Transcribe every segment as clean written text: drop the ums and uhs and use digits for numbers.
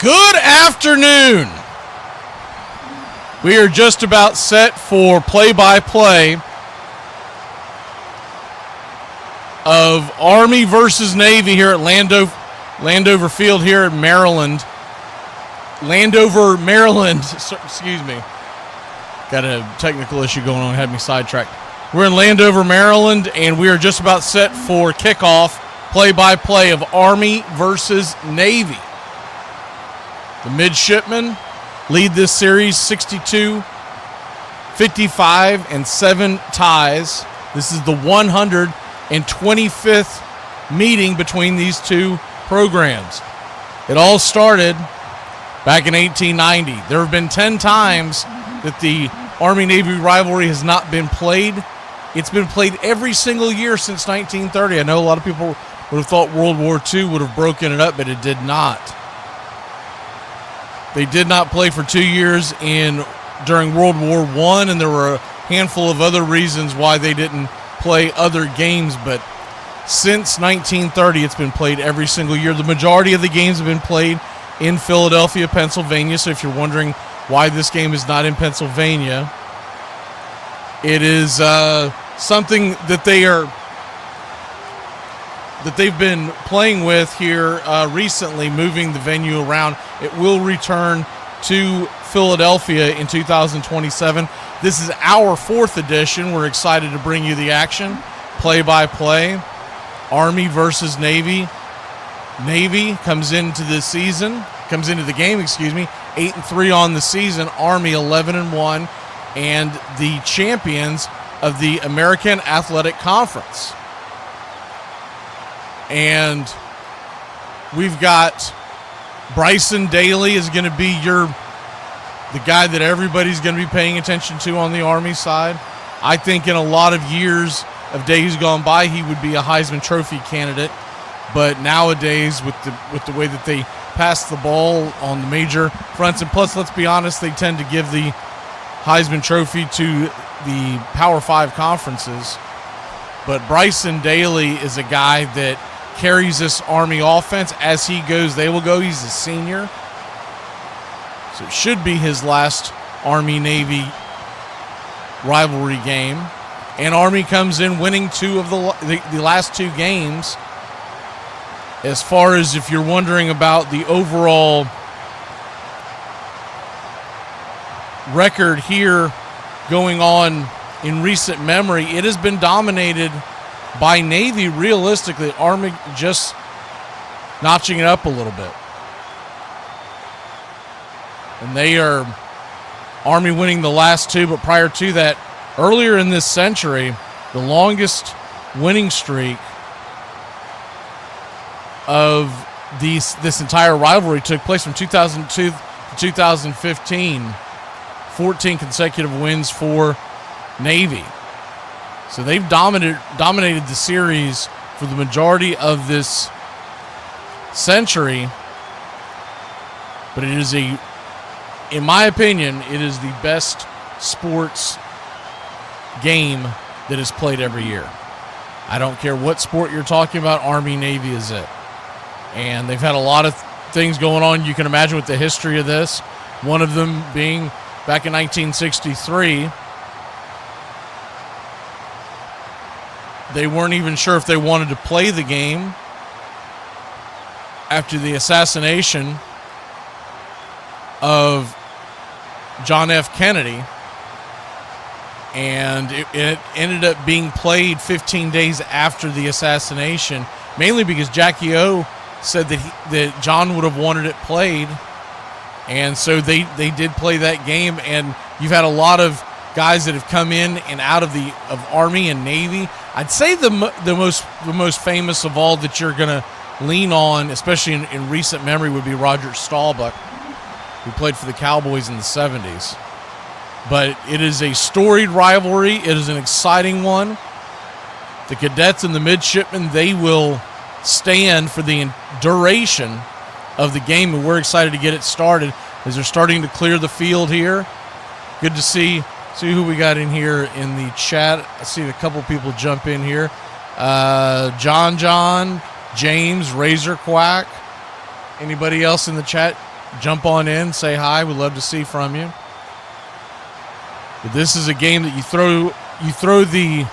Good afternoon. We are just about set for play-by-play of Army versus Navy here at Landover Field here in Maryland. Landover, Maryland. Excuse me. Got a technical issue going on, had me sidetracked. We're in Landover, Maryland, and we are just about set for kickoff, play-by-play of Army versus Navy. The Midshipmen lead this series 62, 55, and 7 ties. This is the 125th meeting between these two programs. It all started back in 1890. There have been 10 times that the Army-Navy rivalry has not been played. It's been played every single year since 1930. I know a lot of people would have thought World War II would have broken it up, but it did not. They did not play for 2 years during World War I, and there were a handful of other reasons why they didn't play other games, but since 1930, it's been played every single year. The majority of the games have been played in Philadelphia, Pennsylvania, so if you're wondering why this game is not in Pennsylvania, it is something that they've been playing with here recently, moving the venue around. It will return to Philadelphia in 2027. This is our 4th edition. We're excited to bring you the action, play-by-play. Army versus Navy. Navy comes into the game, 8-3 on the season. Army 11-1, and the champions of the American Athletic Conference. And we've got Bryson Daly is going to be the guy that everybody's going to be paying attention to on the Army side. I think in a lot of years of days gone by, he would be a Heisman Trophy candidate. But nowadays, with the way that they pass the ball on the major fronts, and plus, let's be honest, they tend to give the Heisman Trophy to the Power 5 conferences. But Bryson Daly is a guy that carries this Army offense. As he goes, they will go. He's a senior. So it should be his last Army-Navy rivalry game. And Army comes in winning 2 of the last 2 games. As far as if you're wondering about the overall record here going on in recent memory, it has been dominated by Navy. Realistically, Army just notching it up a little bit. And they are Army winning the last 2, but prior to that, earlier in this century, the longest winning streak of this entire rivalry took place from 2002 to 2015. 14 consecutive wins for Navy. So they've dominated the series for the majority of this century. But it is in my opinion, it is the best sports game that is played every year. I don't care what sport you're talking about, Army-Navy is it. And they've had a lot of things going on. You can imagine with the history of this, one of them being back in 1963. They weren't even sure if they wanted to play the game after the assassination of John F. Kennedy. And it ended up being played 15 days after the assassination, mainly because Jackie O said that John would have wanted it played. And so they did play that game, and you've had a lot of guys that have come in and out of Army and Navy. I'd say the most famous of all that you're going to lean on, especially in recent memory, would be Roger Staubach, who played for the Cowboys in the 70s. But it is a storied rivalry. It is an exciting one. The cadets and the midshipmen, they will stand for the duration of the game, and we're excited to get it started as they're starting to clear the field here. Good to see who we got in here in the chat. I see a couple people jump in here. John, James, Razor Quack. Anybody else in the chat jump on in, say hi. We'd love to see from you. But this is a game that you throw the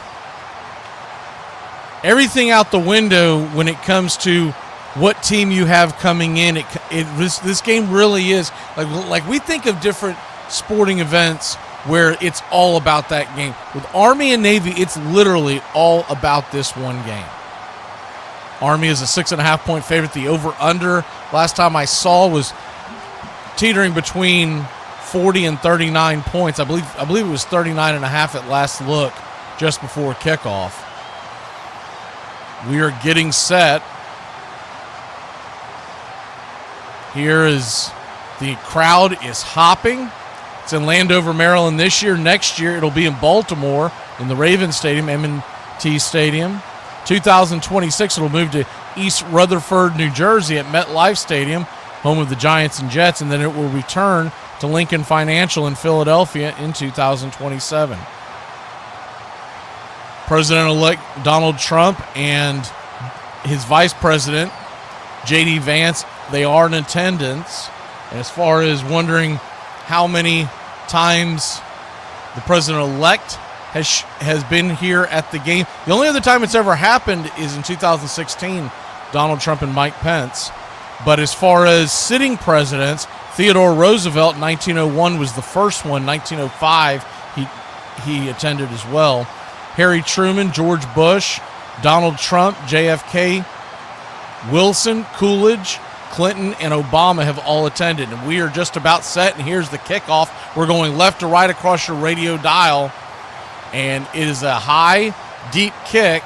everything out the window when it comes to what team you have coming in. This game really is like we think of different sporting events where it's all about that game. With Army and Navy, it's literally all about this one game. Army is a 6.5-point favorite. The over-under last time I saw was teetering between 40 and 39 points. I believe it was 39.5 at last look just before kickoff. We are getting set. Here is the crowd is hopping. It's in Landover, Maryland this year. Next year it'll be in Baltimore in the Ravens Stadium, M&T Stadium. 2026 it'll move to East Rutherford, New Jersey at MetLife Stadium, home of the Giants and Jets, and then it will return to Lincoln Financial in Philadelphia in 2027. President-elect Donald Trump and his vice president, J.D. Vance, they are in attendance. And as far as wondering how many times the president-elect has been here at the game, the only other time it's ever happened is in 2016, Donald Trump and Mike Pence. But as far as sitting presidents, Theodore Roosevelt in 1901 was the first one. 1905 he attended as well. Harry Truman, George Bush, Donald Trump, JFK, Wilson, Coolidge, Clinton, and Obama have all attended. And we are just about set, and here's the kickoff. We're going left to right across your radio dial, and it is a high, deep kick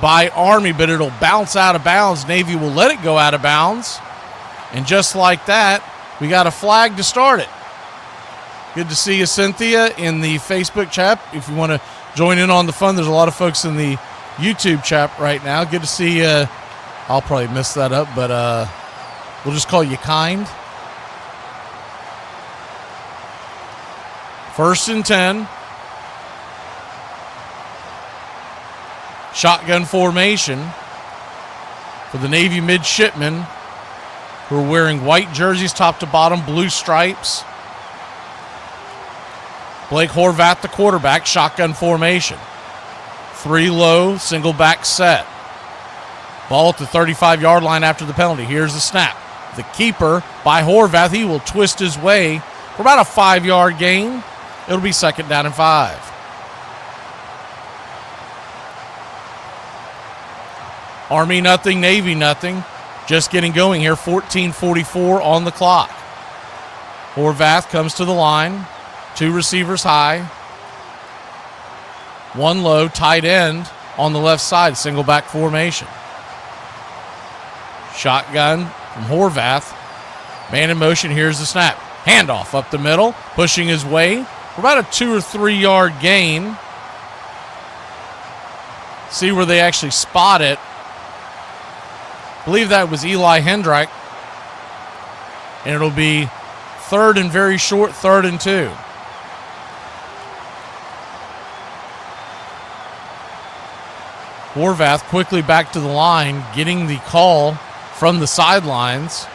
by Army, but it'll bounce out of bounds. Navy will let it go out of bounds, and just like that, we got a flag to start it. Good to see you, Cynthia, in the Facebook chat. If you want to join in on the fun, there's a lot of folks in the YouTube chat right now. Good to see you. I'll probably mess that up, but we'll just call you Kind. 1st and 10. Shotgun formation for the Navy midshipmen, who are wearing white jerseys top to bottom, blue stripes. Blake Horvath, the quarterback, shotgun formation. 3 low, single back set. Ball at the 35-yard line after the penalty. Here's the snap. The keeper by Horvath, he will twist his way for about a 5-yard gain. It'll be 2nd down and 5. Army nothing, Navy nothing. Just getting going here, 14:44 on the clock. Horvath comes to the line. 2 receivers high. 1 low, tight end on the left side, single back formation. Shotgun from Horvath. Man in motion, here's the snap. Handoff up the middle, pushing his way for about a 2 or 3 yard gain. See where they actually spot it. I believe that was Eli Hendrick. And it'll be 3rd and very short, 3rd and 2. Horvath quickly back to the line, getting the call from the sidelines.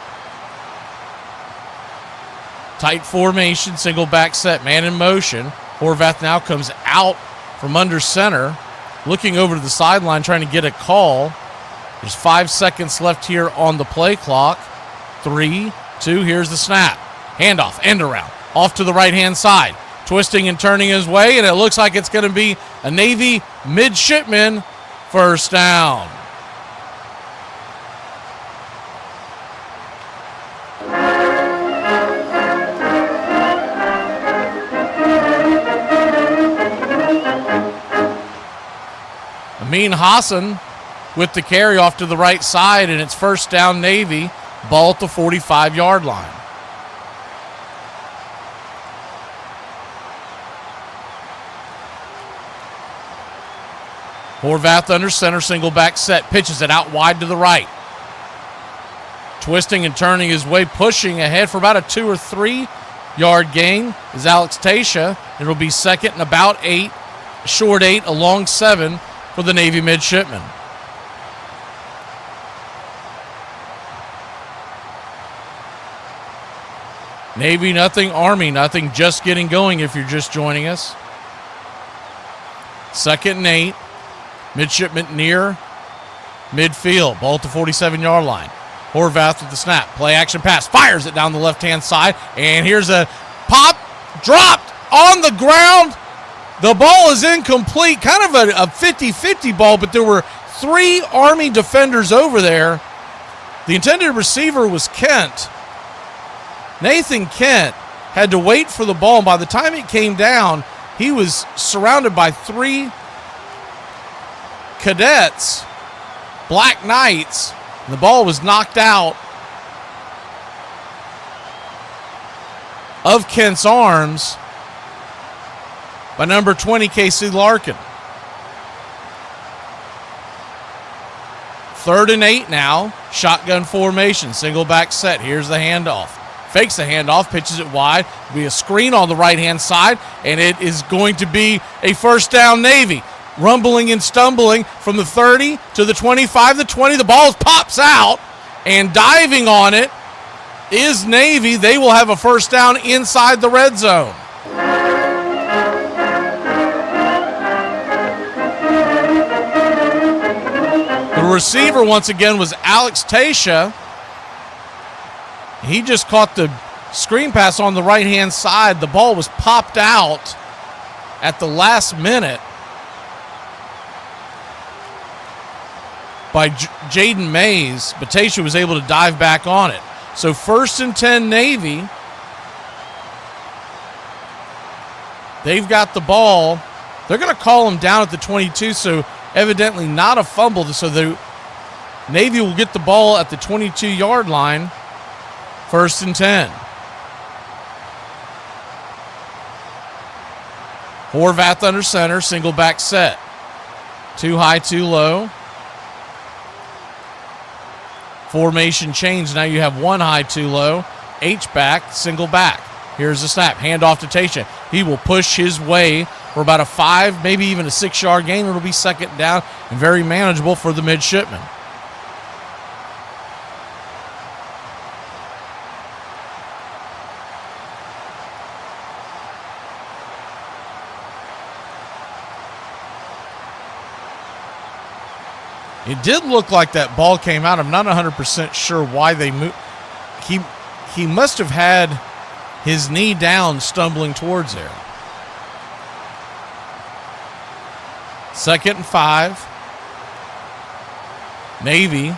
Tight formation, single back set, man in motion. Horvath now comes out from under center, looking over to the sideline, trying to get a call. There's 5 seconds left here on the play clock. 3, 2, here's the snap. Handoff, end around, off to the right-hand side. Twisting and turning his way, and it looks like it's going to be a Navy midshipman first down. Amin Hassan with the carry off to the right side, and it's first down Navy. Ball at the 45-yard line. Horvath under center, single back set, pitches it out wide to the right. Twisting and turning his way, pushing ahead for about a 2 or 3 yard gain is Alex Tasha. It'll be 2nd and about 8, short 8, a long 7 for the Navy midshipmen. Navy nothing, Army nothing, just getting going if you're just joining us. 2nd and 8. Midshipmen near midfield. Ball at the 47-yard line. Horvath with the snap. Play action pass. Fires it down the left-hand side. And here's a pop. Dropped on the ground. The ball is incomplete. Kind of a 50-50 ball, but there were 3 Army defenders over there. The intended receiver was Kent. Nathan Kent had to wait for the ball, and by the time it came down, he was surrounded by 3 cadets, Black Knights, and the ball was knocked out of Kent's arms by number 20, Casey Larkin. 3rd and 8 now. Shotgun formation. Single back set. Here's the handoff. Fakes the handoff. Pitches it wide. Be a screen on the right-hand side. And it is going to be a first down Navy. Rumbling and stumbling from the 30 to the 25, the 20. The ball pops out. And diving on it is Navy. They will have a first down inside the red zone. The receiver, once again, was Alex Tasha. He just caught the screen pass on the right-hand side. The ball was popped out at the last minute by Jaden Mays, but Tasha was able to dive back on it. So 1st and 10 Navy. They've got the ball. They're going to call him down at the 22, so evidently not a fumble, so the Navy will get the ball at the 22-yard line. 1st and 10. Horvath under center, single back set. 2 high, 2 low. Formation change. Now you have 1 high, 2 low. H back, single back. Here's the snap. Handoff to Tasha. He will push his way for about a 5, maybe even a 6-yard gain. It'll be 2nd down and very manageable for the Midshipmen. It did look like that ball came out. I'm not 100% sure why they moved. He must have had his knee down stumbling towards there. 2nd and 5. Navy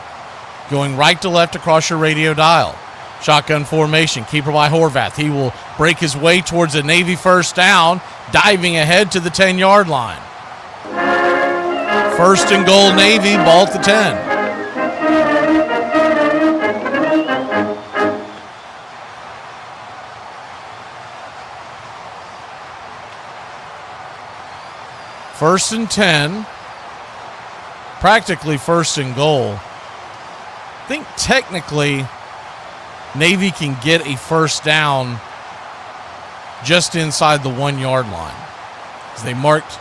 going right to left across your radio dial. Shotgun formation. Keeper by Horvath. He will break his way towards a Navy first down, diving ahead to the 10-yard line. 1st and goal Navy, ball at the 10. First and 10, practically 1st and goal. I think technically Navy can get a first down just inside the 1-yard line. As they marked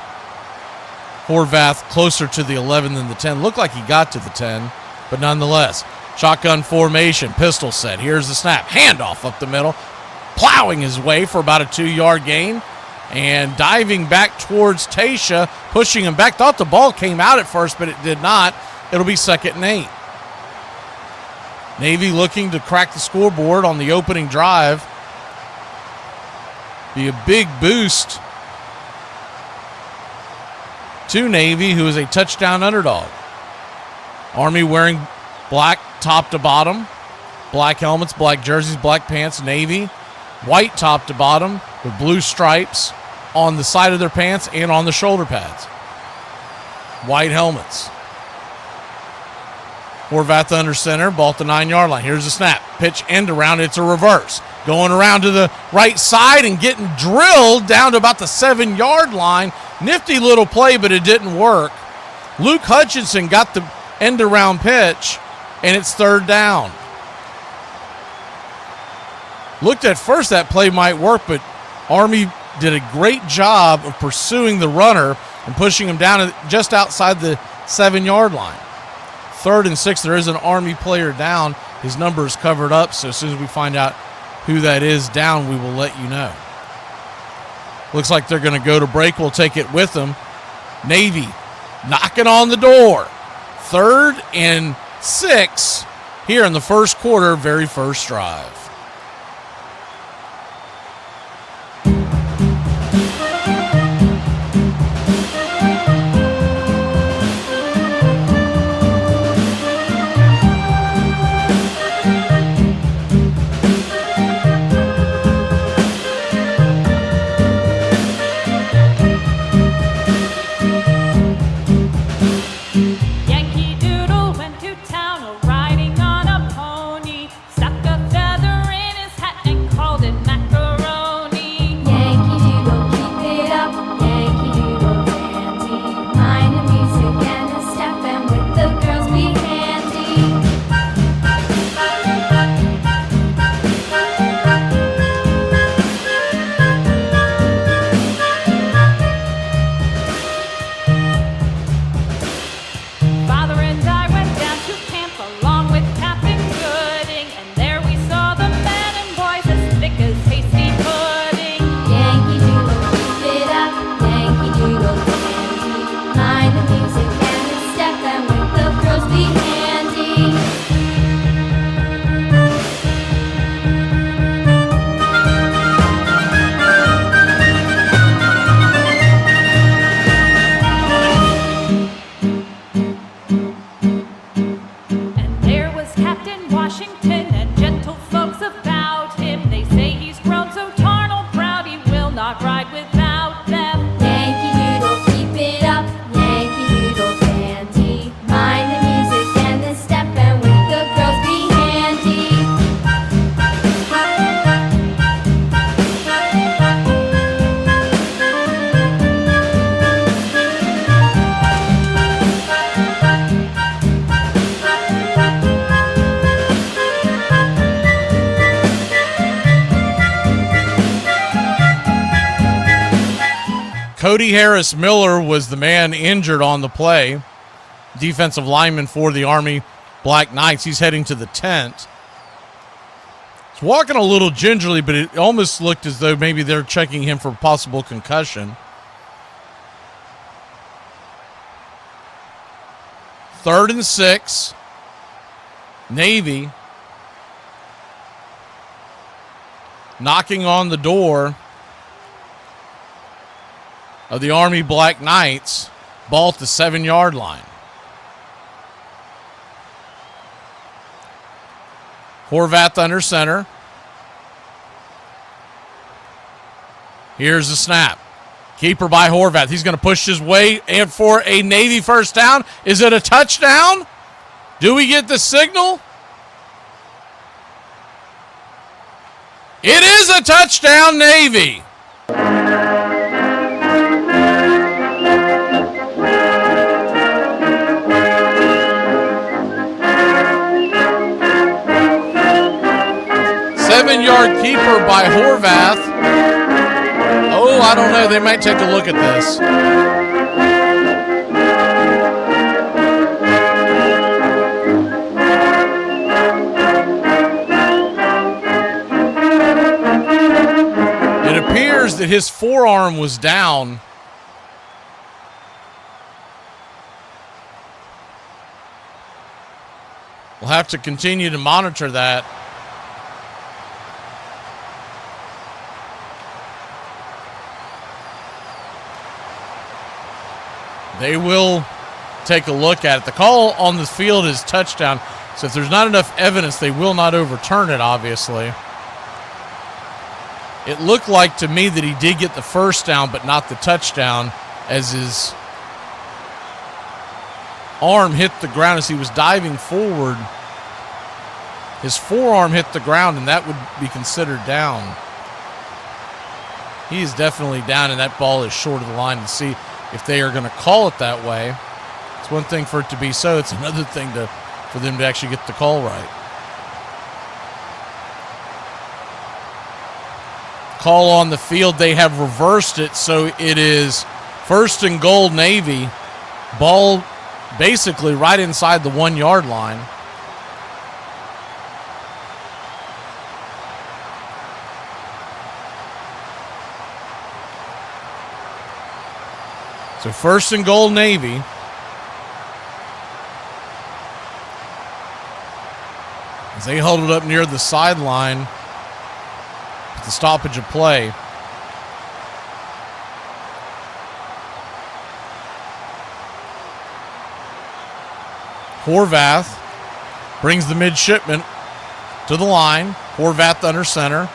Horvath closer to the 11 than the 10. Looked like he got to the 10, but nonetheless. Shotgun formation, pistol set. Here's the snap. Handoff up the middle. Plowing his way for about a 2-yard gain. And diving back towards Tasha, pushing him back. Thought the ball came out at first, but it did not. It'll be 2nd and 8. Navy looking to crack the scoreboard on the opening drive. Be a big boost to Navy, who is a touchdown underdog. Army wearing black top to bottom. Black helmets, black jerseys, black pants. Navy, white top to bottom with blue stripes on the side of their pants and on the shoulder pads. White helmets. Horvath under center, ball at the 9-yard line. Here's the snap. Pitch end around. It's a reverse. Going around to the right side and getting drilled down to about the 7-yard line. Nifty little play, but it didn't work. Luke Hutchinson got the end around pitch, and it's 3rd down. Looked at first that play might work, but Army did a great job of pursuing the runner and pushing him down just outside the 7-yard line. 3rd and 6, there is an Army player down. His number is covered up, so as soon as we find out who that is down, we will let you know. Looks like they're going to go to break. We'll take it with them. Navy knocking on the door. 3rd and 6 here in the first quarter, very first drive. Cody Harris Miller was the man injured on the play. Defensive lineman for the Army Black Knights. He's heading to the tent. He's walking a little gingerly, but it almost looked as though maybe they're checking him for possible concussion. 3rd and 6. Navy knocking on the door of the Army Black Knights. Ball at the 7-yard line. Horvath under center. Here's the snap. Keeper by Horvath. He's going to push his way in for a Navy first down. Is it a touchdown? Do we get the signal? It is a touchdown, Navy. Seven-yard keeper by Horvath. Oh, I don't know. They might take a look at this. It appears that his forearm was down. We'll have to continue to monitor that. They will take a look at it. The call on the field is touchdown, so if there's not enough evidence, they will not overturn it, obviously. It looked like to me that he did get the first down, but not the touchdown, as his arm hit the ground as he was diving forward. His forearm hit the ground, and that would be considered down. He is definitely down, and that ball is short of the line. To see if they are going to call it that way. It's one thing for it to be so. It's another thing for them to actually get the call right. Call on the field. They have reversed it, so it is 1st and goal, Navy. Ball basically right inside the 1-yard line. So first and goal, Navy. As they huddled up near the sideline with the stoppage of play. Horvath brings the midshipman to the line. Horvath under center.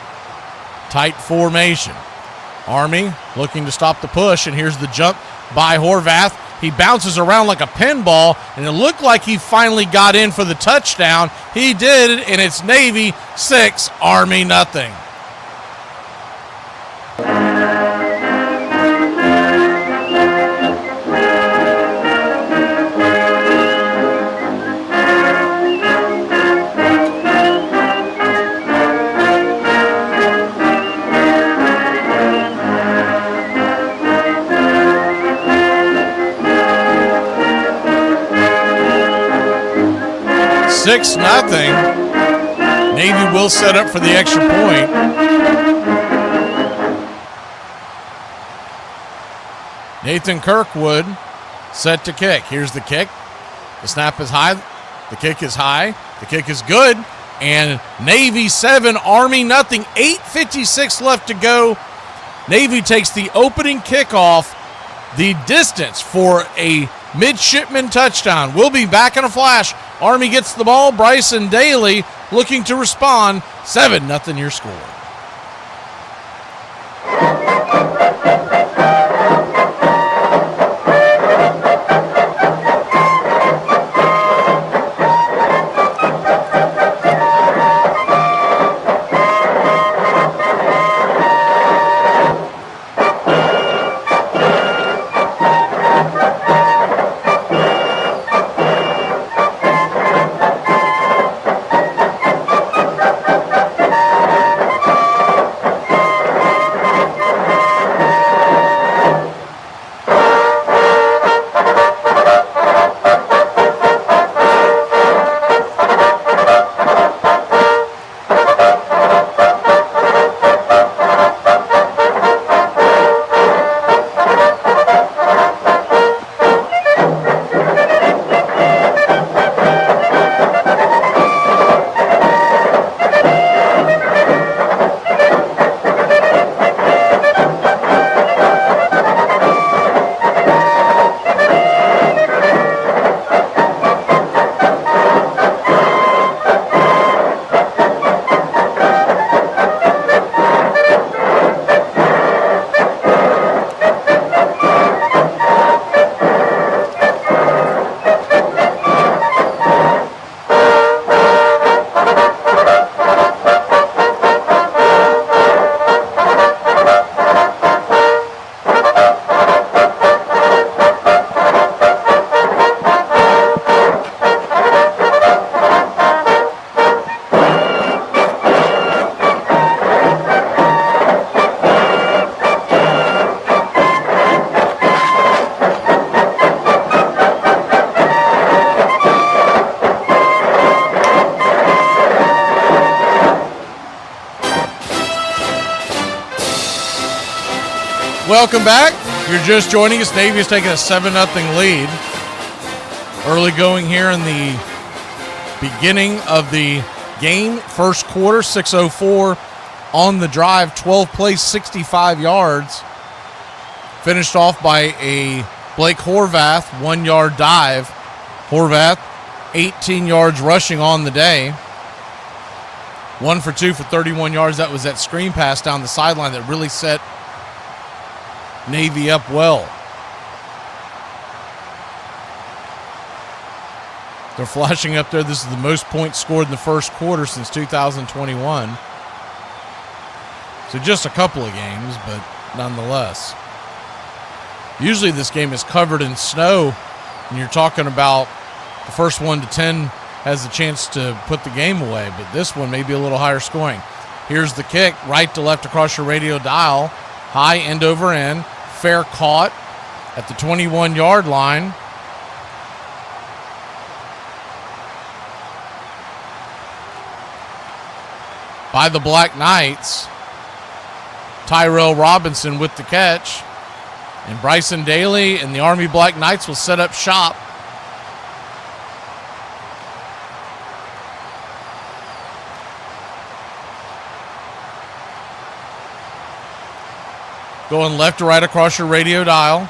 Tight formation. Army looking to stop the push, and here's the jump by Horvath. He bounces around like a pinball, and it looked like he finally got in for the touchdown. He did, and it's Navy 6, Army nothing. Six nothing. Navy will set up for the extra point. Nathan Kirkwood set to kick. Here's the kick. The snap is high. The kick is high. The kick is good. And Navy 7, Army nothing. 8:56 left to go. Navy takes the opening kickoff. The distance for a midshipman touchdown. We'll be back in a flash. Army gets the ball. Bryson Daly looking to respond. 7-0 your score. Welcome back. You're just joining us. Navy is taking a 7-0 lead. Early going here in the beginning of the game. First quarter, 6:04 on the drive. 12 plays, 65 yards. Finished off by a Blake Horvath 1-yard dive. Horvath, 18 yards rushing on the day. 1 for 2 for 31 yards. That was that screen pass down the sideline that really set Navy up well. They're flashing up there. This is the most points scored in the first quarter since 2021. So just a couple of games, but nonetheless. Usually this game is covered in snow, and you're talking about the first 1 to 10 has a chance to put the game away, but this one may be a little higher scoring. Here's the kick, right to left across your radio dial. High end over end. Fair caught at the 21-yard line. By the Black Knights. Tyrell Robinson with the catch. And Bryson Daly and the Army Black Knights will set up shop. Going left to right across your radio dial.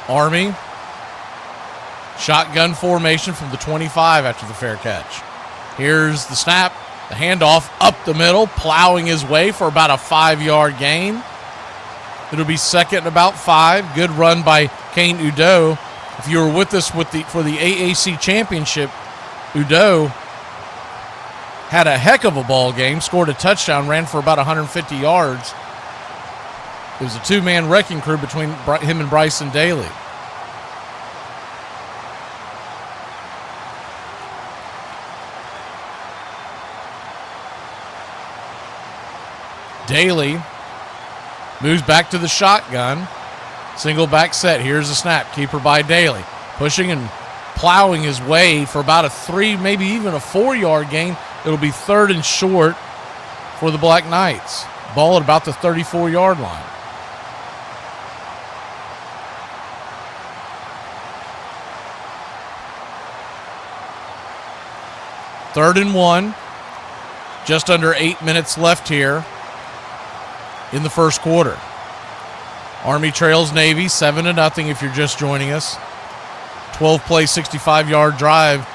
Army. Shotgun formation from the 25 after the fair catch. Here's the snap. The handoff up the middle, plowing his way for about a 5-yard gain. It'll be second and about 5. Good run by Kane Udoh. If you were with us for the AAC championship, Udoh had a heck of a ball game, scored a touchdown, ran for about 150 yards. It was a two-man wrecking crew between him and Bryson Daly. Daly moves back to the shotgun. Single back set. Here's the snap. Keeper by Daly. Pushing and plowing his way for about a 3, maybe even a 4-yard gain. It'll be third and short for the Black Knights. Ball at about the 34-yard line. Third and 1. Just under 8 minutes left here in the first quarter. Army trails Navy 7-0 if you're just joining us. 12-play, 65-yard drive.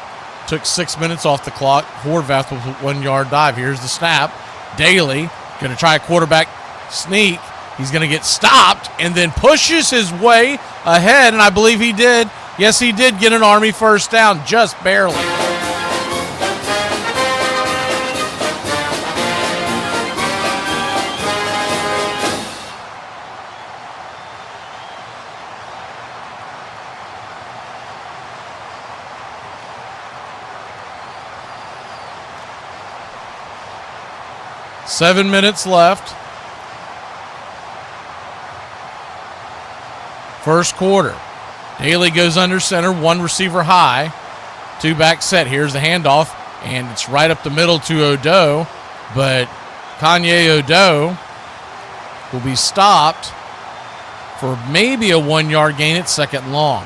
Took 6 minutes off the clock. Horvath with a 1-yard dive. Here's the snap. Daly going to try a quarterback sneak. He's going to get stopped and then pushes his way ahead, and I believe he did. Yes, he did get an Army first down, just barely. Seven minutes left. First quarter. Daly goes under center, one receiver high. Two back set. Here's the handoff, and it's right up the middle to Udoh, but Kanye Udoh will be stopped for maybe a 1-yard gain at second and long.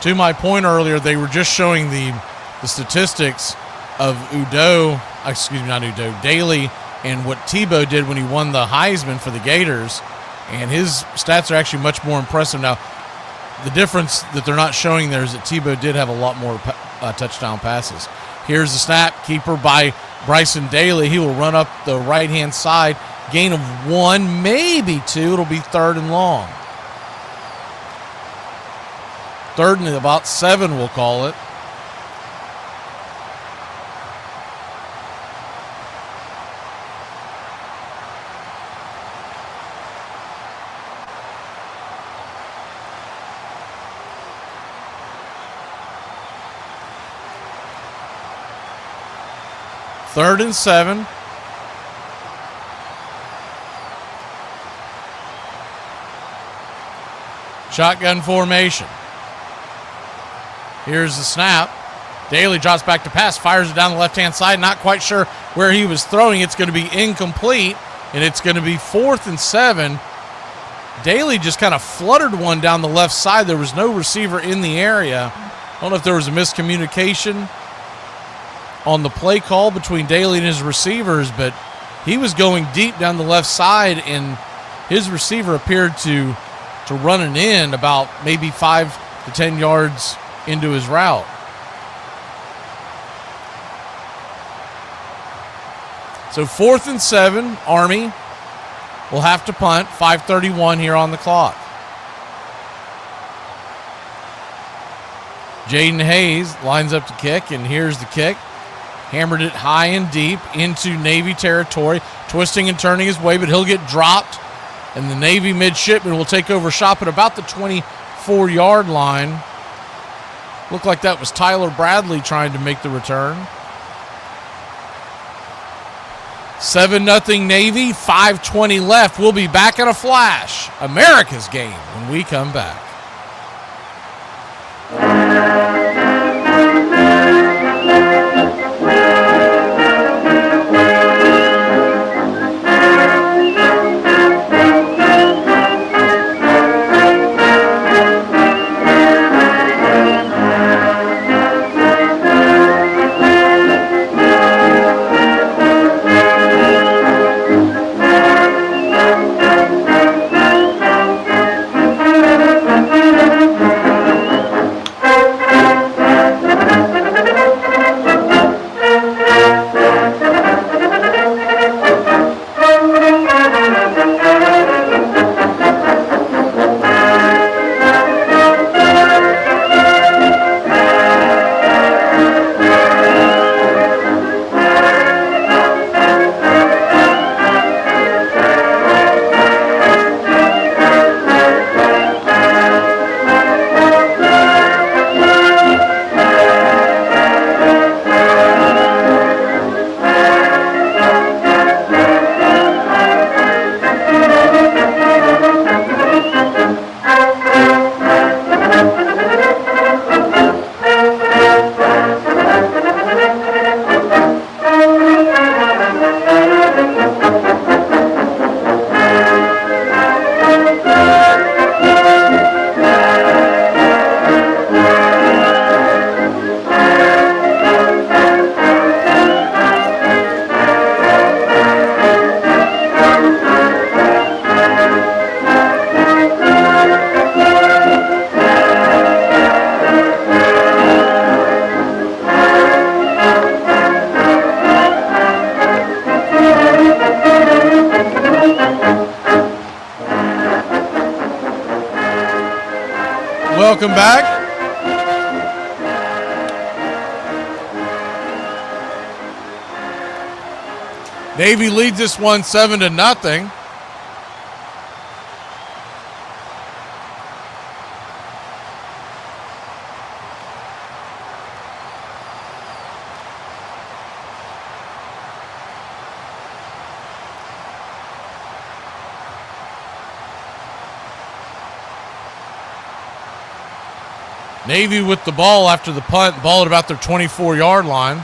To my point earlier, they were just showing the statistics of Daly and what Tebow did when he won the Heisman for the Gators, and his stats are actually much more impressive. Now, the difference that they're not showing there is that Tebow did have a lot more touchdown passes. Here's the snap. Keeper by Bryson Daly. He will run up the right-hand side. Gain of 1, maybe 2. It'll be third and long. Third and about 7, we'll call it. Third and 7. Shotgun formation. Here's the snap. Daly drops back to pass, fires it down the left-hand side. Not quite sure where he was throwing. It's going to be incomplete, and it's going to be 4th and 7. Daly just kind of fluttered one down the left side. There was no receiver in the area. I don't know if there was a miscommunication on the play call between Daly and his receivers, but he was going deep down the left side, and his receiver appeared to run an in about maybe 5 to 10 yards into his route. So 4th and 7, Army will have to punt. 5:31 here on the clock. Jaden Hayes lines up to kick, and here's the kick. Hammered it high and deep into Navy territory, twisting and turning his way, but he'll get dropped, and the Navy midshipmen will take over shop at about the 24-yard line. Looked like that was Tyler Bradley trying to make the return. 7-0 Navy, 5:20 left. We'll be back in a flash. America's game when we come back. welcome back. Navy leads this one 7-0. Navy with the ball after the punt, ball at about their 24-yard line.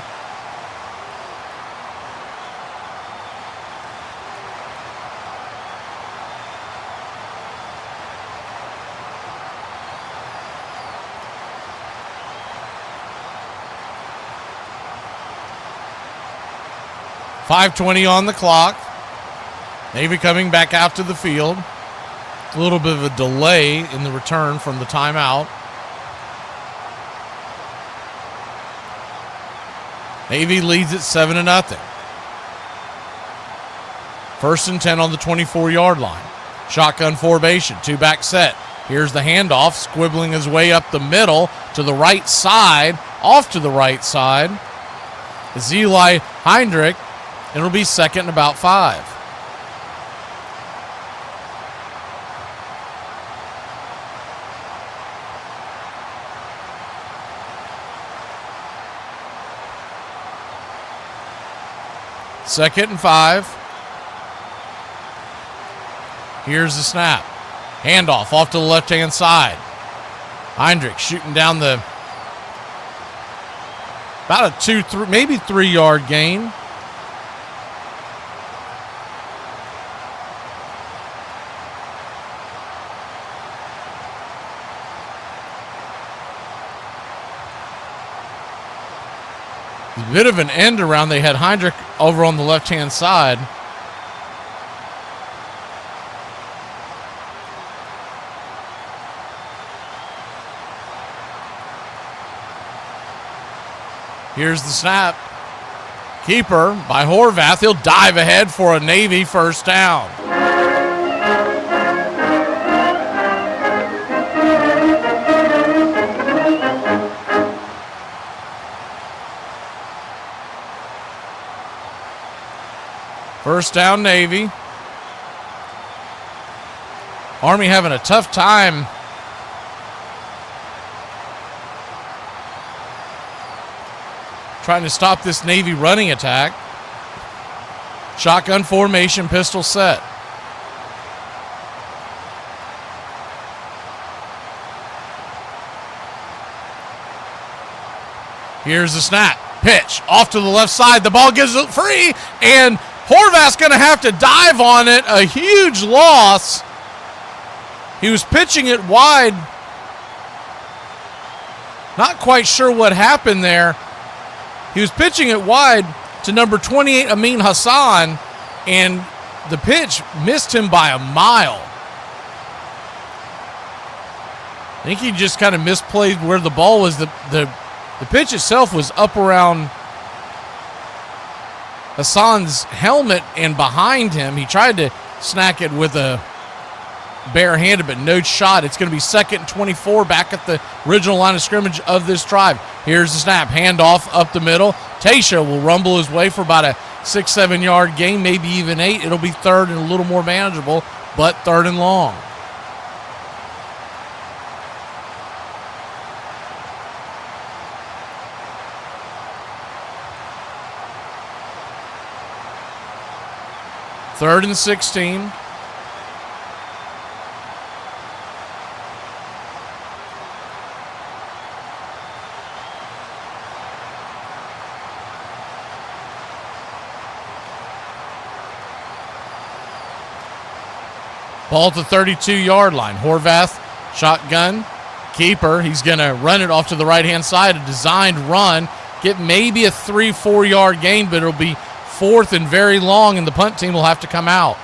.5:20 on the clock. Navy coming back out to the field. A little bit of a delay in the return from the timeout. Navy leads at 7-0. 1st and 10 on the 24-yard line. Shotgun formation, two-back set. Here's the handoff, squibbling his way up the middle to the right side, off to the right side. It's Eli Heinrich. It'll be 2nd and about 5. Second and 5. Here's the snap. Handoff off to the left-hand side. Heinrich shooting down the about a 2, maybe 3-yard gain. A bit of an end around. They had Heinrich over on the left-hand side. Here's the snap. Keeper by Horvath. He'll dive ahead for a Navy first down. First down, Navy. Army having a tough time trying to stop this Navy running attack. Shotgun formation, pistol set. Here's the snap. Pitch off to the left side. The ball gives it free, and Horvath's going to have to dive on it. A huge loss. He was pitching it wide. Not quite sure what happened there. He was pitching it wide to number 28, Amin Hassan, and the pitch missed him by a mile. I think he just kind of misplayed where the ball was. The pitch itself was up around Hassan's helmet and behind him. He tried to snack it with a barehanded, but no shot. It's going to be 2nd and 24 back at the original line of scrimmage of this drive. Here's the snap. Handoff up the middle. Tasha will rumble his way for about a 6-7 yard gain, maybe even 8. It'll be 3rd and a little more manageable, but 3rd and long. Third and 16. Ball at the 32-yard line. Horvath, shotgun, keeper. He's going to run it off to the right-hand side. A designed run. Get maybe a 3-4 yard gain, but it'll be 4th and very long, and the punt team will have to come out.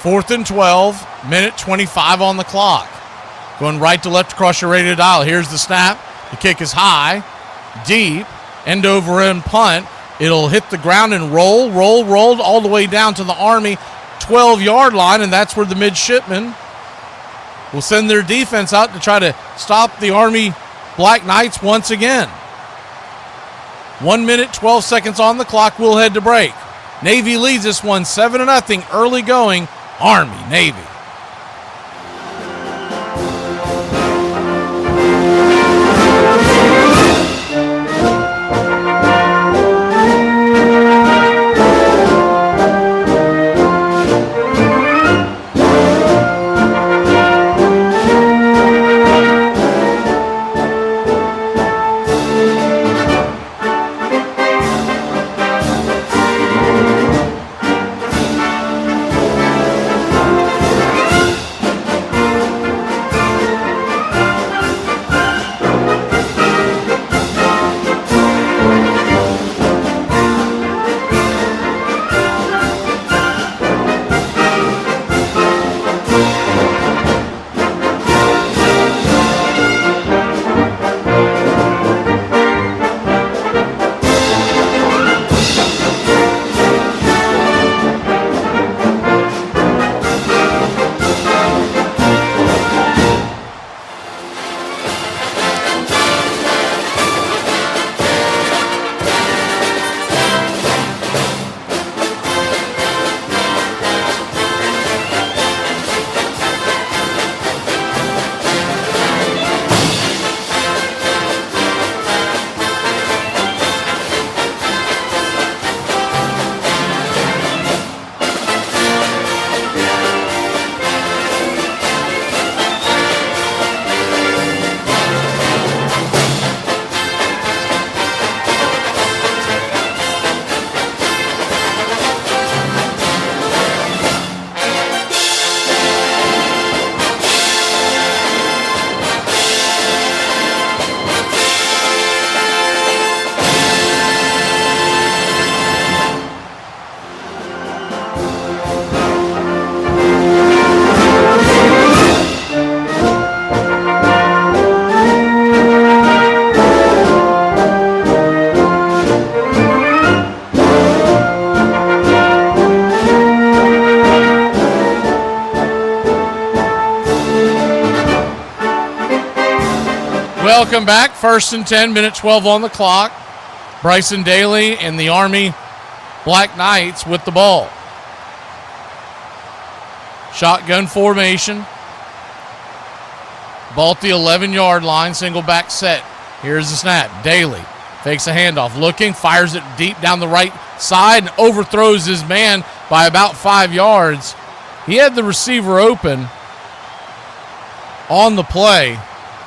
4th and 12, minute 25 on the clock. Going right to left across your radio dial. Here's the snap. The kick is high, deep, end over end punt. It'll hit the ground and roll all the way down to the Army 12-yard line, and that's where the Midshipmen will send their defense out to try to stop the Army Black Knights once again. 1 minute, 12 seconds on the clock. We'll head to break. Navy leads this one 7-0, early going, Army, Navy. Welcome back. 1st and 10, minute 12 on the clock. Bryson Daly and the Army Black Knights with the ball. Shotgun formation. Ball at the 11-yard line, single back set. Here's the snap. Daly fakes a handoff, looking, fires it deep down the right side, and overthrows his man by about 5 yards. He had the receiver open on the play,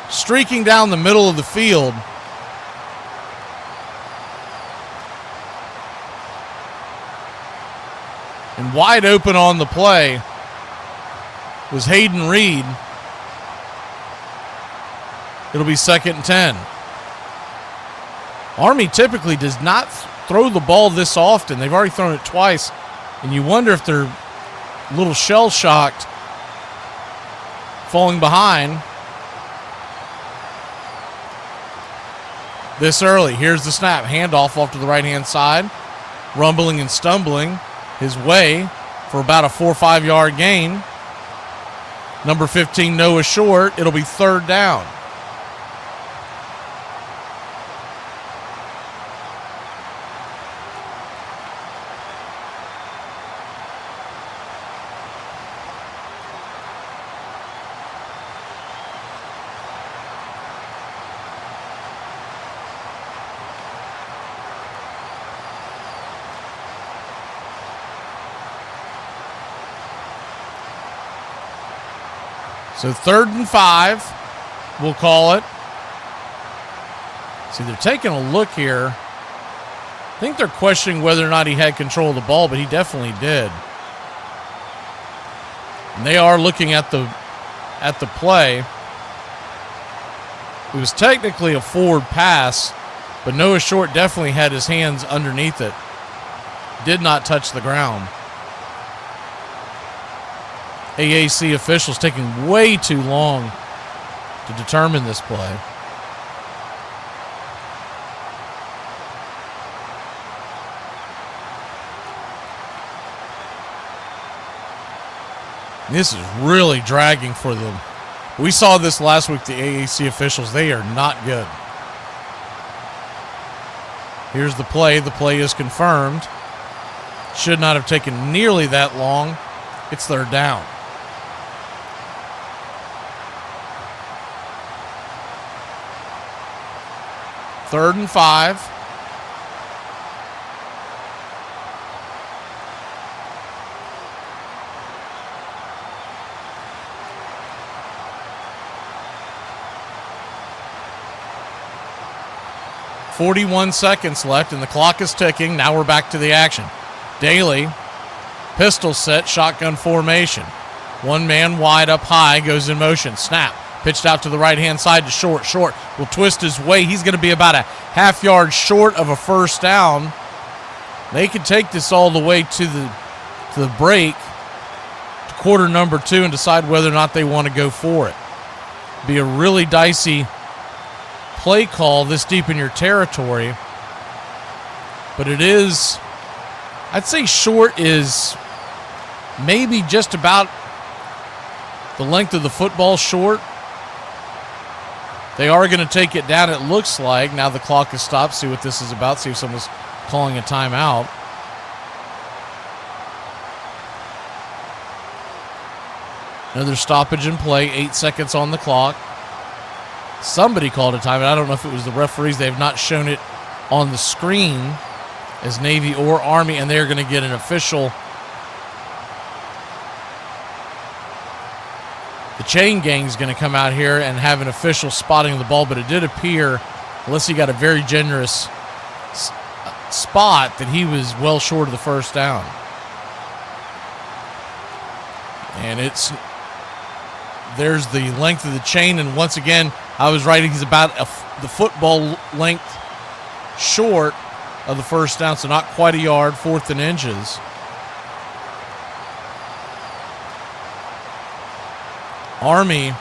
streaking down the middle of the field. And wide open on the play was Hayden Reed. It'll be 2nd and 10. Army typically does not throw the ball this often. They've already thrown it twice, and you wonder if they're a little shell-shocked, falling behind this early. Here's the snap. Handoff off to the right-hand side. Rumbling and stumbling his way for about a 4 or 5 yard gain. Number 15, Noah Short. It'll be 3rd down. So 3rd and 5, we'll call it. See, they're taking a look here. I think they're questioning whether or not he had control of the ball, but he definitely did. And they are looking at the play. It was technically a forward pass, but Noah Short definitely had his hands underneath it. Did not touch the ground. AAC officials taking way too long to determine this play. This is really dragging for them. We saw this last week, the AAC officials. They are not good. Here's the play. The play is confirmed. Should not have taken nearly that long. It's third down. Third and 5. .41 seconds left, and the clock is ticking. Now we're back to the action. Daly, pistol set, shotgun formation. One man wide up high, goes in motion. Snap, pitched out to the right-hand side to Short. Short will twist his way. He's going to be about a half yard short of a first down. They can take this all the way to the break, to quarter number 2, and decide whether or not they want to go for it. Be a really dicey play call this deep in your territory, but it is, I'd say Short is maybe just about the length of the football short. They are going to take it down, it looks like. Now the clock is stopped. See what this is about. See if someone's calling a timeout. Another stoppage in play. 8 seconds on the clock. Somebody called a timeout. I don't know if it was the referees. They have not shown it on the screen as Navy or Army, and they're going to get an official. The chain gang is going to come out here and have an official spotting the ball, but it did appear, unless he got a very generous spot, that he was well short of the first down. And there's the length of the chain, and once again, I was right, he's about the football length short of the first down, so not quite a yard, 4th and inches. Army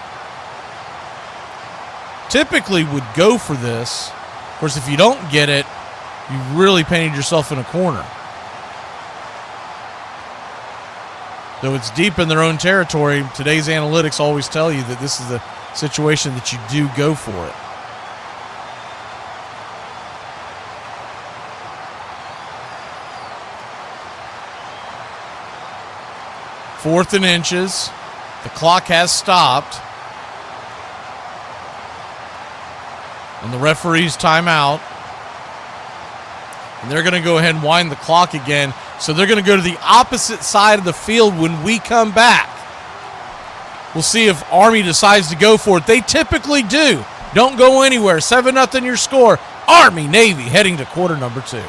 typically would go for this. Of course, if you don't get it, you really painted yourself in a corner. Though it's deep in their own territory, today's analytics always tell you that this is a situation that you do go for it. Fourth and inches. The clock has stopped. And the referee's timeout. And they're going to go ahead and wind the clock again. So they're going to go to the opposite side of the field when we come back. We'll see if Army decides to go for it. They typically do. Don't go anywhere. 7-0 your score. Army, Navy heading to quarter number 2.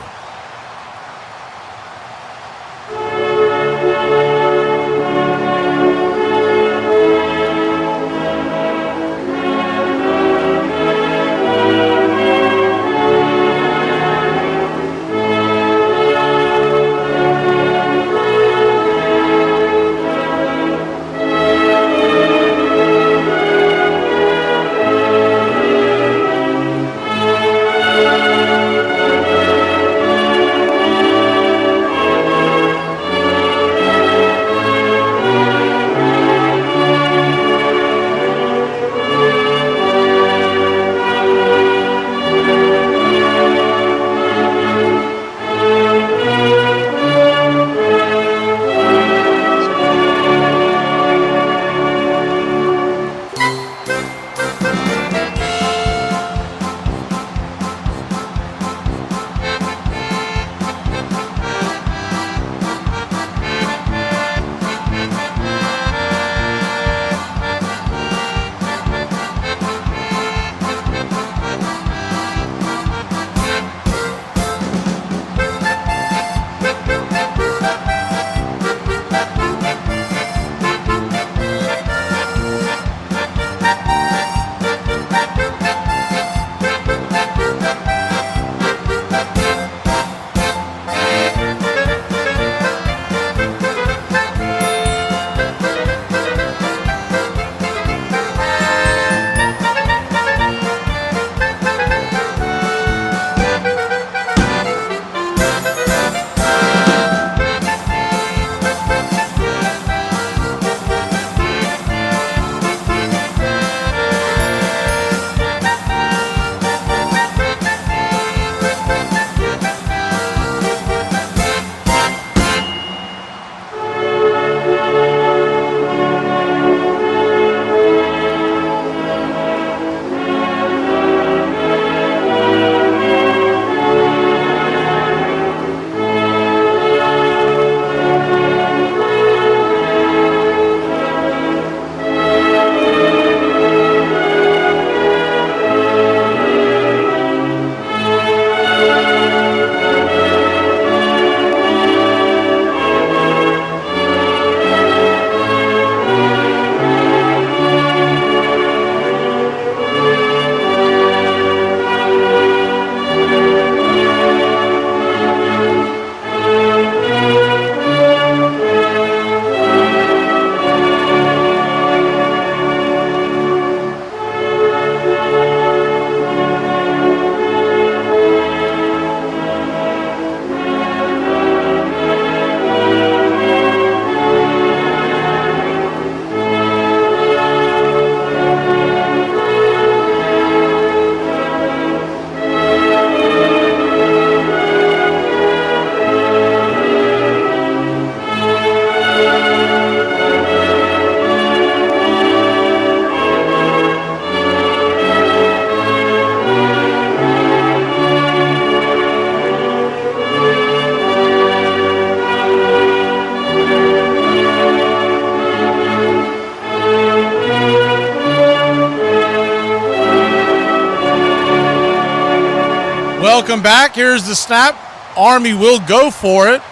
Welcome back. Here's the snap. Army will go for it.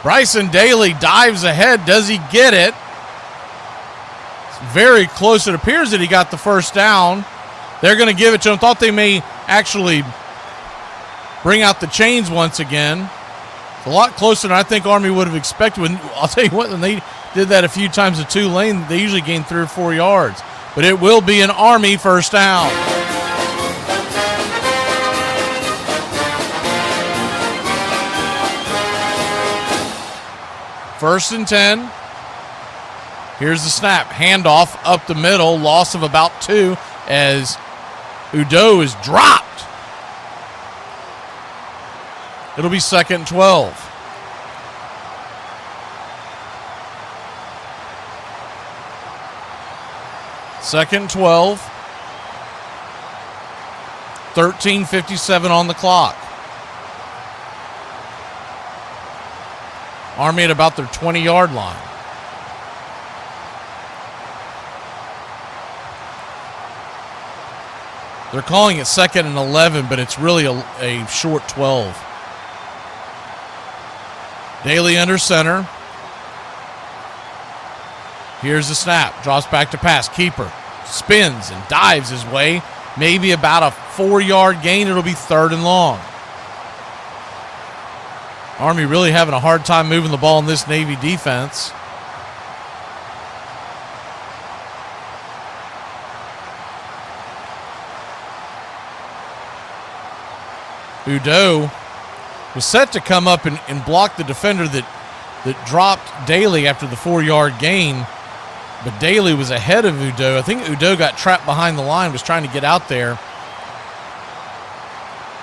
Bryson Daly dives ahead. Does he get it? It's very close. It appears that he got the first down. They're going to give it to him. Thought they may actually bring out the chains once again. It's a lot closer than I think Army would have expected. I'll tell you what, when they did that a few times at Tulane, they usually gain 3 or 4 yards. But it will be an Army first down. First and 10. Here's the snap. Handoff up the middle. Loss of about 2 as Udo is dropped. It'll be 2nd and 12. Second and 12. 13:57 on the clock. Army at about their 20-yard line. They're calling it 2nd and 11, but it's really a short 12. Daly under center. Here's the snap. Drops back to pass. Keeper spins and dives his way. Maybe about a 4-yard gain. It'll be 3rd and long. Army really having a hard time moving the ball in this Navy defense. Udo was set to come up and block the defender that dropped Daly after the 4-yard gain, but Daly was ahead of Udo. I think Udo got trapped behind the line, was trying to get out there.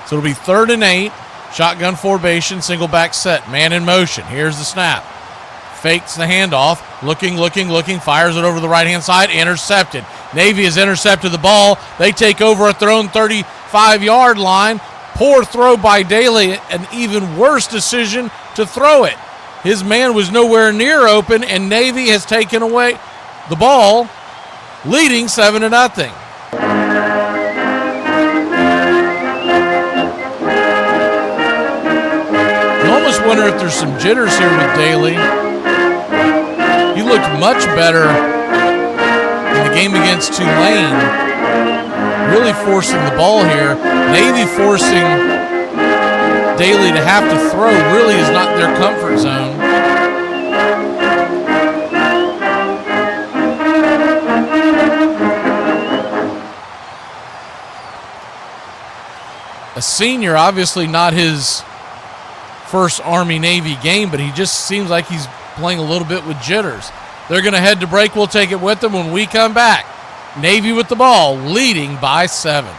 So it'll be 3rd and 8. Shotgun formation, single back set, man in motion. Here's the snap. Fakes the handoff, looking, fires it over the right-hand side, intercepted. Navy has intercepted the ball. They take over at their own 35-yard line. Poor throw by Daly, an even worse decision to throw it. His man was nowhere near open, and Navy has taken away the ball, leading 7-0. I wonder if there's some jitters here with Daly. He looked much better in the game against Tulane, really forcing the ball here. Navy forcing Daly to have to throw really is not their comfort zone. A senior, obviously not his first Army-Navy game, but he just seems like he's playing a little bit with jitters. They're going to head to break. We'll take it with them when we come back. Navy with the ball, leading by 7.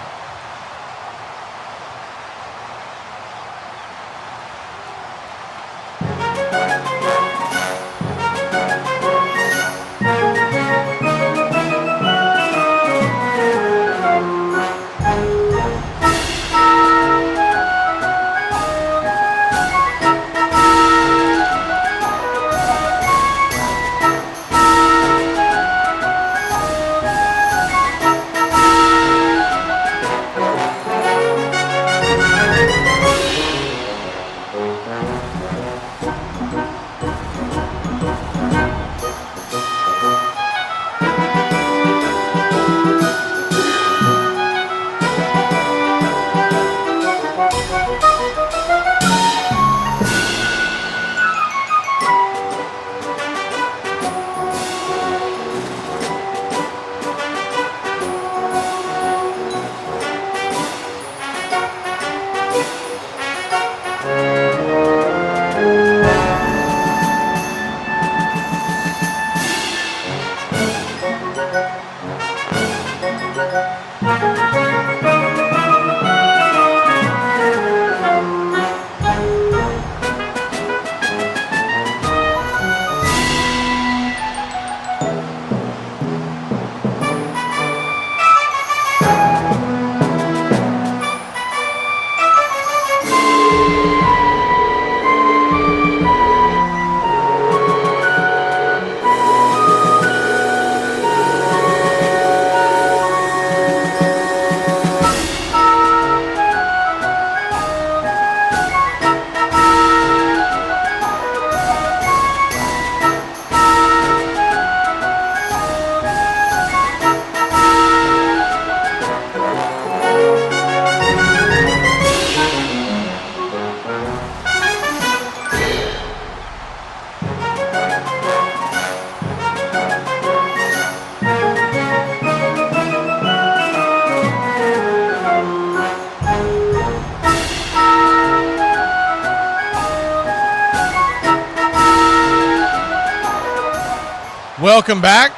welcome back.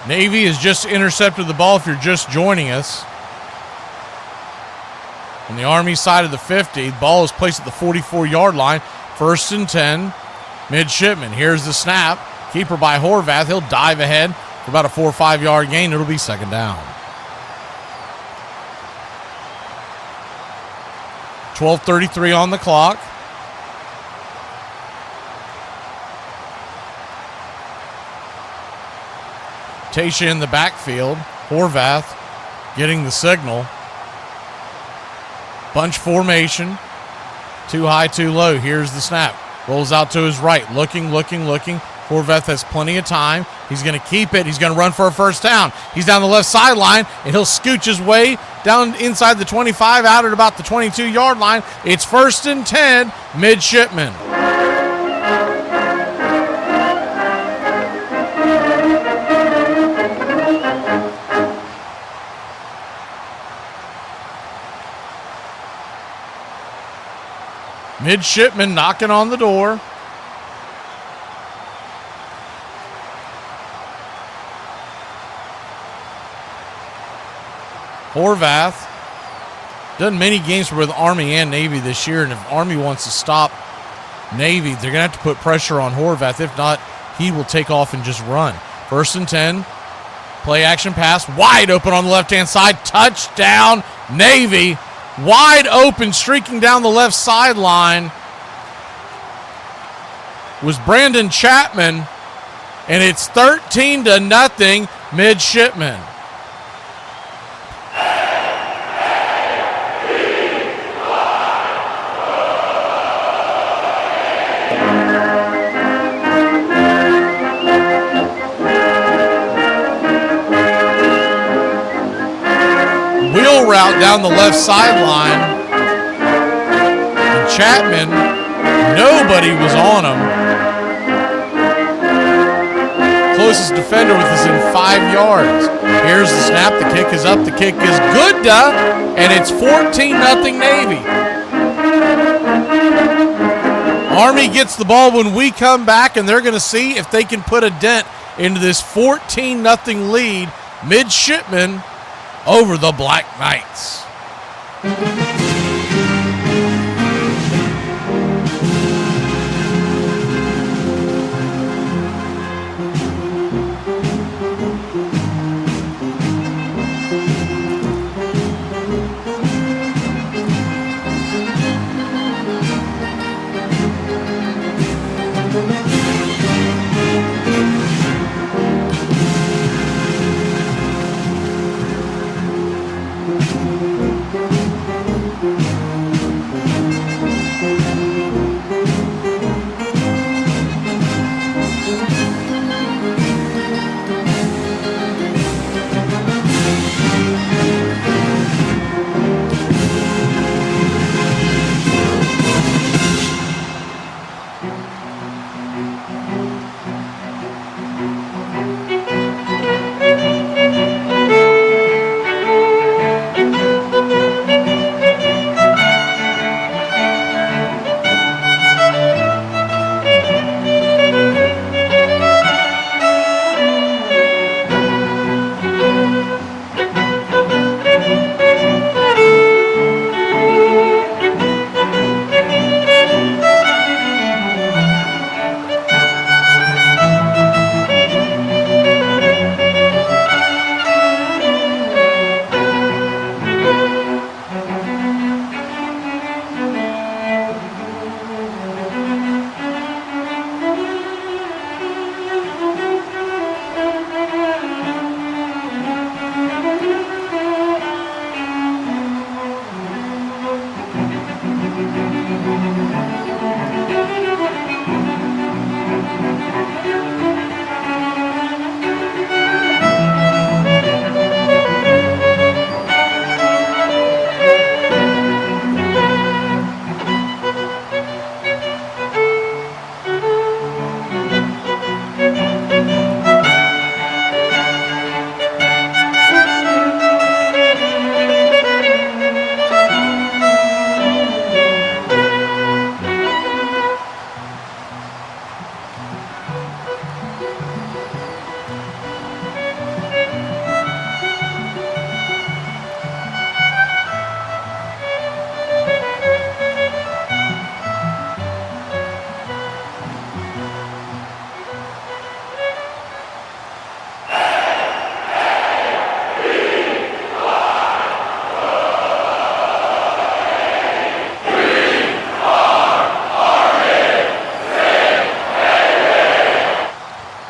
Navy has just intercepted the ball if you're just joining us. On the Army side of the 50, the ball is placed at the 44-yard line. 1st and 10, Midshipmen. Here's the snap. Keeper by Horvath. He'll dive ahead for about a 4 or 5 yard gain. It'll be 2nd down. 12:33 on the clock. Tasha in the backfield. Horvath getting the signal. Bunch formation. Too high, too low. Here's the snap. Rolls out to his right. Looking. Horvath has plenty of time. He's going to keep it. He's going to run for a 1st down. He's down the left sideline, and he'll scooch his way down inside the 25, out at about the 22-yard line. It's 1st and 10, Midshipmen. Midshipmen knocking on the door. Horvath. Done many games with Army and Navy this year, and if Army wants to stop Navy, they're going to have to put pressure on Horvath. If not, he will take off and just run. 1st and 10. Play action pass. Wide open on the left-hand side. Touchdown, Navy. Wide open, streaking down the left sideline was Brandon Chapman, and it's 13-0, Midshipmen. Wheel route down the left sideline, and Chapman, nobody was on him. Closest defender within 5 yards. Here's the snap. The kick is up. The kick is good, and it's 14-0 Navy. Army gets the ball when we come back, and they're going to see if they can put a dent into this 14-0 lead. Midshipmen over the Black Knights.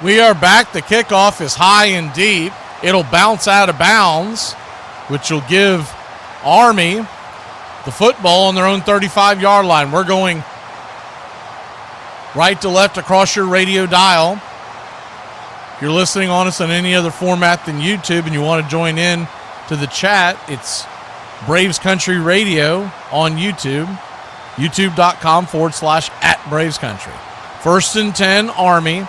We are back. The kickoff is high and deep. It'll bounce out of bounds, which will give Army the football on their own 35-yard line. We're going right to left across your radio dial. If you're listening on us on any other format than YouTube and you want to join in to the chat, it's Braves Country Radio on YouTube, youtube.com/@BravesCountry. 1st and 10, Army.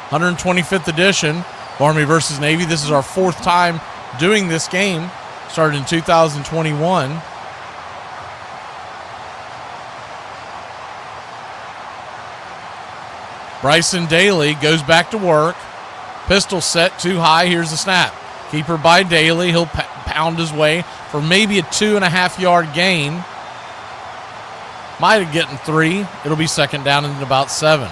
125th edition of Army versus Navy. This is our 4th time doing this game. Started in 2021. Bryson Daly goes back to work. Pistol set too high. Here's the snap. Keeper by Daly. He'll pound his way for maybe a 2.5-yard gain. Might have gotten 3. It'll be second down and about 7.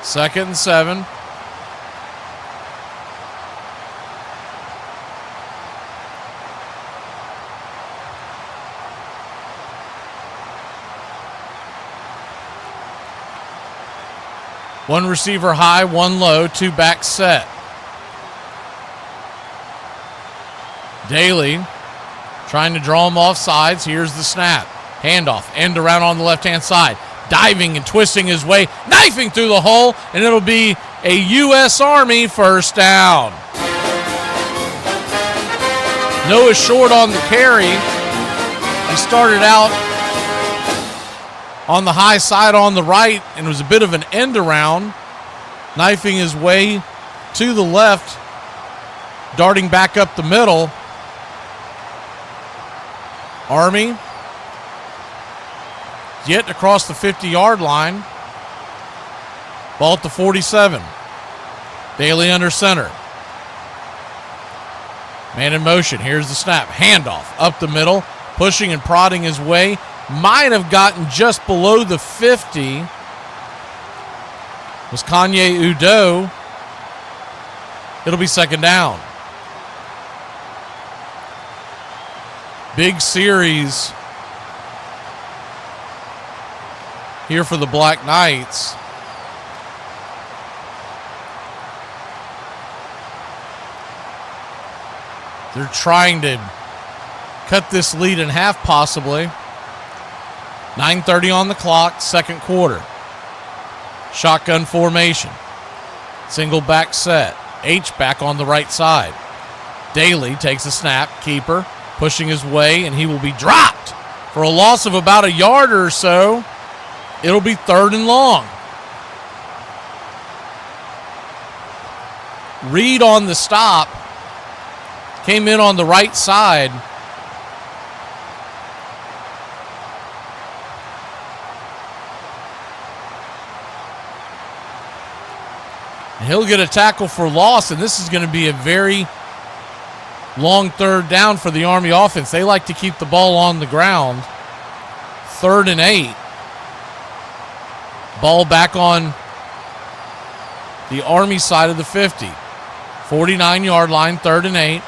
Second and 7. One receiver high, one low, 2 back set. Daly trying to draw him off sides. Here's the snap. Handoff. End around on the left-hand side. Diving and twisting his way, knifing through the hole, and it'll be a U.S. Army first down. Noah Short on the carry. He started out on the high side on the right, and it was a bit of an end around, knifing his way to the left, darting back up the middle. Army yet across the 50-yard line. Ball at the 47. Daly under center. Man in motion. Here's the snap. Handoff up the middle. Pushing and prodding his way. Might have gotten just below the 50. Was Kanye Udo. It'll be second down. Big series here for the Black Knights. They're trying to cut this lead in half possibly. 9:30 on the clock, second quarter. Shotgun formation. Single back set. H-back on the right side. Daly takes a snap. Keeper pushing his way, and he will be dropped for a loss of about a yard or so. It'll be third and long. Reed on the stop. Came in on the right side. He'll get a tackle for loss, and this is going to be a very long third down for the Army offense. They like to keep the ball on the ground. 3rd and 8. Ball back on the Army side of the 50. 49-yard line, 3rd and 8.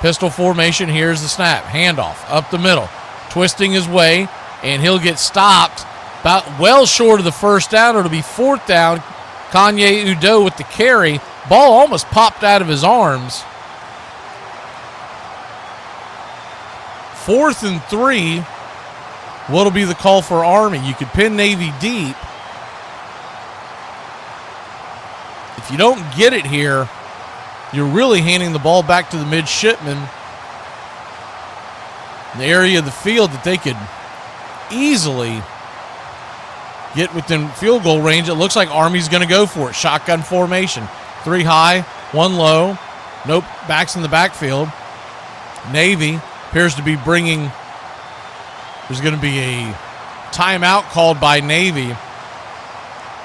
Pistol formation, here's the snap. Handoff up the middle. Twisting his way, and he'll get stopped about well short of the first down. It'll be 4th down. Kanye Udo with the carry. Ball almost popped out of his arms. 4th and 3. What'll be the call for Army? You could pin Navy deep. If you don't get it here, you're really handing the ball back to the midshipmen in the area of the field that they could easily get within field goal range. It looks like Army's going to go for it. Shotgun formation. 3 high, 1 low. Nope, backs in the backfield. Navy appears to be bringing... There's going to be a timeout called by Navy.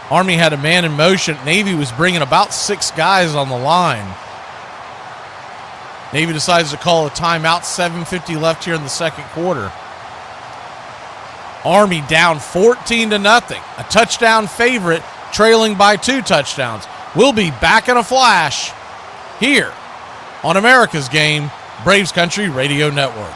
Army had a man in motion. Navy was bringing about 6 guys on the line. Navy decides to call a timeout. 7:50 left here in the second quarter. Army down 14-0. A touchdown favorite, trailing by 2 touchdowns. We'll be back in a flash here on America's Game, Braves Country Radio Network.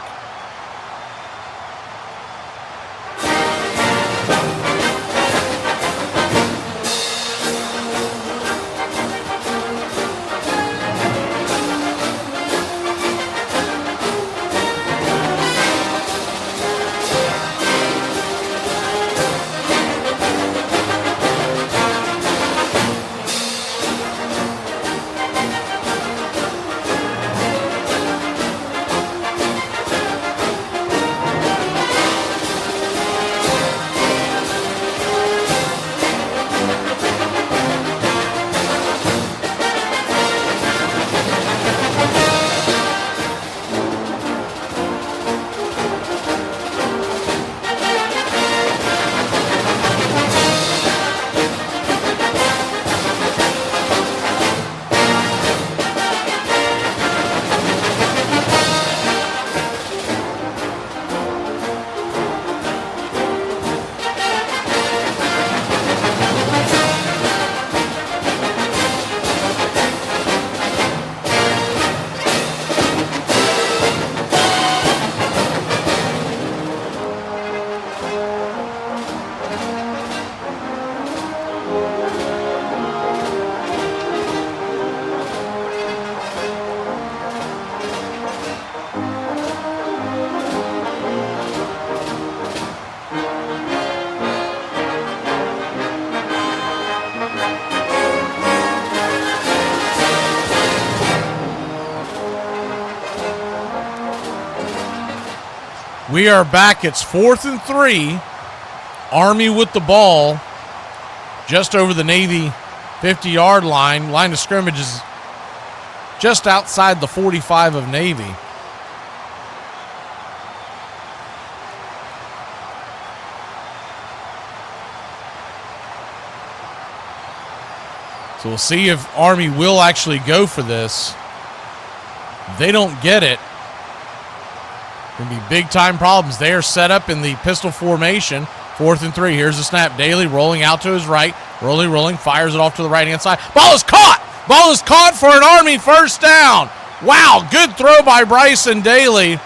We are back. It's 4th and 3. Army with the ball just over the Navy 50-yard line. Line of scrimmage is just outside the 45 of Navy. So we'll see if Army will actually go for this. If they don't get it, going to be big-time problems. They are set up in the pistol formation. 4th and 3. Here's the snap. Daly rolling out to his right. Rolling, fires it off to the right-hand side. Ball is caught! Ball is caught for an Army first down. Wow, good throw by Bryson Daly. He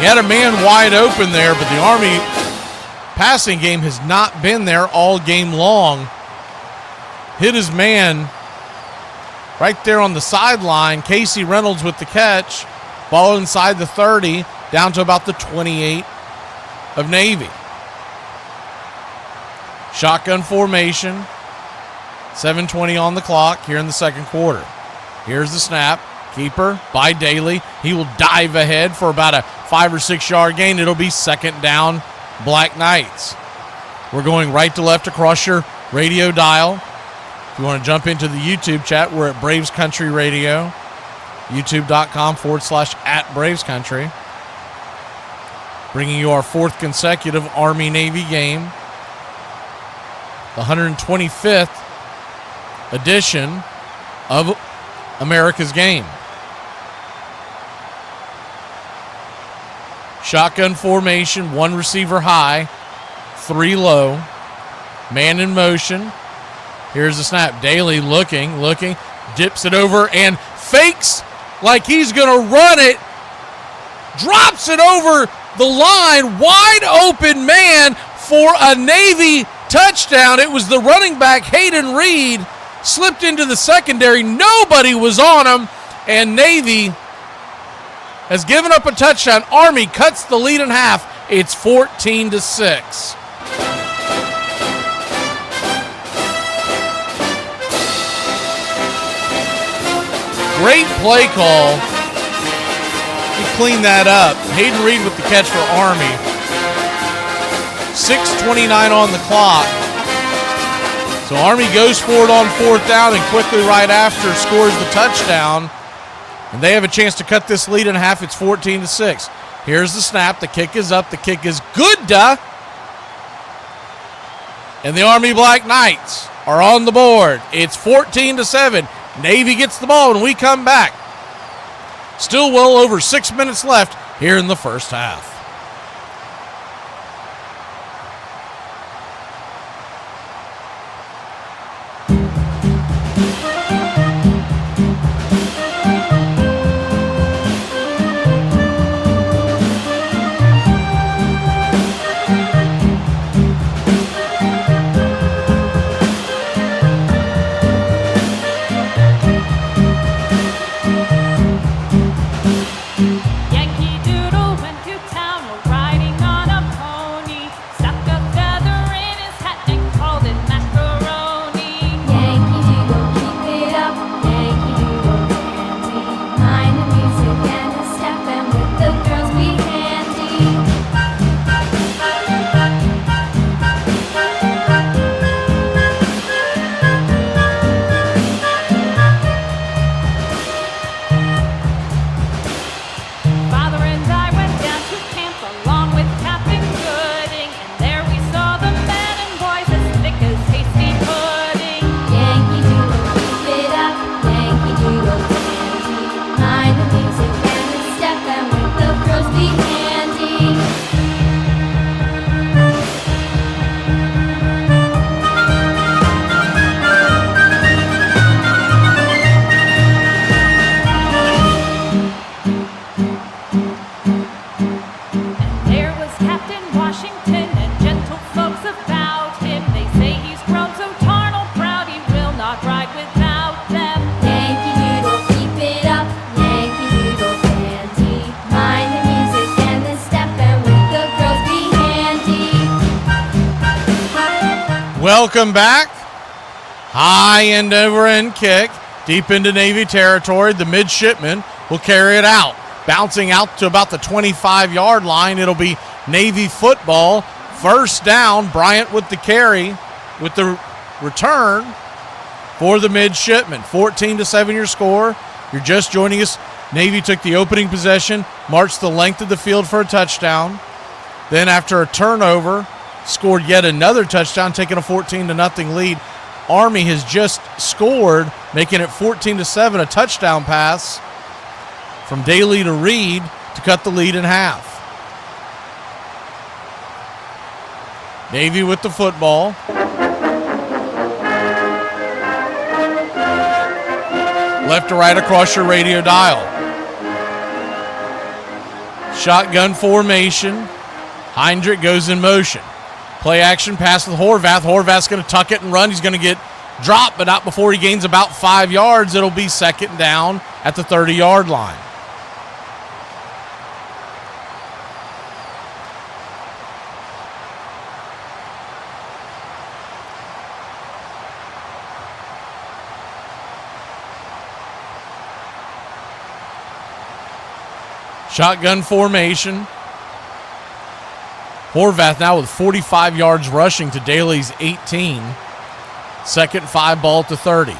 had a man wide open there, but the Army passing game has not been there all game long. Hit his man right there on the sideline. Casey Reynolds with the catch. Ball inside the 30, down to about the 28 of Navy. Shotgun formation. 7:20 on the clock here in the second quarter. Here's the snap. Keeper by Daly. He will dive ahead for about a 5 or 6 yard gain. It'll be second down, Black Knights. We're going right to left across your radio dial. If you want to jump into the YouTube chat, we're at Braves Country Radio. YouTube.com/@BravesCountry. Bringing you our 4th consecutive Army-Navy game. The 125th edition of America's Game. Shotgun formation, 1 receiver high, 3 low. Man in motion. Here's the snap. Daly looking, dips it over and fakes like he's going to run it. Drops it over the line. Wide open man for a Navy touchdown. It was the running back, Hayden Reed, slipped into the secondary. Nobody was on him, and Navy has given up a touchdown. Army cuts the lead in half. It's 14-6. Great play call. He cleaned that up. Hayden Reed with the catch for Army. 6:29 on the clock. So Army goes for it on 4th down and quickly right after scores the touchdown. And they have a chance to cut this lead in half. It's 14-6. Here's the snap. The kick is up. The kick is good. And the Army Black Knights are on the board. It's 14-7. Navy gets the ball, and we come back. Still well over 6 minutes left here in the first half. Welcome back. High end over end kick. Deep into Navy territory. The midshipmen will carry it out. Bouncing out to about the 25-yard line. It'll be Navy football. First down. Bryant with the carry with the return for the midshipmen. 14-7 your score. You're just joining us. Navy took the opening possession, marched the length of the field for a touchdown. Then after a turnover, scored yet another touchdown, taking a 14-0 lead. Army has just scored, making it 14-7, a touchdown pass from Daly to Reed to cut the lead in half. Navy with the football. Left to right across your radio dial. Shotgun formation. Heinrich goes in motion. Play action pass with Horvath. Horvath's going to tuck it and run. He's going to get dropped, but not before he gains about 5 yards. It'll be second down at the 30-yard line. Shotgun formation. Horvath now with 45 yards rushing to Daly's 18. Second 5 ball at the 30.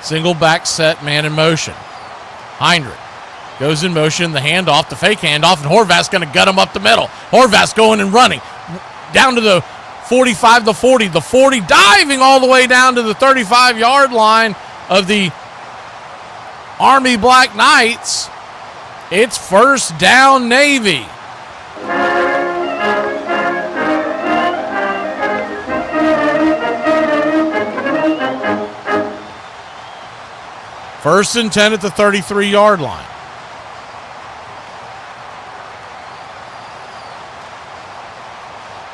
Single back set, man in motion. Heinrich goes in motion, the handoff, the fake handoff, and Horvath's going to gut him up the middle. Horvath's going and running. Down to the 45, the 40, the 40, diving all the way down to the 35-yard line of the Army Black Knights. It's first down, Navy. First and 10 at the 33-yard line.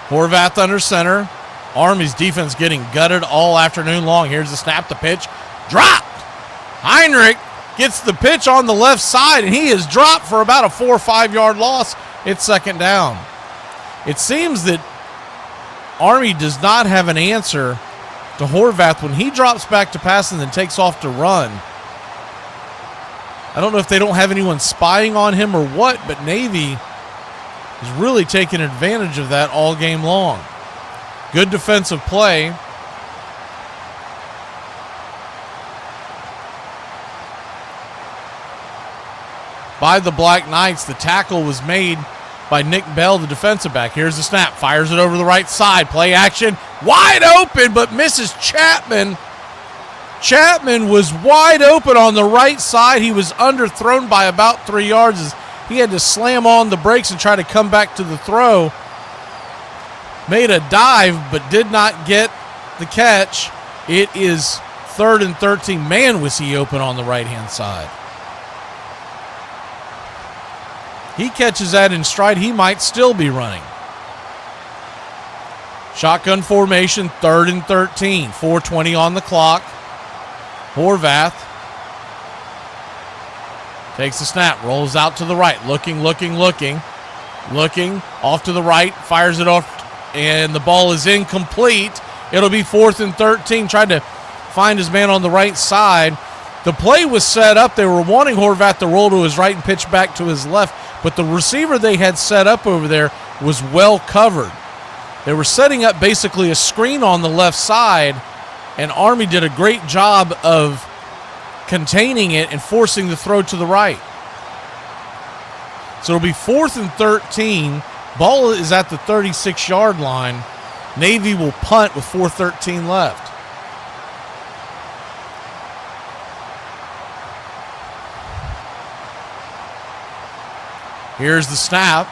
Horvath under center. Army's defense getting gutted all afternoon long. Here's the snap, the pitch. Dropped. Heinrich gets the pitch on the left side, and he is dropped for about a 4 or 5 yard loss. It's second down. It seems that Army does not have an answer to Horvath when he drops back to pass and then takes off to run. I don't know if they don't have anyone spying on him or what, but Navy is really taking advantage of that all game long. Good defensive play. By the Black Knights. The tackle was made by Nick Bell, the defensive back. Here's the snap. Fires it over the right side. Play action. Wide open, but misses Chapman. Chapman was wide open on the right side. He was underthrown by about 3 yards as he had to slam on the brakes and try to come back to the throw. Made a dive, but did not get the catch. It is third and 13. Man, was he open on the right-hand side. He catches that in stride. He might still be running. Shotgun formation, third and 13. 4:20 on the clock. Horvath takes the snap, rolls out to the right, looking, off to the right, fires it off, and the ball is incomplete. It'll be 4th and 13. Tried to find his man on the right side. The play was set up. They were wanting Horvath to roll to his right and pitch back to his left, but the receiver they had set up over there was well covered. They were setting up basically a screen on the left side, and Army did a great job of containing it and forcing the throw to the right. So it'll be 4th and 13. Ball is at the 36-yard line. Navy will punt with 4:13 left. Here's the snap.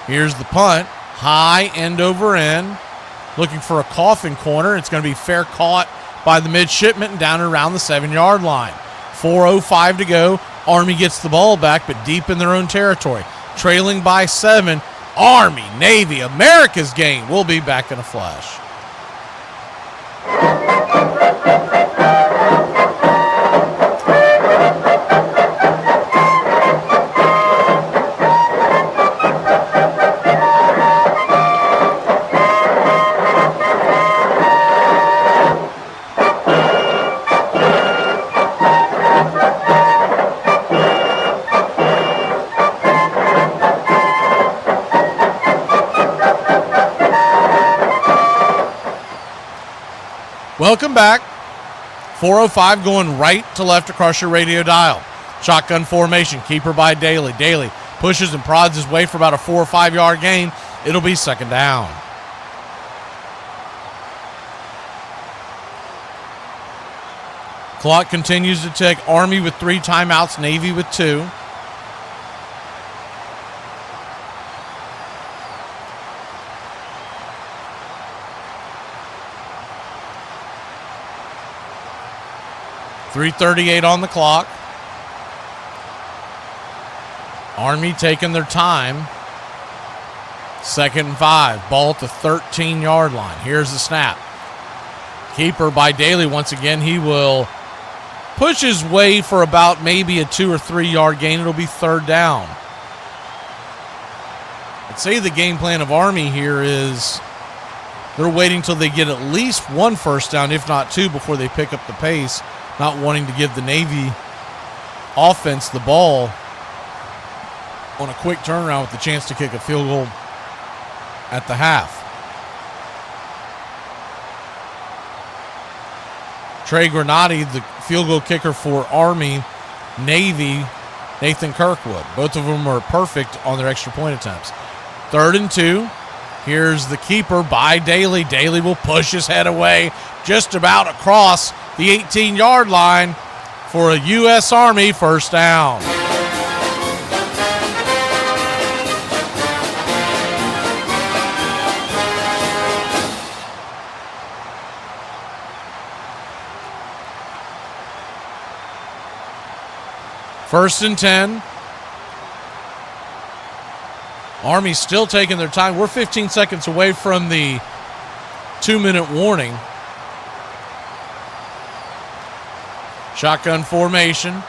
Here's the punt. High end over end. Looking for a coffin corner. It's going to be fair caught by the midshipmen down around the 7-yard line. 4:05 to go. Army gets the ball back, but deep in their own territory. Trailing by 7. Army, Navy, America's game. We'll be back in a flash. Welcome back. 4:05 going right to left across your radio dial. Shotgun formation, keeper by Daly. Daly pushes and prods his way for about a 4 or 5 yard gain. It'll be second down. Clock continues to tick. Army with 3 timeouts, Navy with 2. .338 on the clock. Army taking their time. 2nd and 5. Ball at the 13-yard line. Here's the snap. Keeper by Daly once again. He will push his way for about maybe a 2 or 3 yard gain. It'll be third down. I'd say the game plan of Army here is they're waiting till they get at least 1 first down, if not 2, before they pick up the pace, not wanting to give the Navy offense the ball on a quick turnaround with the chance to kick a field goal at the half. Trey Granati, the field goal kicker for Army. Navy, Nathan Kirkwood. Both of them are perfect on their extra point attempts. 3rd and 2. Here's the keeper by Daly. Daly will push his head away just about across the 18-yard line for a U.S. Army first down. First and 10. Army still taking their time. We're 15 seconds away from the 2-minute warning. Shotgun formation.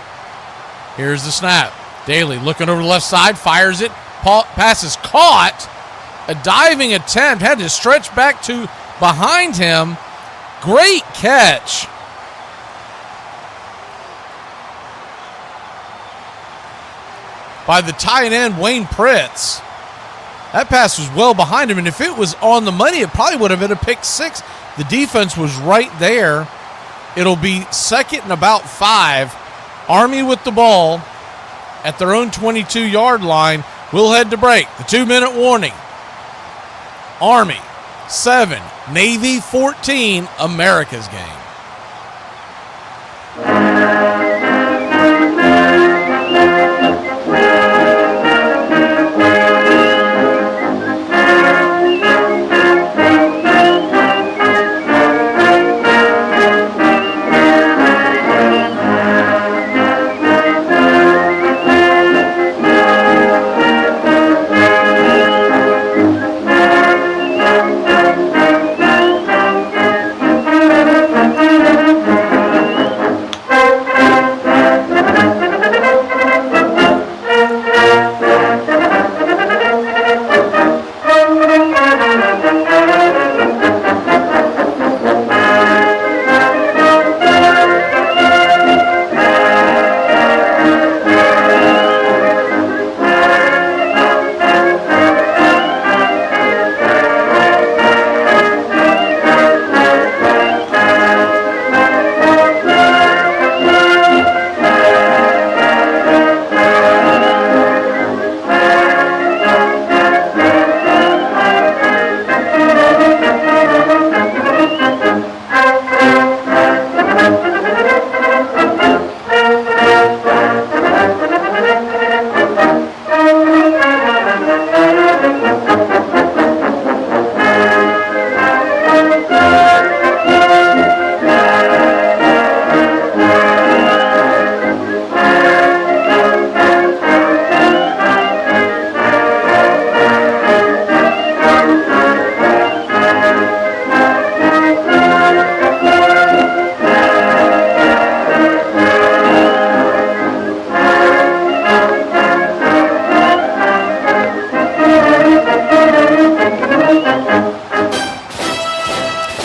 Here's the snap. Daly looking over the left side, fires it. Pass is caught. A diving attempt. Had to stretch back to behind him. Great catch. By the tight end, Wayne Pritz. That pass was well behind him, and if it was on the money, it probably would have been a pick 6. The defense was right there. It'll be 2nd and about 5. Army with the ball at their own 22-yard line. We'll head to break. The 2-minute warning. Army 7, Navy 14, America's game.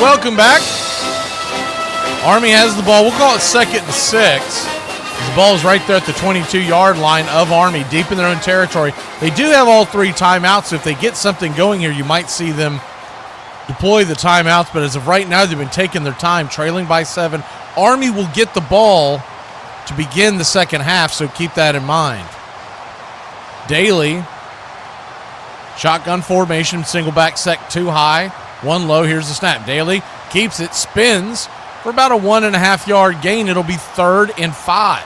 Welcome back. Army has the ball. We'll call it 2nd and 6. The ball is right there at the 22-yard line of Army, deep in their own territory. They do have all 3 timeouts. If they get something going here, you might see them deploy the timeouts, but as of right now, they've been taking their time, trailing by 7. Army will get the ball to begin the second half, so keep that in mind. Daly, shotgun formation, single back sec 2 high, 1 low. Here's the snap. Daly keeps it, spins for about a 1.5 yard gain. It'll be 3rd and 5.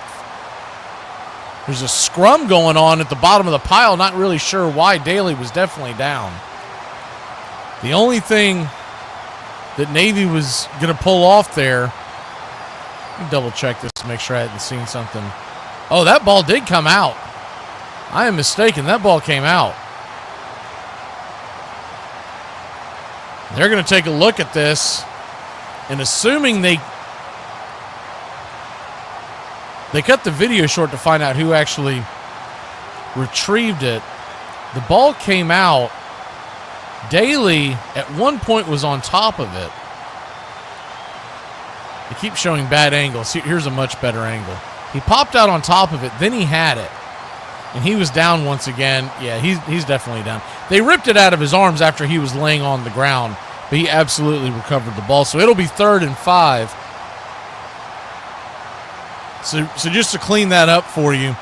There's a scrum going on at the bottom of the pile. Not really sure why. Daly was definitely down. The only thing that Navy was going to pull off there, let me double check this to make sure I hadn't seen something. Oh, that ball did come out. I am mistaken. That ball came out. They're going to take a look at this, and assuming they cut the video short to find out who actually retrieved it. The ball came out. Daly at one point was on top of it. They keep showing bad angles. Here's a much better angle. He popped out on top of it, then he had it. And he was down once again. Yeah, he's definitely down. They ripped it out of his arms after he was laying on the ground, but he absolutely recovered the ball. So it'll be 3rd and 5. So just to clean that up for you,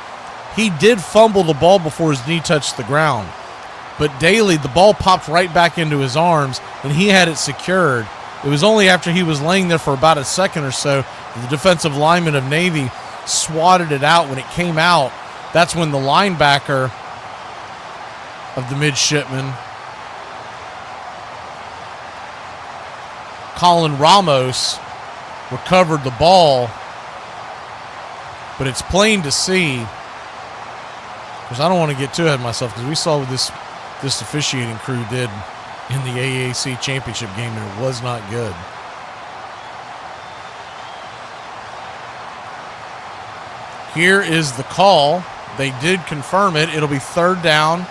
he did fumble the ball before his knee touched the ground. But Daly, the ball popped right back into his arms, and he had it secured. It was only after he was laying there for about a second or so that the defensive lineman of Navy swatted it out. When it came out, that's when the linebacker of the Midshipmen, Colin Ramos, recovered the ball. But it's plain to see, because I don't want to get too ahead of myself, because we saw what this officiating crew did in the AAC championship game, and it was not good. Here is the call. They did confirm it. It'll be 3rd down.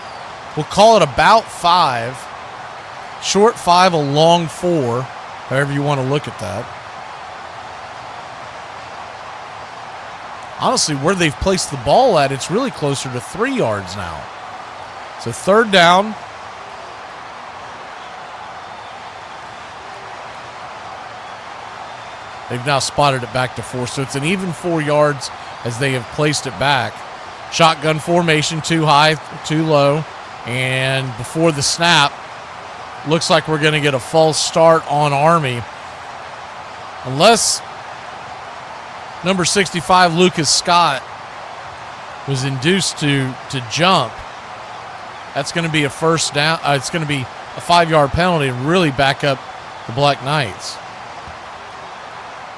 We'll call it about 5. Short 5, a long 4, however you want to look at that. Honestly, where they've placed the ball at, it's really closer to 3 yards now. So 3rd down. They've now spotted it back to 4. So it's an even 4 yards as they have placed it back. Shotgun formation, 2 high, 2 low. And before the snap, looks like we're going to get a false start on Army. Unless number 65, Lucas Scott, was induced to jump. That's going to be a 1st down. It's going to be a 5-yard penalty and really back up the Black Knights.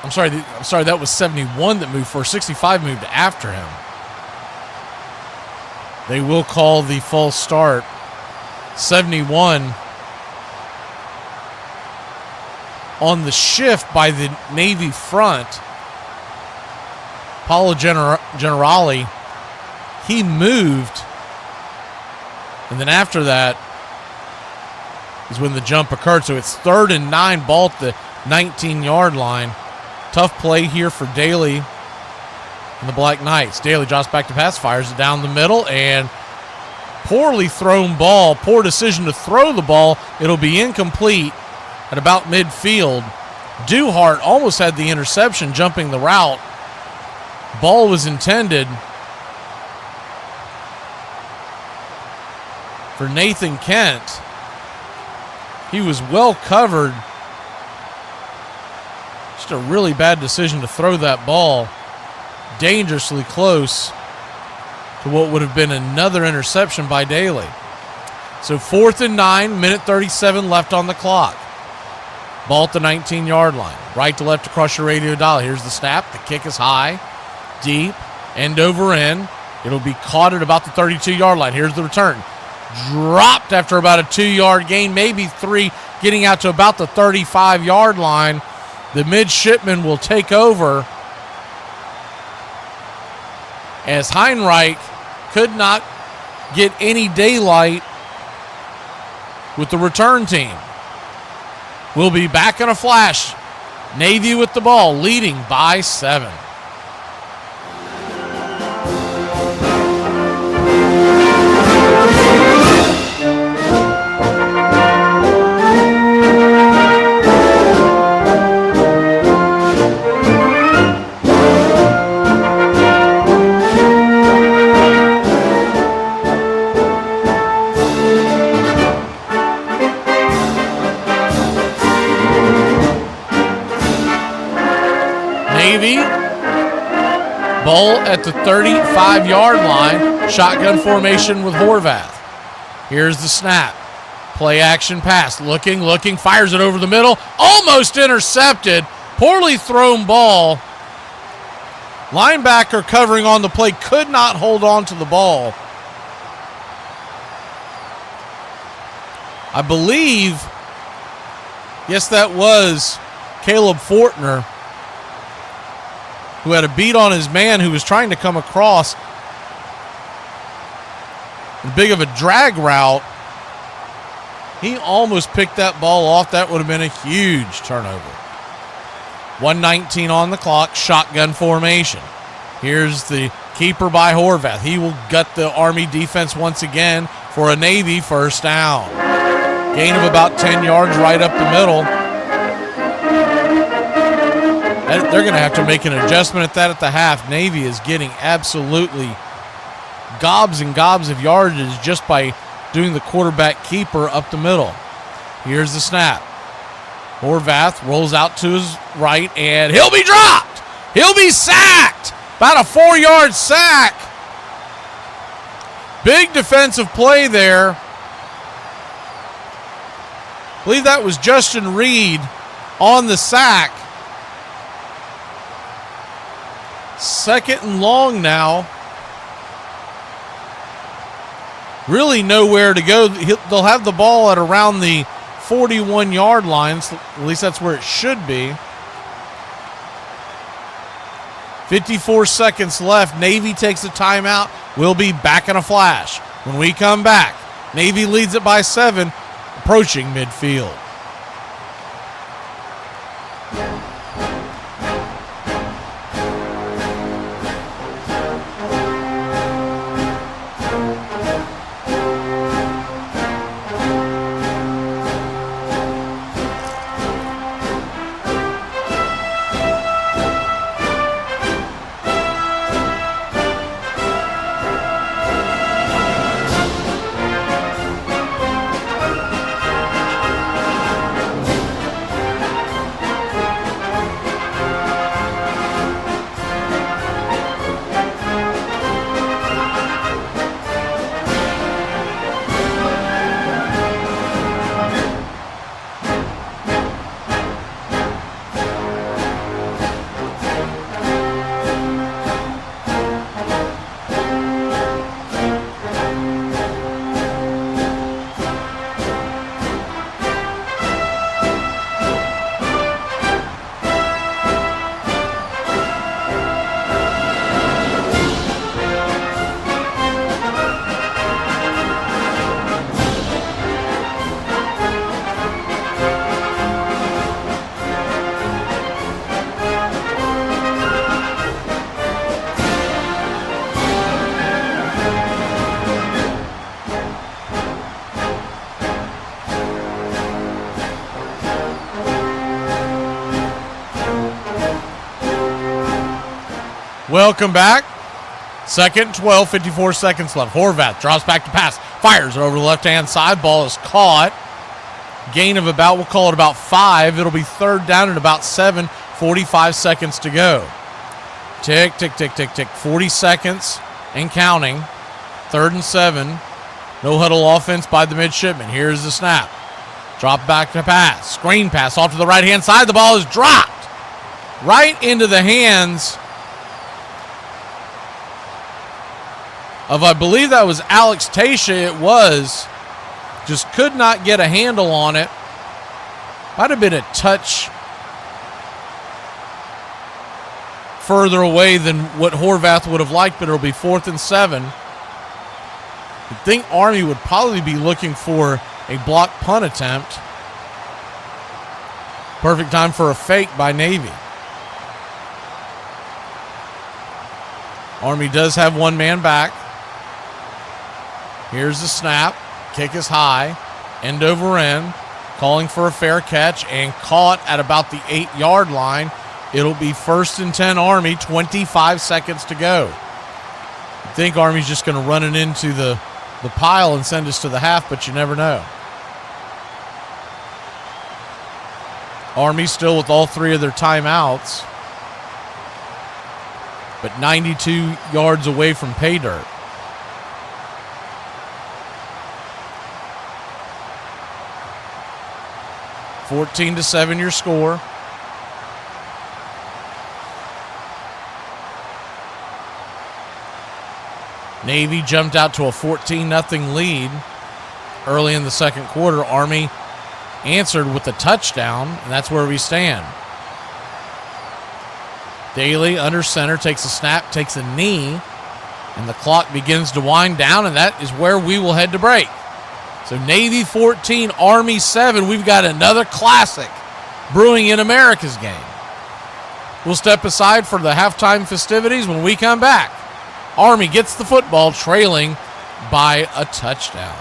I'm sorry, that was 71 that moved first. 65 moved after him. They will call the false start. 71 on the shift by the Navy front. Paulo Generali, he moved, and then after that is when the jump occurred. So it's 3rd and 9, ball at the 19-yard line. Tough play here for Daly and the Black Knights. Daly drops back to pass, fires it down the middle, and poorly thrown ball. Poor decision to throw the ball. It'll be incomplete at about midfield. Duhart almost had the interception jumping the route. Ball was intended for Nathan Kent. He was well covered. Just a really bad decision to throw that ball dangerously close to what would have been another interception by Daly. So 4th and 9, minute 37 left on the clock. Ball at the 19-yard line. Right to left across your radio dial. Here's the snap. The kick is high, deep, end over end. It'll be caught at about the 32-yard line. Here's the return. Dropped after about a 2-yard gain, maybe 3, getting out to about the 35-yard line. The Midshipmen will take over as Heinrich could not get any daylight with the return team. We'll be back in a flash. Navy with the ball, leading by 7. at the 35-yard line. Shotgun formation with Horvath. Here's the snap. Play action pass. Looking, fires it over the middle. Almost intercepted. Poorly thrown ball. Linebacker covering on the play could not hold on to the ball. I believe, yes, that was Caleb Fortner, who had a beat on his man who was trying to come across. Big of a drag route. He almost picked that ball off. That would have been a huge turnover. 1:19 on the clock, shotgun formation. Here's the keeper by Horvath. He will gut the Army defense once again for a Navy first down. Gain of about 10 yards right up the middle. They're going to have to make an adjustment at that at the half. Navy is getting absolutely gobs and gobs of yardage just by doing the quarterback keeper up the middle. Here's the snap. Horvath rolls out to his right, and he'll be dropped. He'll be sacked. About a 4-yard sack. Big defensive play there. I believe that was Justin Reed on the sack. Second and long now. Really nowhere to go. They'll have the ball at around the 41-yard line. At least that's where it should be. 54 seconds left. Navy takes a timeout. We'll be back in a flash. When we come back, Navy leads it by 7, approaching midfield. Welcome back. Second, 12, 54 seconds left. Horvath drops back to pass. Fires it over the left-hand side. Ball is caught. Gain of about, we'll call it about 5. It'll be third down at about 7, 45 seconds to go. Tick, tick, tick, tick, tick. 40 seconds and counting. Third and 7. No huddle offense by the Midshipmen. Here's the snap. Drop back to pass. Screen pass off to the right-hand side. The ball is dropped right into the hands of, I believe that was Alex Tasha. It was. Just could not get a handle on it. Might have been a touch further away than what Horvath would have liked, but it'll be 4th and 7. I think Army would probably be looking for a block punt attempt. Perfect time for a fake by Navy. Army does have one man back. Here's the snap. Kick is high. End over end. Calling for a fair catch and caught at about the 8-yard line. It'll be 1st and 10 Army, 25 seconds to go. I think Army's just going to run it into the pile and send us to the half, but you never know. Army still with all 3 of their timeouts. but 92 yards away from pay dirt. (14-7) your score. Navy jumped out to a 14-0 lead early in the second quarter. Army answered with a touchdown, and that's where we stand. Daly under center takes a snap, takes a knee, and the clock begins to wind down, and that is where we will head to break. So Navy 14, Army 7. We've got another classic brewing in America's game. We'll step aside for the halftime festivities. When we come back, Army gets the football, trailing by a touchdown.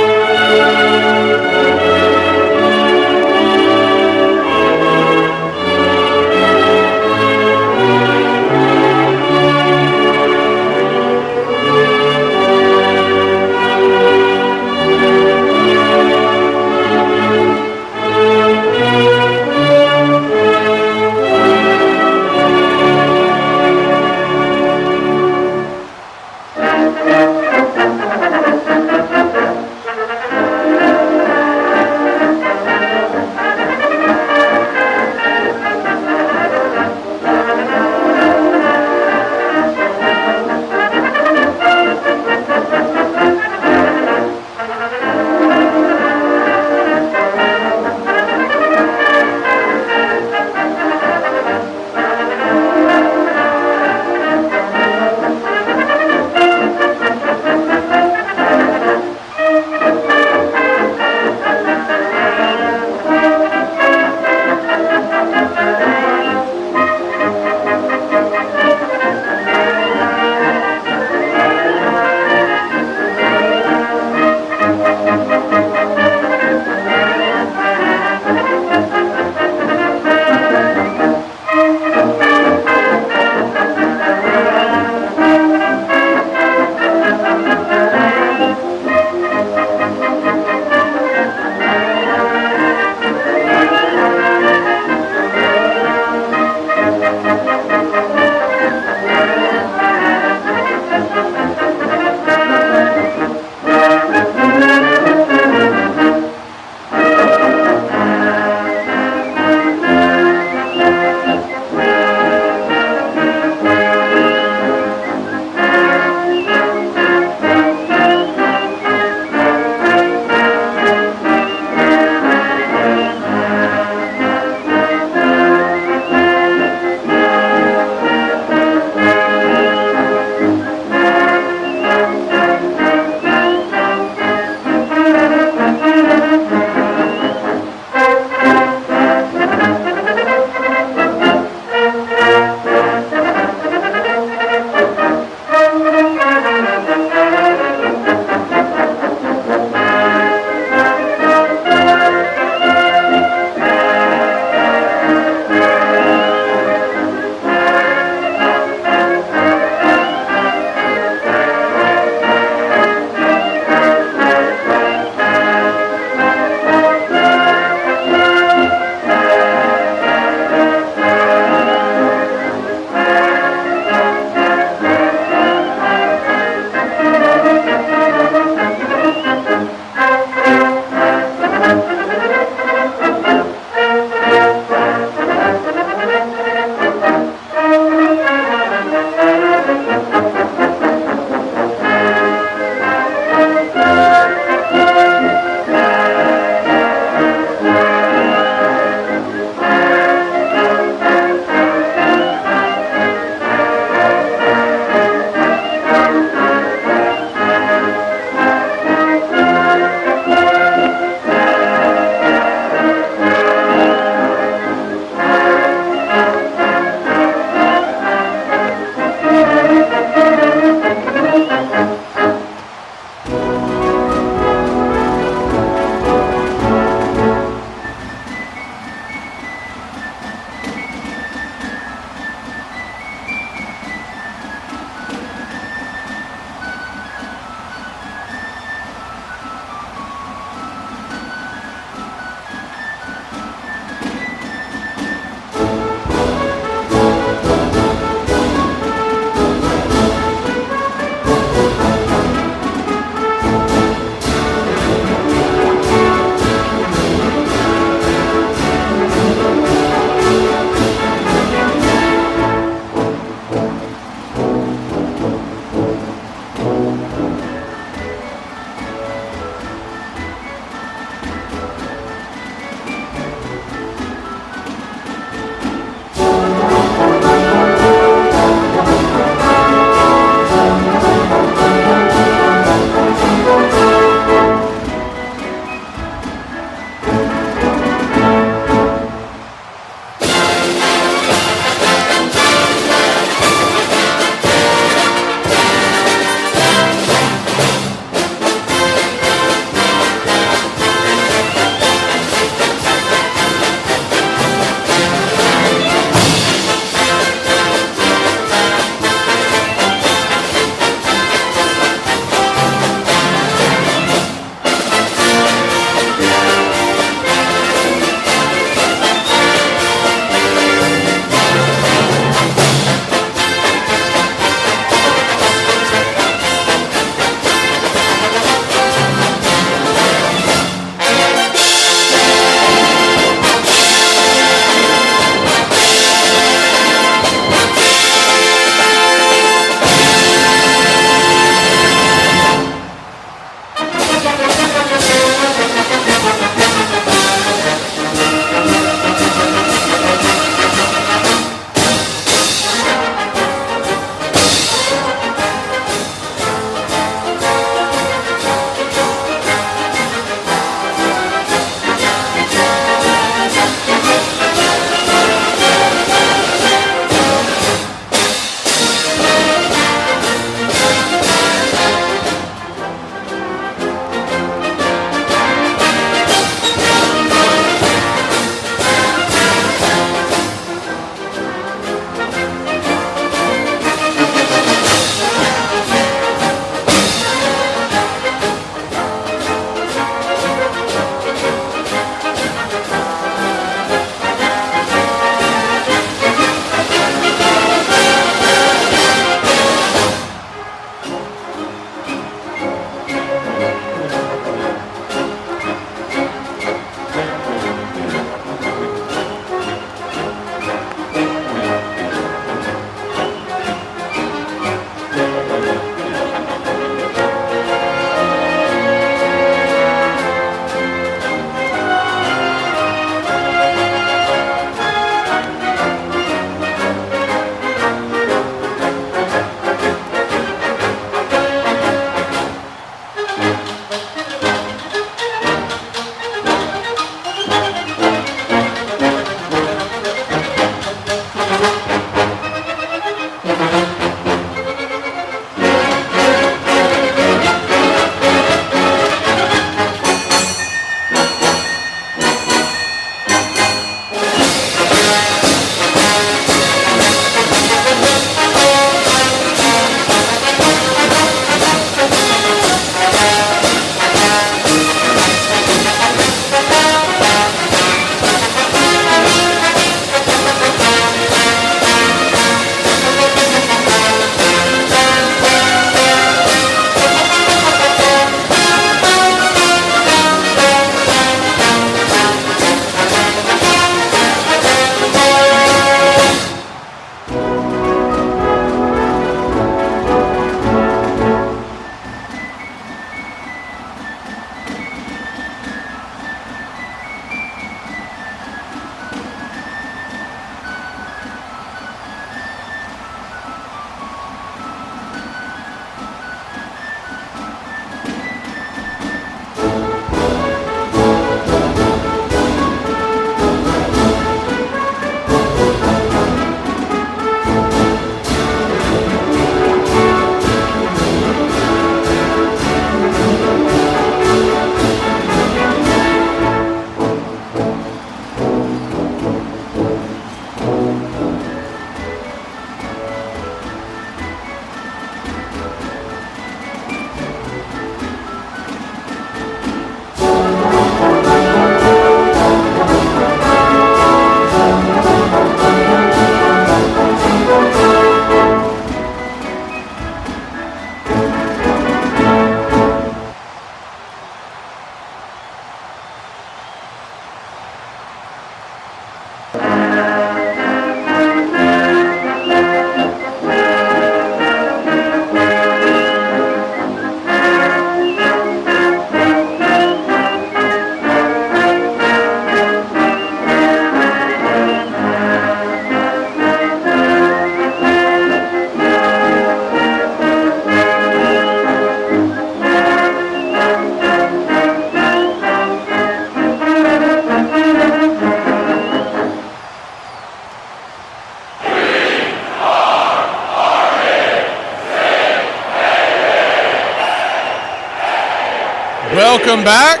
Welcome back.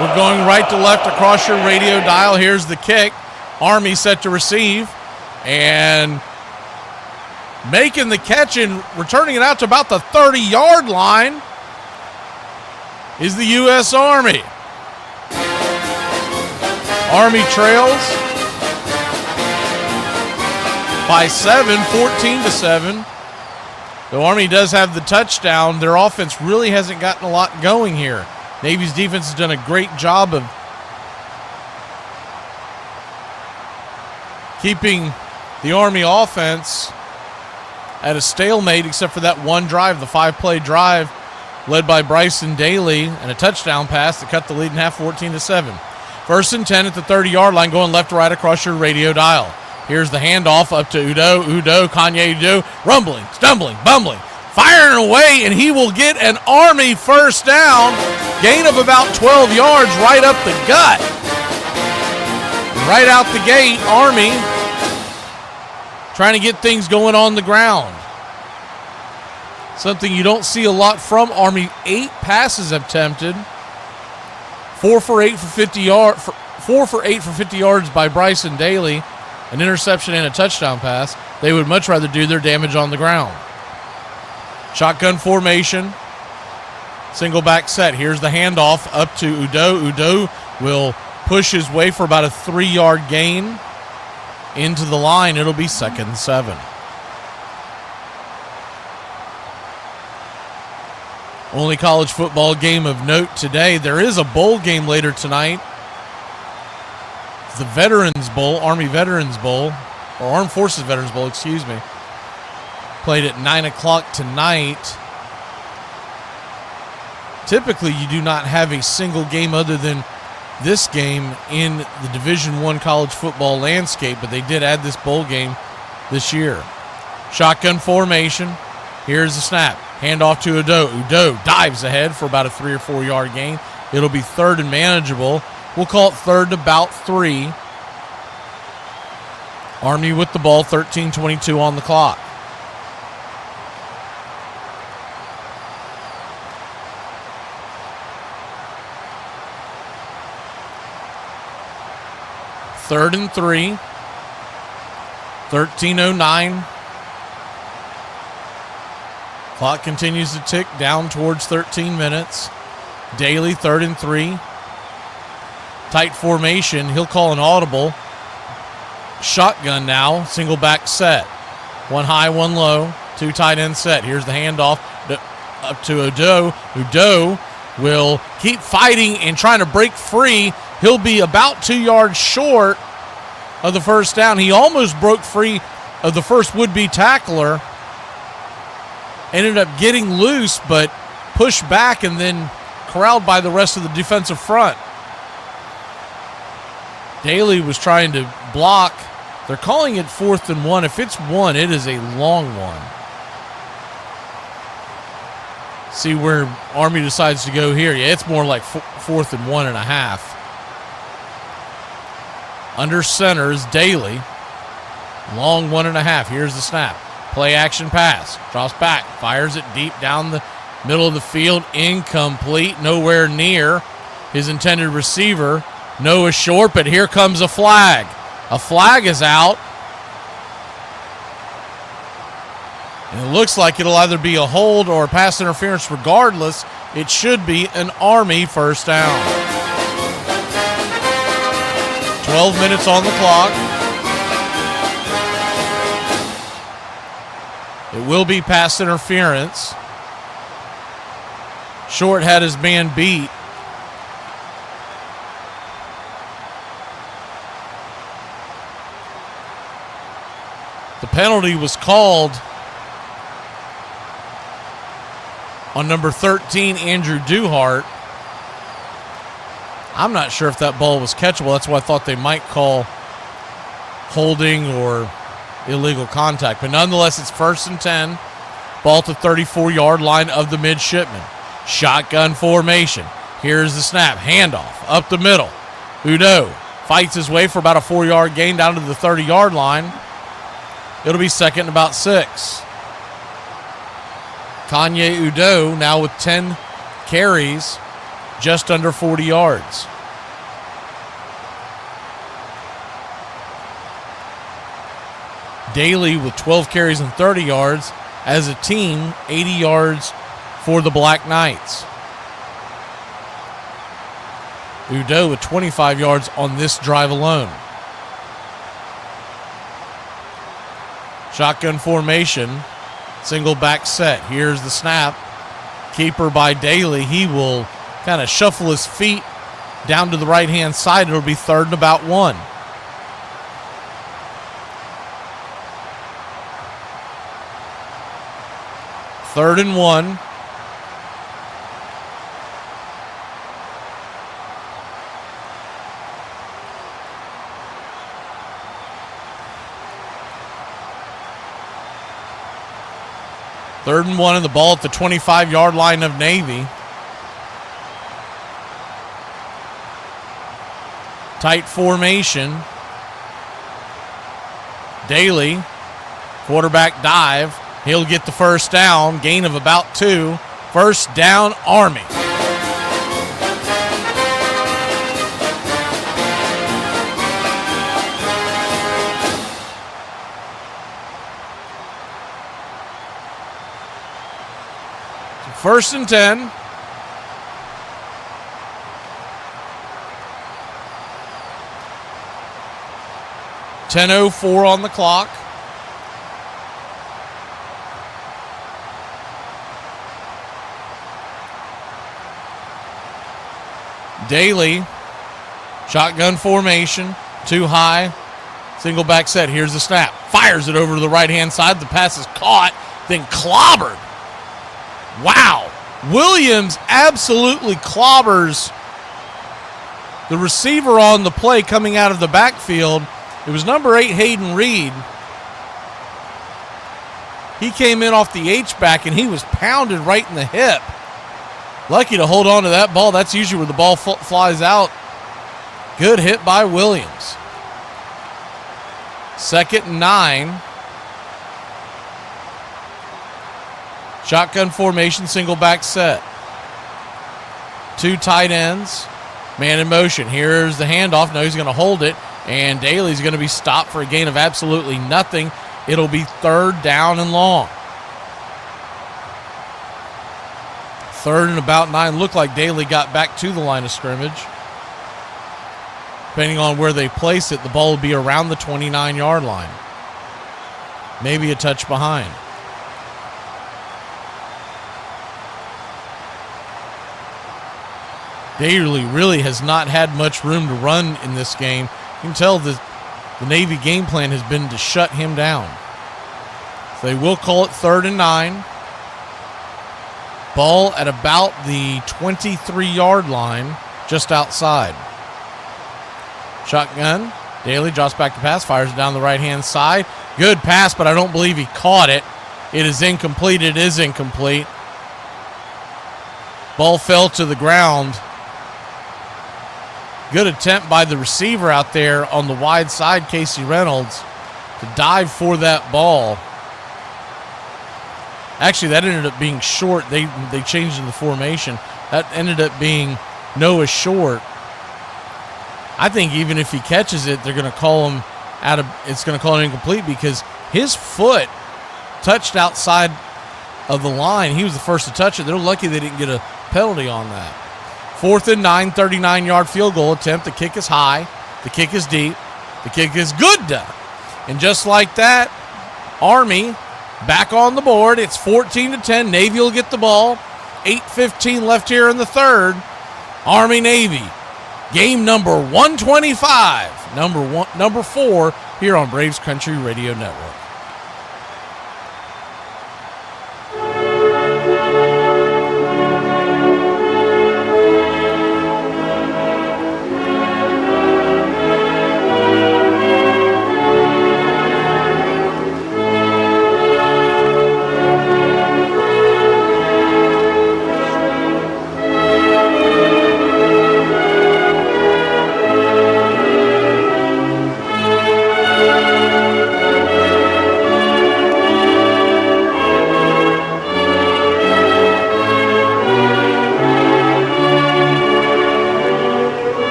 We're going right to left across your radio dial. Here's the kick. Army set to receive. And making the catch and returning it out to about the 30-yard line is the U.S. Army. Army trails by 7, 14-7. The Army does have the touchdown. Their offense really hasn't gotten a lot going here. Navy's defense has done a great job of keeping the Army offense at a stalemate except for that one drive, the 5-play drive led by Bryson Daly, and a touchdown pass that cut the lead in half 14-7. 1st and 10 at the 30-yard line, going left to right across your radio dial. Here's the handoff up to Udo. Kanye Udo, rumbling, stumbling, bumbling, firing away, and he will get an Army first down. Gain of about 12 yards right up the gut. Right out the gate, Army trying to get things going on the ground. Something you don't see a lot from Army. 8 passes attempted. 4 for 8 for 50 yards. 4 for 8 for 50 yards by Bryson Daly. An interception and a touchdown pass. They would much rather do their damage on the ground. Shotgun formation. Single back set. Here's the handoff up to Udo. Udo will push his way for about a 3-yard gain into the line. It'll be 2nd and 7. Only college football game of note today. There is a bowl game later tonight. It's the Veterans Bowl, Army Veterans Bowl, or Armed Forces Veterans Bowl, excuse me. Played at 9 o'clock tonight. Typically, you do not have a single game other than this game in the Division I college football landscape, but they did add this bowl game this year. Shotgun formation. Here's the snap. Handoff to Udo. Udo dives ahead for about a 3 or 4 yard gain. It'll be 3rd and manageable. We'll call it 3rd and about 3. Army with the ball, 13:22 on the clock. Third and 3. 13:09. Clock continues to tick down towards 13 minutes. Daly, 3rd and 3. Tight formation. He'll call an audible. Shotgun now. Single back set. One high, one low. 2 tight end set. Here's the handoff up to Udo. Udo will keep fighting and trying to break free. He'll be about 2 yards short of the first down. He almost broke free of the first would-be tackler. Ended up getting loose, but pushed back and then corralled by the rest of the defensive front. Daly was trying to block. They're calling it 4th and 1. If it's 1, it is a long one. See where Army decides to go here. Yeah, it's more like 4th and 1.5. Under center is Daly. Long 1.5. Here's the snap. Play action pass. Drops back. Fires it deep down the middle of the field. Incomplete. Nowhere near his intended receiver. Noah Short, but here comes a flag. A flag is out. And it looks like it'll either be a hold or a pass interference. Regardless, it should be an Army first down. 12 minutes on the clock. It will be pass interference. Short had his man beat. The penalty was called on number 13, Andrew Duhart. I'm not sure if that ball was catchable. That's why I thought they might call holding or illegal contact. But nonetheless, it's 1st and 10. Ball to 34-yard line of the Midshipmen. Shotgun formation. Here's the snap. Handoff up the middle. Udo fights his way for about a 4-yard gain down to the 30-yard line. It'll be 2nd and about 6. Kanye Udo now with 10 carries, just under 40 yards. Daly with 12 carries and 30 yards. As a team, 80 yards for the Black Knights. Udo with 25 yards on this drive alone. Shotgun formation, single back set. Here's the snap. Keeper by Daly. He will kind of shuffle his feet down to the right-hand side. It'll be 3rd and about 1. Third and 1. Third and 1, and the ball at the 25-yard line of Navy. Tight formation. Daly, quarterback dive. He'll get the first down, gain of about 2. First down, Army. First and 10. .10:04 on the clock. Daly, shotgun formation, too high, single back set. Here's the snap. Fires it over to the right-hand side. The pass is caught, then clobbered. Wow. Williams absolutely clobbers the receiver on the play coming out of the backfield. It was number 8, Hayden Reed. He came in off the H-back, and he was pounded right in the hip. Lucky to hold on to that ball. That's usually where the ball flies out. Good hit by Williams. 2nd and 9. Shotgun formation, single back set. 2 tight ends. Man in motion. Here's the handoff. No, he's going to hold it. And Daly's going to be stopped for a gain of absolutely nothing. It'll be 3rd down and long. 3rd and about 9. Looked like Daly got back to the line of scrimmage. Depending on where they place it, the ball will be around the 29-yard line. Maybe a touch behind. Daly really has not had much room to run in this game. You can tell the Navy game plan has been to shut him down. So they will call it 3rd and 9. Ball at about the 23-yard line, just outside. Shotgun. Daly drops back to pass, fires it down the right-hand side. Good pass, but I don't believe he caught it. It is incomplete. It is incomplete. Ball fell to the ground. Good attempt by the receiver out there on the wide side, Casey Reynolds, to dive for that ball. Actually, that ended up being short. They changed in the formation. That ended up being Noah Short. I think even if he catches it, they're going to call him out of. It's going to call it incomplete because his foot touched outside of the line. He was the first to touch it. They're lucky they didn't get a penalty on that. 4th and 9, 39-yard field goal attempt. The kick is high. The kick is deep. The kick is good. And just like that, Army back on the board. It's 14-10. Navy will get the ball. 8:15 left here in the 3rd. Army-Navy. Game number 125. Number 4 here on Braves Country Radio Network.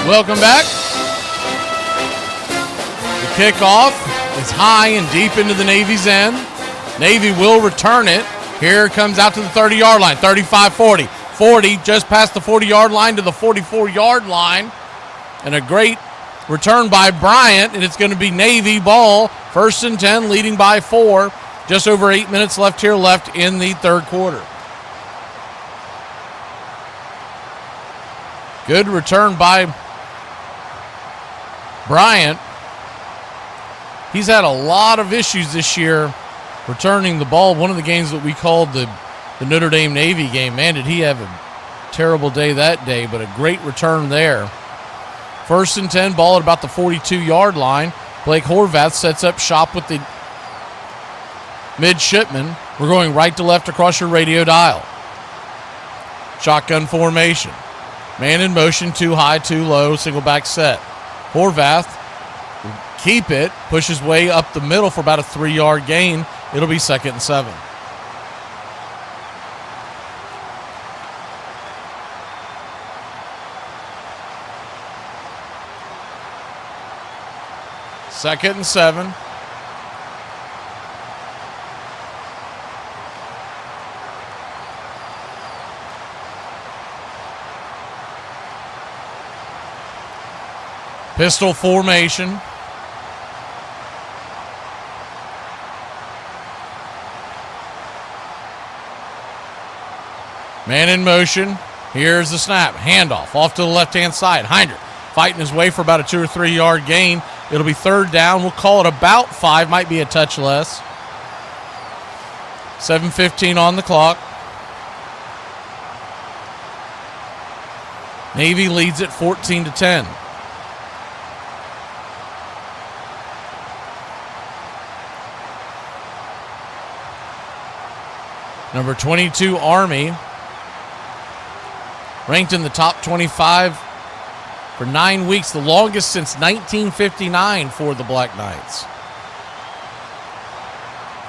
Welcome back. The kickoff is high and deep into the Navy's end. Navy will return it. Here it comes out to the 30-yard line, 35-40. 40 just past the 40-yard line to the 44-yard line. And a great return by Bryant, and it's going to be Navy ball. 1st and 10, leading by 4. Just over 8 minutes left in the third quarter. Good return by Bryant. He's had a lot of issues this year returning the ball. One of the games that we called the Notre Dame Navy game, man, did he have a terrible day that day, but a great return there. 1st and 10, ball at about the 42-yard line. Blake Horvath sets up shop with the Midshipmen. We're going right to left across your radio dial. Shotgun formation. Man in motion, too high, too low, single back set. Horvath will keep it, push his way up the middle for about a 3-yard gain. It'll be 2nd and 7. Second and 7. Pistol formation. Man in motion. Here's the snap. Handoff off to the left-hand side. Heinrich fighting his way for about a 2 or 3 yard gain. It'll be 3rd down. We'll call it about 5. Might be a touch less. 7:15 on the clock. Navy leads it 14-10. Number 22, Army, ranked in the top 25 for 9 weeks, the longest since 1959 for the Black Knights.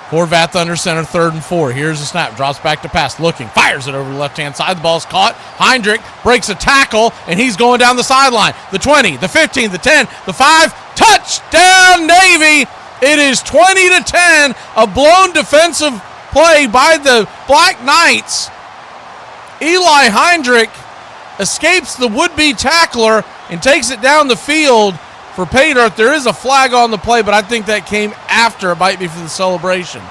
Horvath under center, 3rd and 4. Here's the snap, drops back to pass, looking, fires it over the left-hand side. The ball's caught. Heinrich breaks a tackle, and he's going down the sideline. The 20, the 15, the 10, the 5, touchdown Navy! It is 20-10, a blown defensive play by the Black Knights. Eli Heinrich escapes the would-be tackler and takes it down the field for pay dirt. There is a flag on the play, but I think that came after. It might be for the celebration.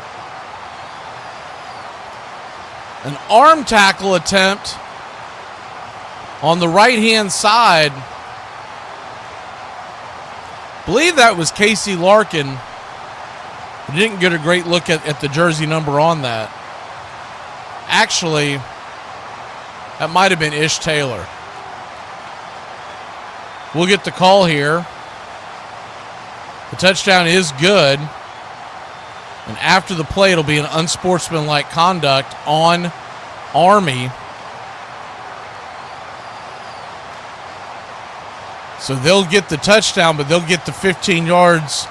An arm tackle attempt on the right-hand side. I believe that was Casey Larkin. I didn't get a great look at the jersey number on that. Actually, that might have been Ish Taylor. We'll get the call here. The touchdown is good. And after the play, it'll be an unsportsmanlike conduct on Army. So they'll get the touchdown, but they'll get the 15 yards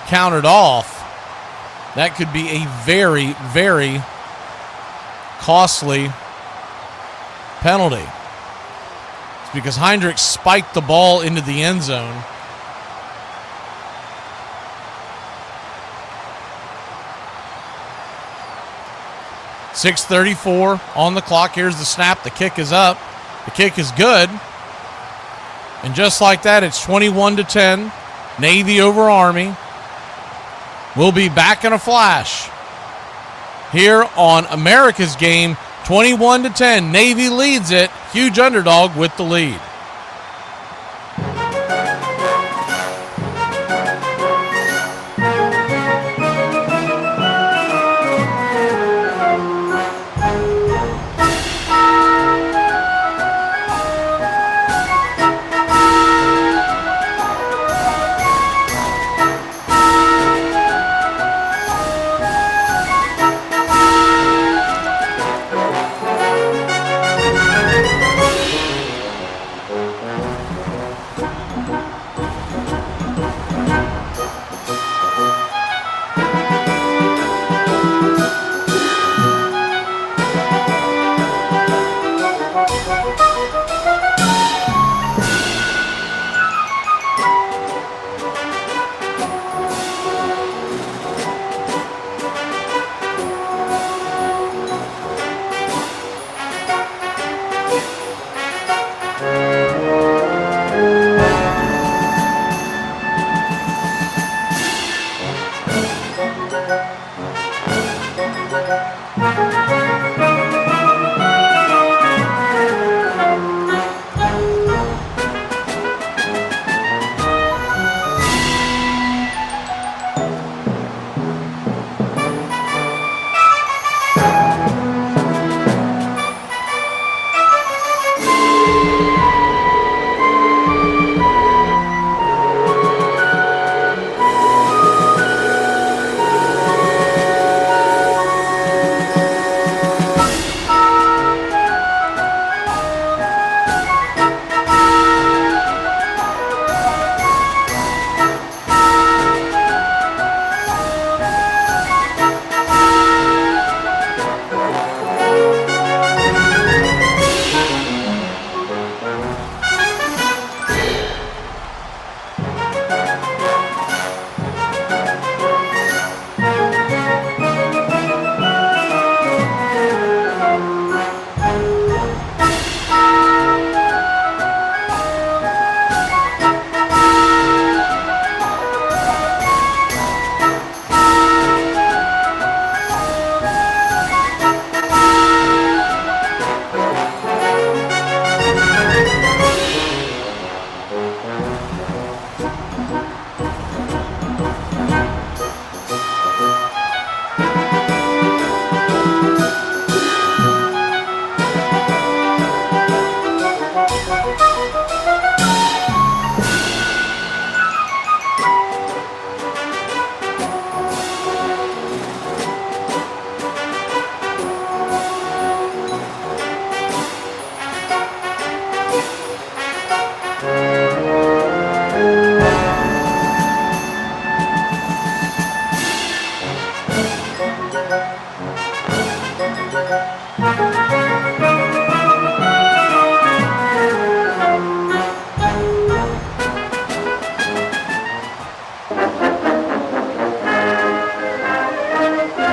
counted off. That could be a very, very costly penalty. It's because Heinrich spiked the ball into the end zone. .634 on the clock. Here's the snap. The kick is up. The kick is good. And just like that, it's 21-10. Navy over Army. We'll be back in a flash here on America's Game. 21-10. Navy leads it. Huge underdog with the lead.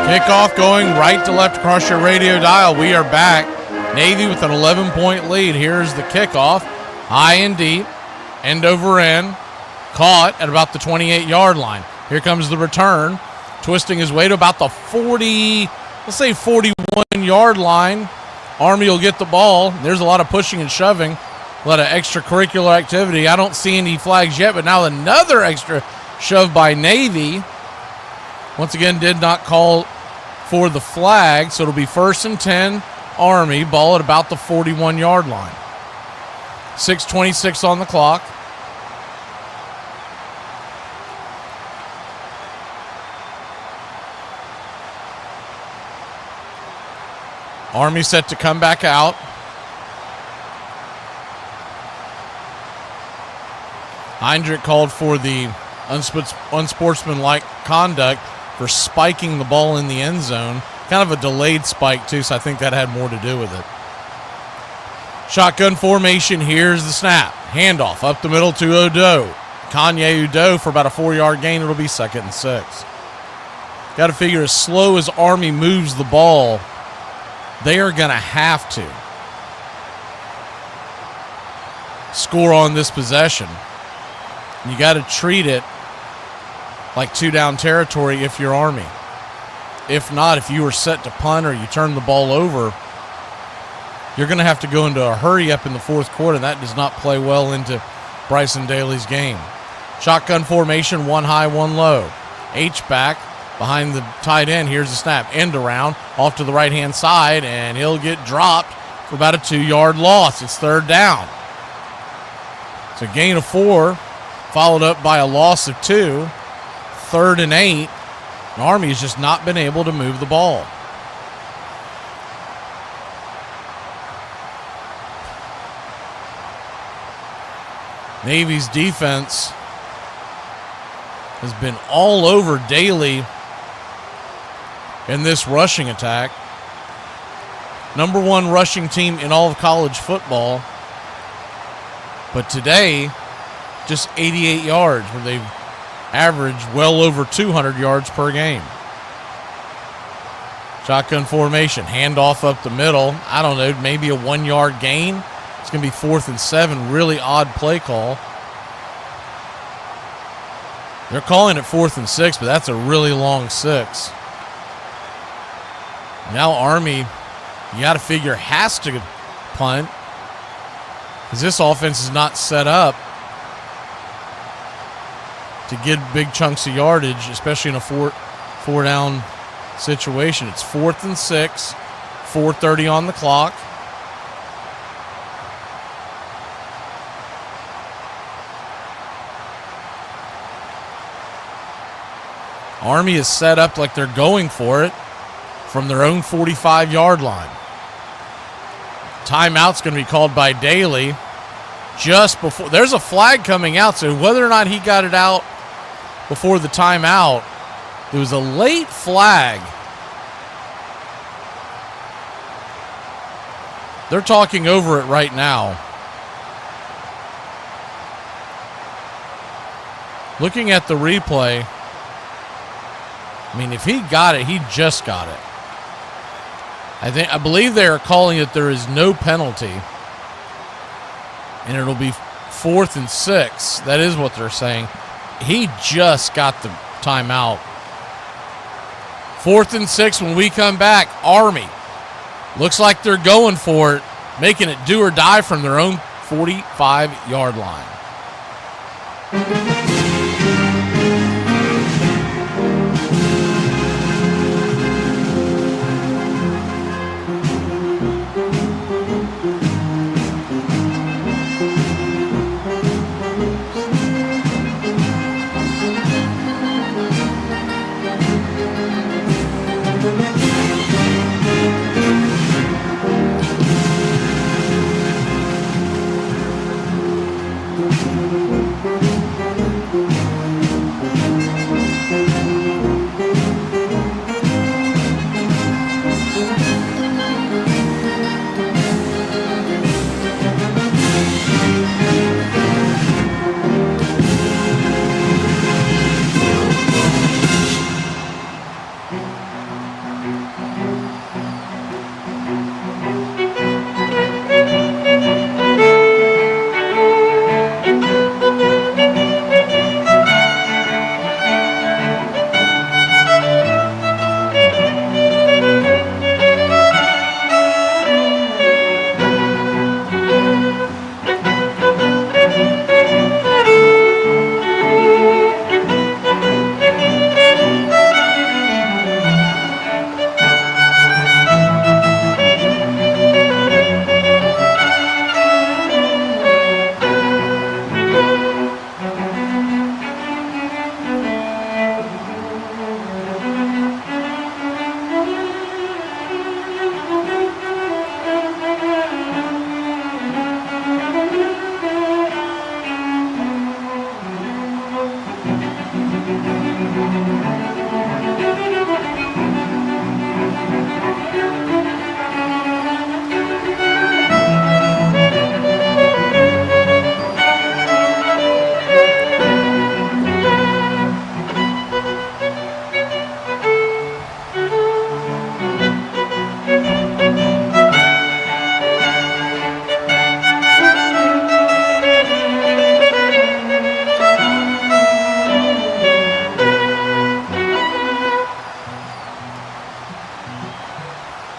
Kickoff going right to left across your radio dial. We are back. Navy with an 11-point lead. Here's the kickoff. High and deep. End over end. Caught at about the 28-yard line. Here comes the return. Twisting his way to about the 40, let's say 41-yard line. Army will get the ball. There's a lot of pushing and shoving. A lot of extracurricular activity. I don't see any flags yet, but now another extra shove by Navy. Once again, did not call for the flag, so it'll be 1st and 10 Army. Ball at about the 41-yard line. 6:26 on the clock. Army set to come back out. Heinrich called for the unsportsmanlike conduct for spiking the ball in the end zone. Kind of a delayed spike, too, so I think that had more to do with it. Shotgun formation. Here's the snap. Handoff up the middle to Odo. Kanye Udo for about a 4-yard gain. It'll be 2nd and 6. Got to figure as slow as Army moves the ball, they are going to have to score on this possession. You got to treat it like 2-down territory if you're Army. If not, if you were set to punt or you turn the ball over, you're going to have to go into a hurry up in the 4th quarter. That does not play well into Bryson Daly's game. Shotgun formation, 1 high, 1 low. H-back behind the tight end. Here's the snap. End around, off to the right-hand side, and he'll get dropped for about a 2-yard loss. It's 3rd down. It's a gain of 4, followed up by a loss of 2. 3rd and 8. Army has just not been able to move the ball. Navy's defense has been all over Daly in this rushing attack. Number 1 rushing team in all of college football. But today, just 88 yards, where they've averaged well over 200 yards per game. Shotgun formation, handoff up the middle. I don't know, maybe a 1-yard gain. It's going to be 4th and 7. Really odd play call. They're calling it 4th and 6, but that's a really long 6. Now Army, you got to figure, has to punt because this offense is not set up to get big chunks of yardage, especially in a four down situation. It's 4th and 6, 4:30 on the clock. Army is set up like they're going for it from their own 45-yard line. Timeout's going to be called by Daly just before. There's a flag coming out, so whether or not he got it out before the timeout, there was a late flag. They're talking over it right now. Looking at the replay, I mean, if he got it, he just got it. I believe they are calling it there is no penalty, and it'll be 4th and 6. That is what they're saying. He just got the timeout. 4th and 6 when we come back. Army looks like they're going for it, making it do or die from their own 45-yard line.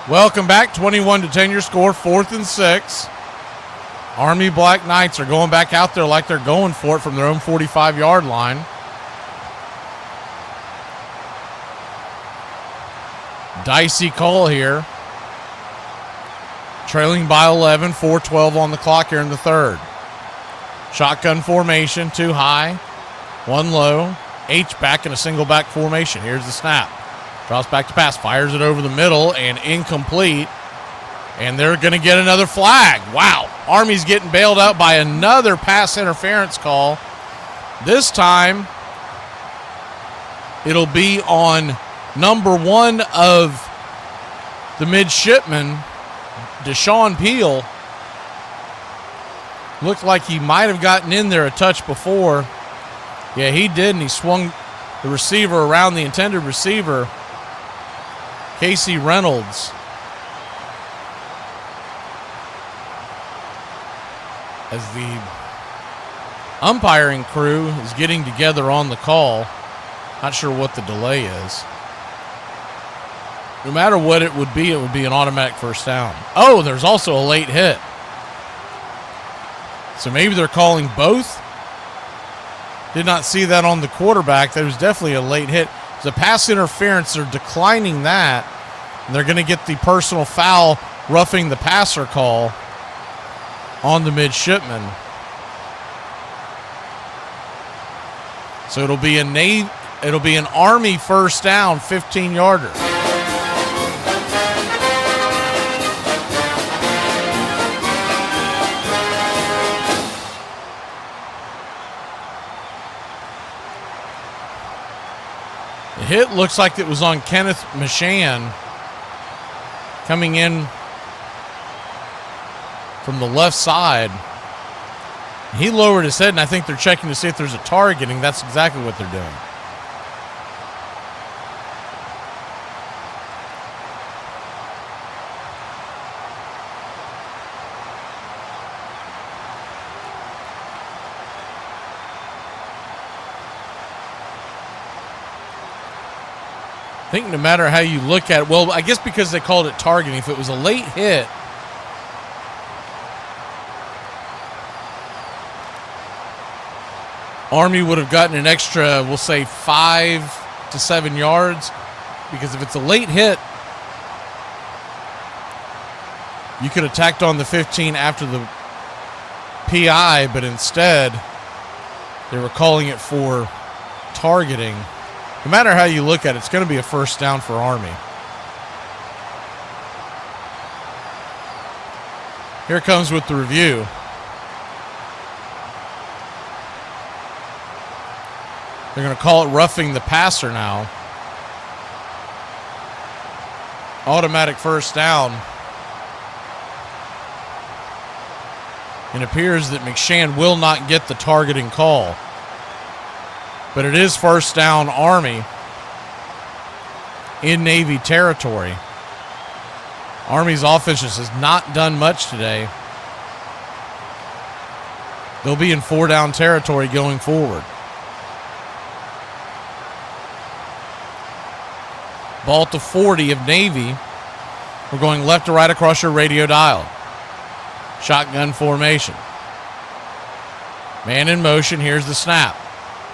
Welcome back. 21-10 your score. 4th and 6. Army Black Knights are going back out there like they're going for it from their own 45-yard line. Dicey call here. Trailing by 11, 4:12 on the clock here in the third. Shotgun formation, 2 high, 1 low. H back in a single back formation. Here's the snap. Drops back to pass, fires it over the middle, and incomplete. And they're going to get another flag. Wow. Army's getting bailed out by another pass interference call. This time, it'll be on number 1 of the Midshipmen, Deshaun Peel. Looked like he might have gotten in there a touch before. Yeah, he did, and he swung the receiver around the intended receiver, Casey Reynolds. As the umpiring crew is getting together on the call. Not sure what the delay is. no matter what it would be an automatic first down. Oh, there's also a late hit. So maybe they're calling both. Did not see that on the quarterback. That was definitely a late hit. It's a pass interference. They're declining that. And they're going to get the personal foul, roughing the passer call on the midshipmen. So it'll be an Army first down, 15-yarder. The hit looks like it was on Kenneth Mishan coming in from the left side. He lowered his head, and I think they're checking to see if there's a targeting. That's exactly what they're doing. I think no matter how you look at it, well, I guess because they called it targeting, if it was a late hit, Army would have gotten an extra, we'll say 5 to 7 yards, because if it's a late hit, you could have tacked on the 15 after the PI, but instead they were calling it for targeting. No matter how you look at it, it's going to be a first down for Army. Here comes with the review. They're going to call it roughing the passer now. Automatic first down. It appears that McShann will not get the targeting call. But it is first down Army in Navy territory. Army's offense just has not done much today. They'll be in 4-down territory going forward. Ball to 40 of Navy. We're going left to right across your radio dial. Shotgun formation. Man in motion. Here's the snap.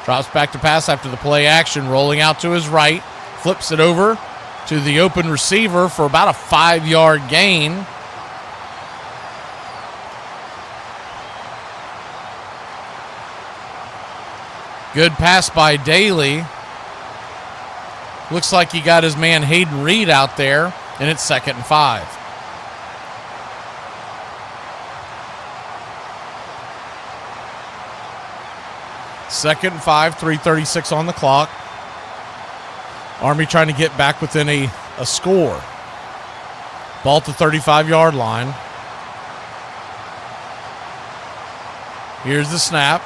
Drops back to pass after the play action. Rolling out to his right. Flips it over to the open receiver for about a 5-yard gain. Good pass by Daly. Looks like he got his man Hayden Reed out there, and it's 2nd and 5. Second and 5, 3:36 on the clock. Army trying to get back within a score. Ball at the 35-yard line. Here's the snap.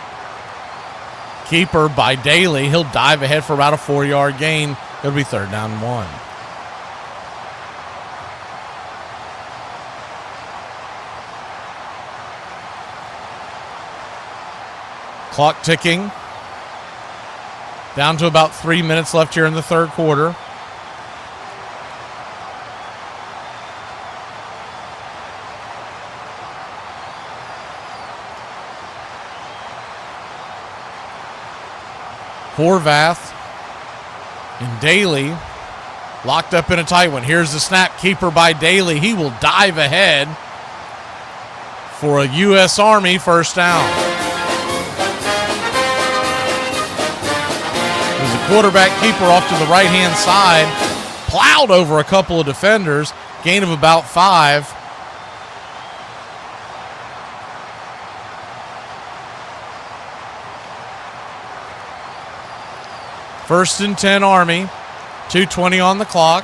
Keeper by Daly. He'll dive ahead for about a 4-yard gain. It'll be 3rd down and 1. Clock ticking. Down to about 3 minutes left here in the third quarter. Horvath and Daly locked up in a tight one. Here's the snap. Keeper by Daly. He will dive ahead for a U.S. Army first down. There's a quarterback keeper off to the right-hand side. Plowed over a couple of defenders. Gain of about 5. First and 10 Army. 2:20 on the clock.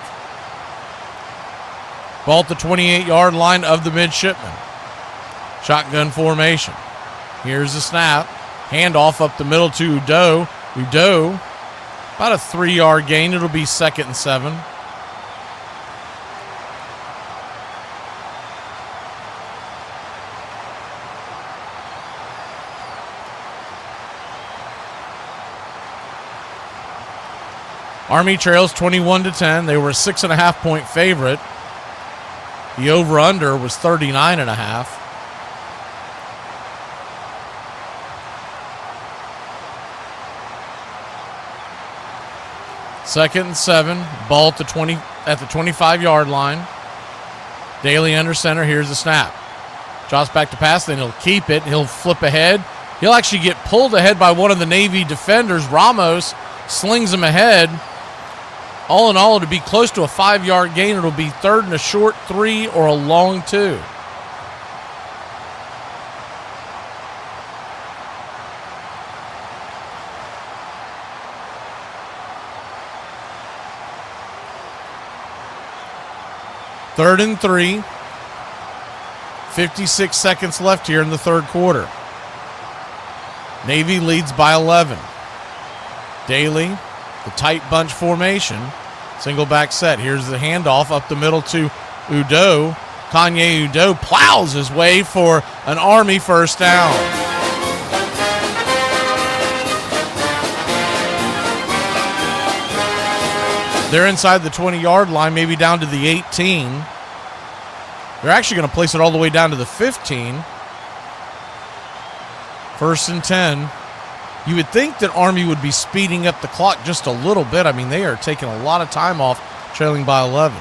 Ball at the 28-yard line of the midshipmen. Shotgun formation. Here's the snap. Handoff up the middle to Udo. Udo, about a 3-yard gain. It'll be 2nd and 7. Army trails 21-10. They were a 6.5-point favorite. The over-under was 39.5. Second and 7. Ball at the 25-yard line. Daly under center. Here's the snap. Drops back to pass. Then he'll keep it. He'll flip ahead. He'll actually get pulled ahead by one of the Navy defenders. Ramos slings him ahead. All in all, it'll be close to a 5-yard gain. It'll be third and a short 3 or a long 2. Third and 3. 56 seconds left here in the third quarter. Navy leads by 11. Daly, the tight bunch formation. Single back set. Here's the handoff up the middle to Udo. Kanye Udo plows his way for an Army first down. They're inside the 20-yard line, maybe down to the 18. They're actually going to place it all the way down to the 15. First and 10. You would think that Army would be speeding up the clock just a little bit. I mean, they are taking a lot of time off, trailing by 11.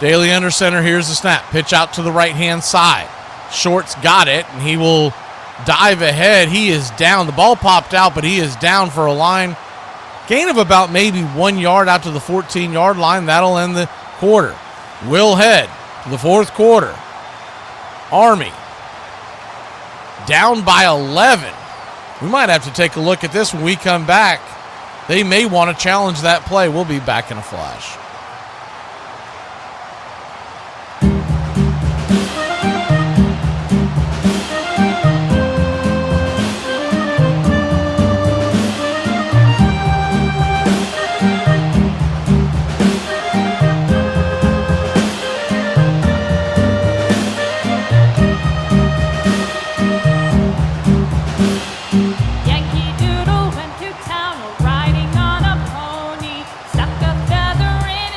Daly under center. Here's the snap. Pitch out to the right-hand side. Short's got it, and he will dive ahead. He is down. The ball popped out, but he is down for a line. Gain of about maybe 1 yard out to the 14-yard line. That'll end the quarter. We'll head to the fourth quarter. Army down by 11. We might have to take a look at this when we come back. They may want to challenge that play. We'll be back in a flash. Yankee Doodle went to town riding on a pony, stuck a feather in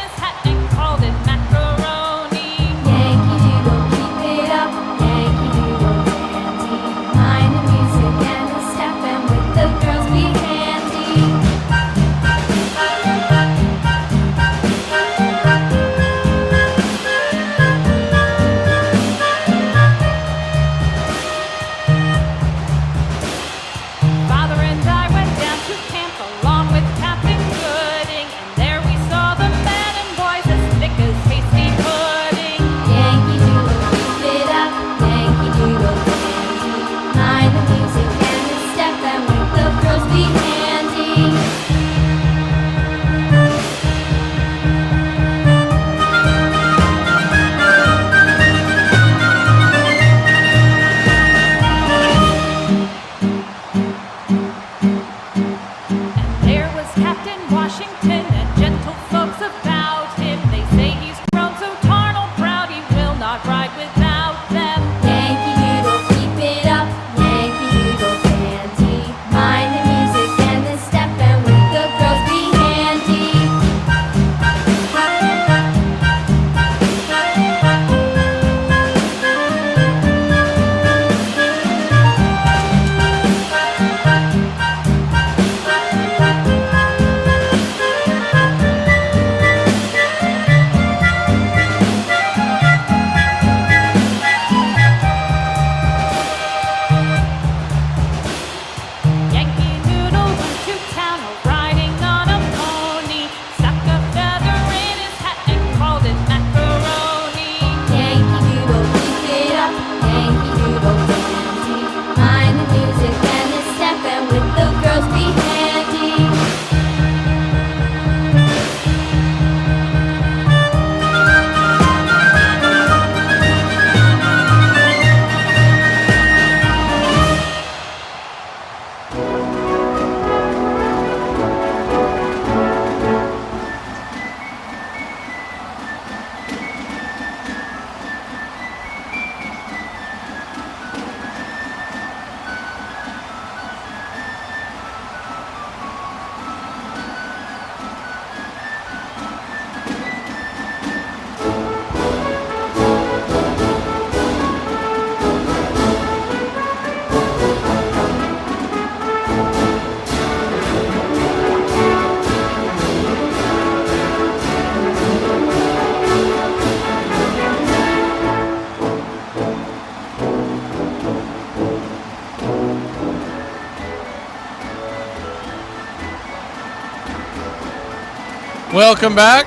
Welcome back.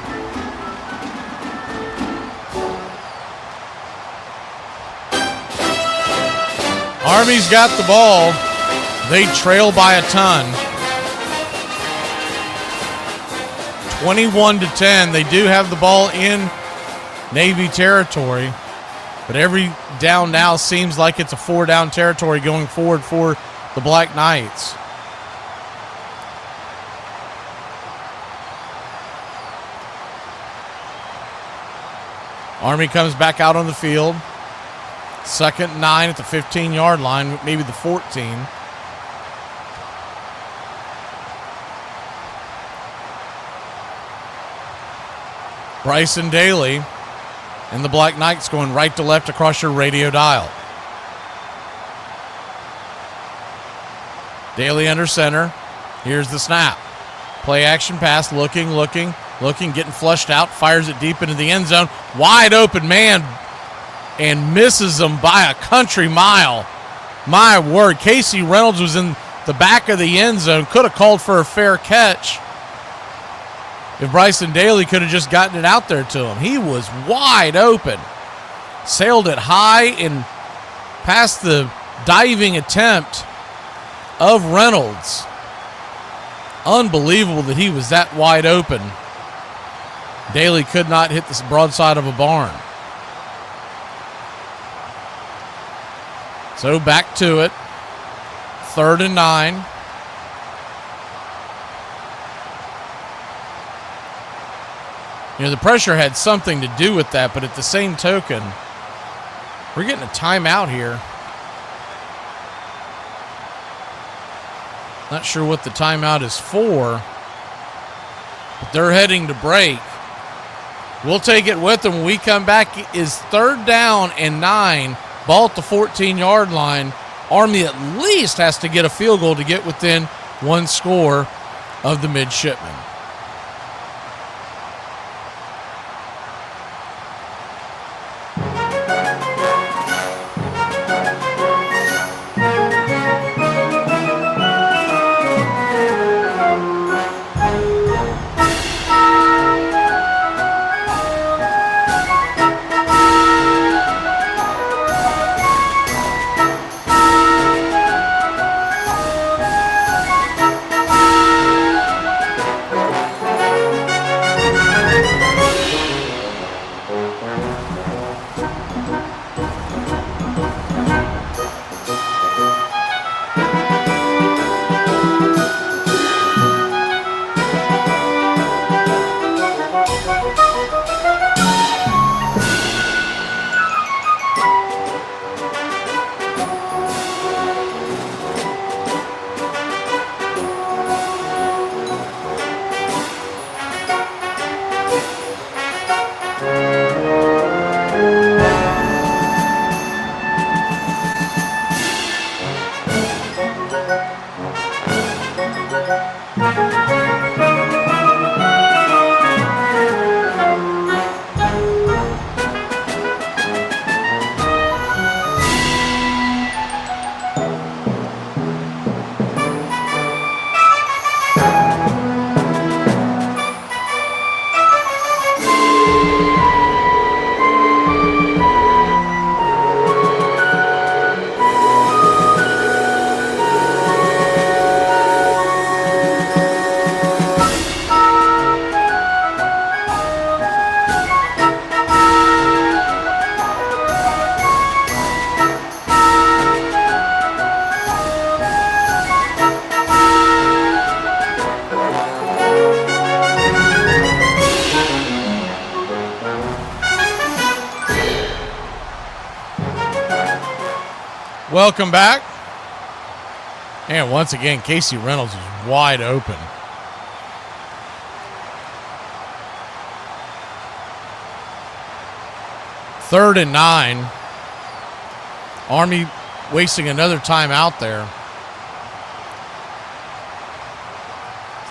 Army's got the ball. They trail by a ton. 21-10. They do have the ball in Navy territory, but every down now seems like it's a 4-down territory going forward for the Black Knights. Army comes back out on the field. 2nd and 9 at the 15-yard line, maybe the 14. Bryson Daly and the Black Knights going right to left across your radio dial. Daly under center. Here's the snap. Play action pass, looking, getting flushed out, fires it deep into the end zone. Wide open man, and misses them by a country mile. My word, Casey Reynolds was in the back of the end zone, could have called for a fair catch if Bryson Daly could have just gotten it out there to him. He was wide open. Sailed it high and past the diving attempt of Reynolds. Unbelievable that he was that wide open. Daly could not hit the broadside of a barn. So back to it. 3rd and 9. You know, the pressure had something to do with that, but at the same token, we're getting a timeout here. Not sure what the timeout is for, but they're heading to break. We'll take it with them when we come back. It is 3rd down and 9. Ball at the 14-yard line. Army at least has to get a field goal to get within one score of the Midshipmen. Welcome back. And once again, Casey Reynolds is wide open. Third and 9. Army wasting another time out there.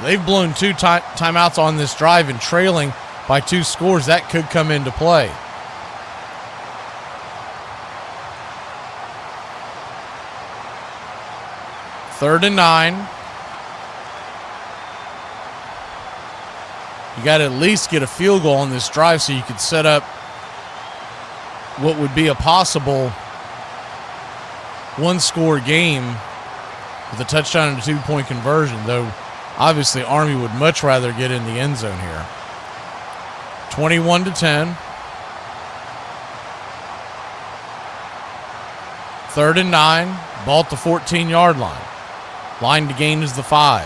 They've blown 2 timeouts on this drive and trailing by 2 scores. That could come into play. Third and 9. You got to at least get a field goal on this drive so you could set up what would be a possible one-score game with a touchdown and a 2-point conversion, though obviously Army would much rather get in the end zone here. 21-10. 3rd and 9. Ball at the 14-yard line. Line to gain is the 5.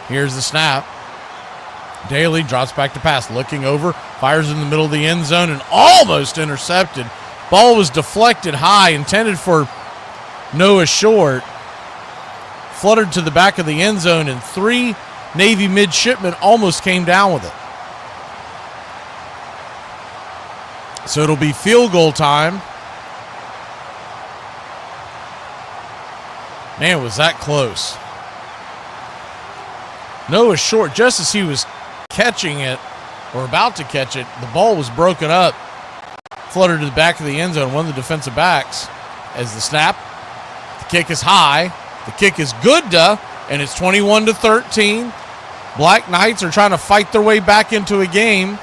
Here's the snap. Daly drops back to pass, looking over, fires in the middle of the end zone, and almost intercepted. Ball was deflected high, intended for Noah Short. Fluttered to the back of the end zone, and 3 Navy midshipmen almost came down with it. So it'll be field goal time. Man, was that close. Noah Short, just as he was catching it, or about to catch it, the ball was broken up, fluttered to the back of the end zone, one of the defensive backs. As the snap, the kick is high, the kick is good, and it's 21-13. Black Knights are trying to fight their way back into a game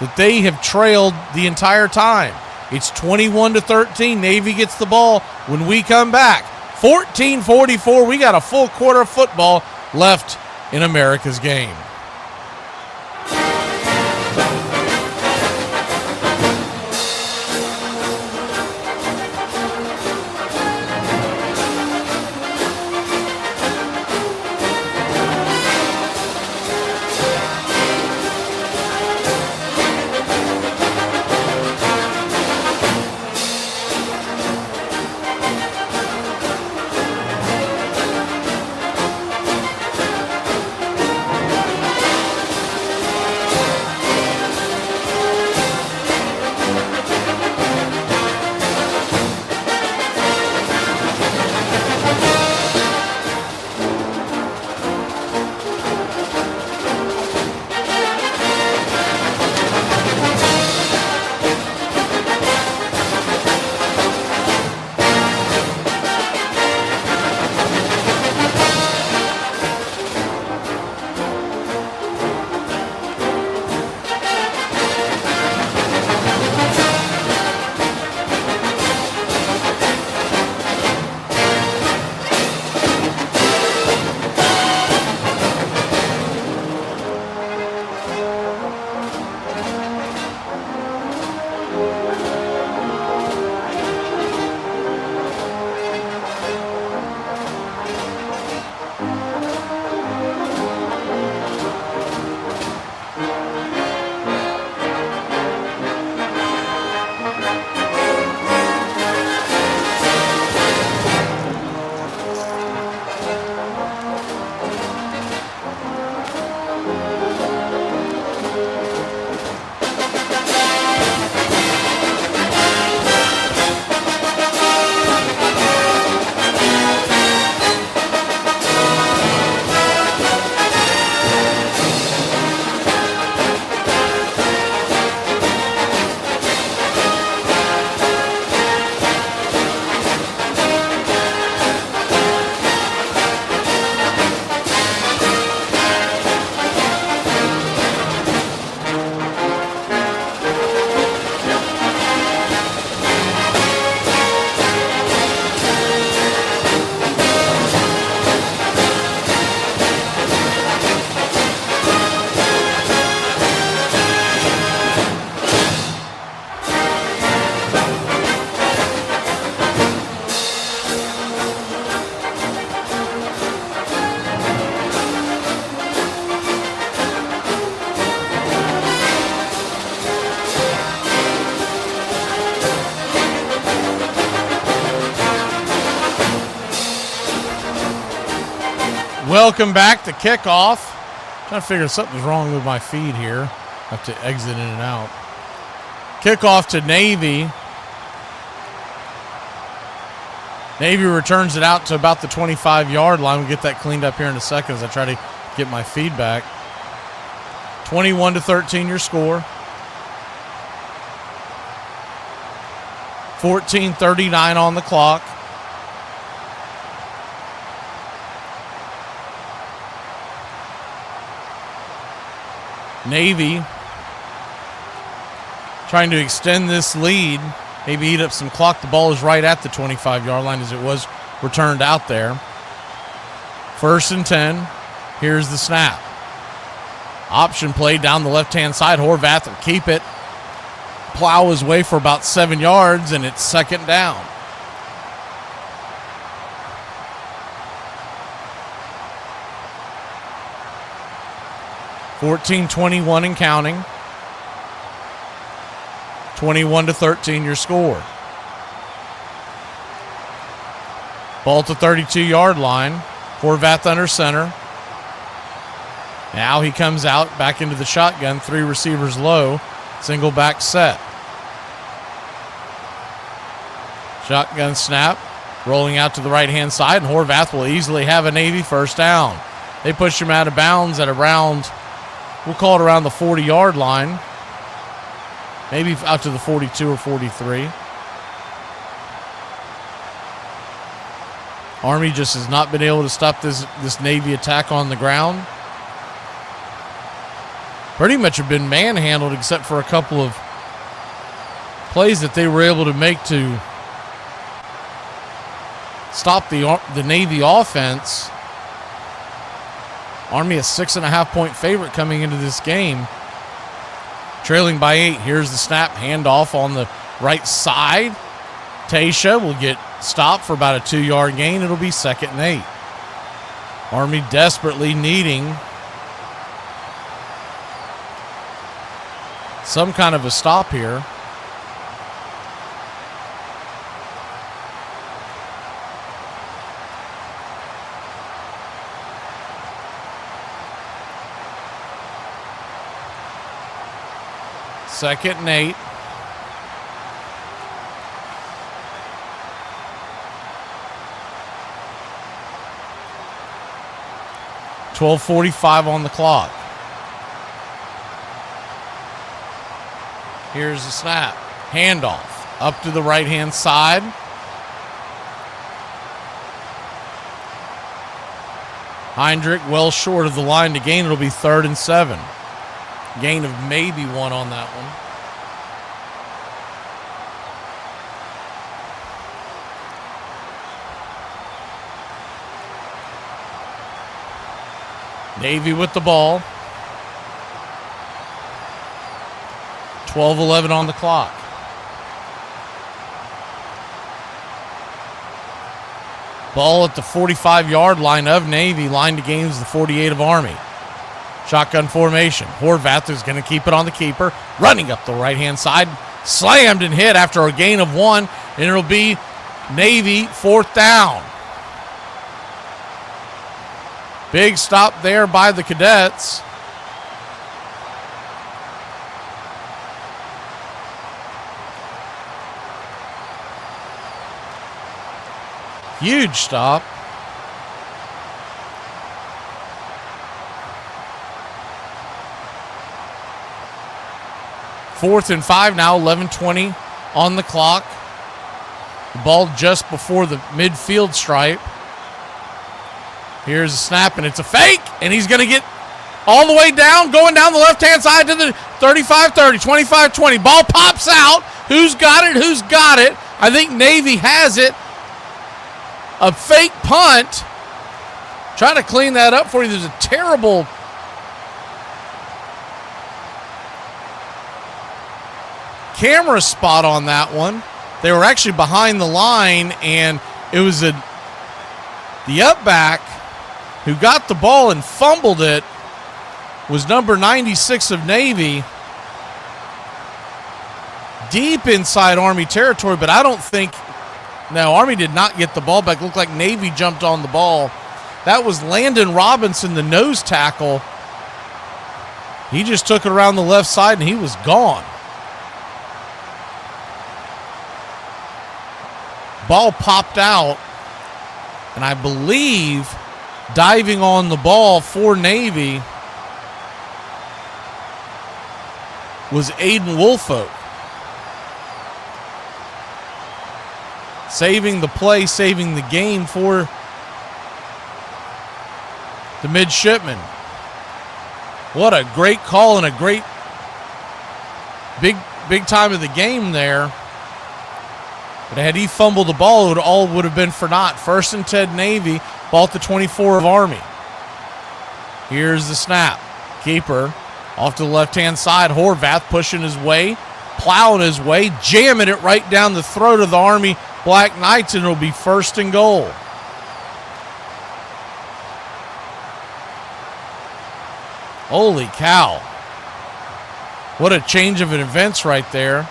that they have trailed the entire time. It's 21-13. Navy gets the ball when we come back. 14:44. We got a full quarter of football left in America's game. Welcome back to kickoff. Trying to figure something's wrong with my feed here. Have to exit in and out. Kickoff to Navy. Navy returns it out to about the 25-yard line. We'll get that cleaned up here in a second as I try to get my feedback. 21-13 your score. 14:39 on the clock. Navy trying to extend this lead, maybe eat up some clock. The ball is right at the 25-yard line as it was returned out there. 1st and 10. Here's the snap. Option play down the left-hand side. Horvath will keep it. Plow his way for about 7 yards, and it's 2nd down. (14-21) and counting. 21-13 your score. Ball at the 32-yard line. Horvath under center. Now he comes out back into the shotgun. 3 receivers low. Single back set. Shotgun snap. Rolling out to the right-hand side, and Horvath will easily have a Navy 1st down. They push him out of bounds at around, we'll call it around the 40-yard line. Maybe out to the 42 or 43. Army just has not been able to stop this Navy attack on the ground. Pretty much have been manhandled except for a couple of plays that they were able to make to stop the Navy offense. Army a 6.5-point favorite coming into this game. Trailing by 8. Here's the snap. Handoff on the right side. Tasha will get stopped for about a 2-yard gain. It'll be 2nd and 8. Army desperately needing some kind of a stop here. Second and 8. .45 on the clock. Here's the snap. Handoff up to the right-hand side. Heinrich well short of the line to gain. It'll be 3rd and 7. Gain of maybe 1 on that one. Navy with the ball. 12-11 on the clock. Ball at the 45-yard line of Navy. Line to gain is the 48 of Army. Shotgun formation. Horvath is going to keep it on the keeper. Running up the right-hand side. Slammed and hit after a gain of 1. And it'll be Navy 4th down. Big stop there by the Cadets. Huge stop. Fourth and 5 now, 11:20 on the clock. The ball just before the midfield stripe. Here's a snap, and it's a fake, and he's going to get all the way down, going down the left-hand side to the 35-30, 25-20. Ball pops out. Who's got it? Who's got it? I think Navy has it. A fake punt. Trying to clean that up for you. There's a terrible camera spot on that one. They were actually behind the line, and it was the up back who got the ball and fumbled it was number 96 of Navy. Deep inside Army territory, but I don't think, no, Army did not get the ball back. Looked like Navy jumped on the ball. That was Landon Robinson, the nose tackle. He just took it around the left side, and he was gone. Ball popped out, and I believe diving on the ball for Navy was Aiden Woolfolk. Saving the play, saving the game for the Midshipmen. What a great call and a great big time of the game there. But had he fumbled the ball, it all would have been for naught. 1st and 10 Navy, ball at the 24 of Army. Here's the snap. Keeper off to the left-hand side. Horvath pushing his way, plowing his way, jamming it right down the throat of the Army Black Knights, and it'll be 1st and goal. Holy cow. What a change of events right there.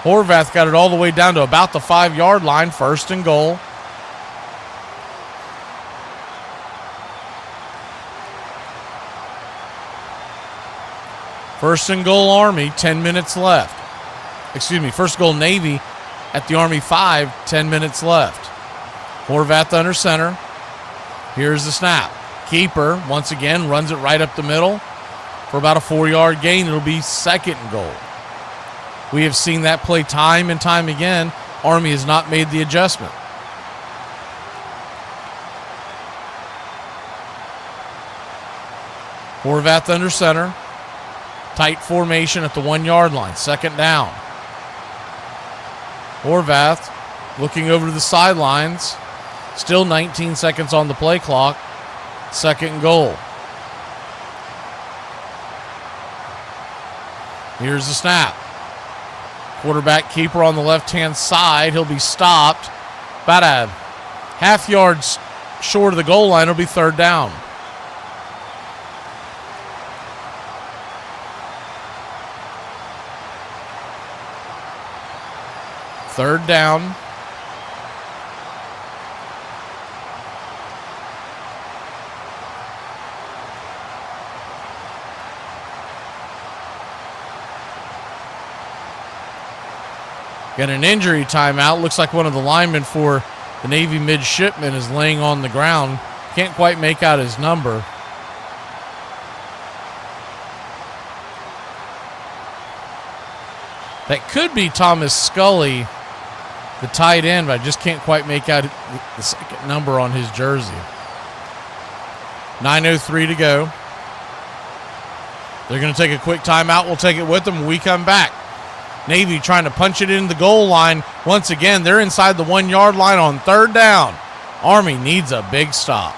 Horvath got it all the way down to about the 5-yard line, 1st and goal. First and goal Army, 10 minutes left. First goal Navy at the Army 5, 10 minutes left. Horvath under center. Here's the snap. Keeper, once again, runs it right up the middle for about a 4-yard gain. It'll be 2nd and goal. We have seen that play time and time again. Army has not made the adjustment. Horvath under center. Tight formation at the 1-yard line. 2nd down. Horvath looking over to the sidelines. Still 19 seconds on the play clock. 2nd and goal. Here's the snap. Quarterback keeper on the left-hand side. He'll be stopped about a half yard short of the goal line. It'll be 3rd down. Third down. Got an injury timeout. Looks like one of the linemen for the Navy Midshipmen is laying on the ground. Can't quite make out his number. That could be Thomas Scully, the tight end, but I just can't quite make out the second number on his jersey. 9:03 to go. They're going to take a quick timeout. We'll take it with them when we come back. Navy trying to punch it into the goal line. Once again, they're inside the 1-yard line on 3rd down. Army needs a big stop.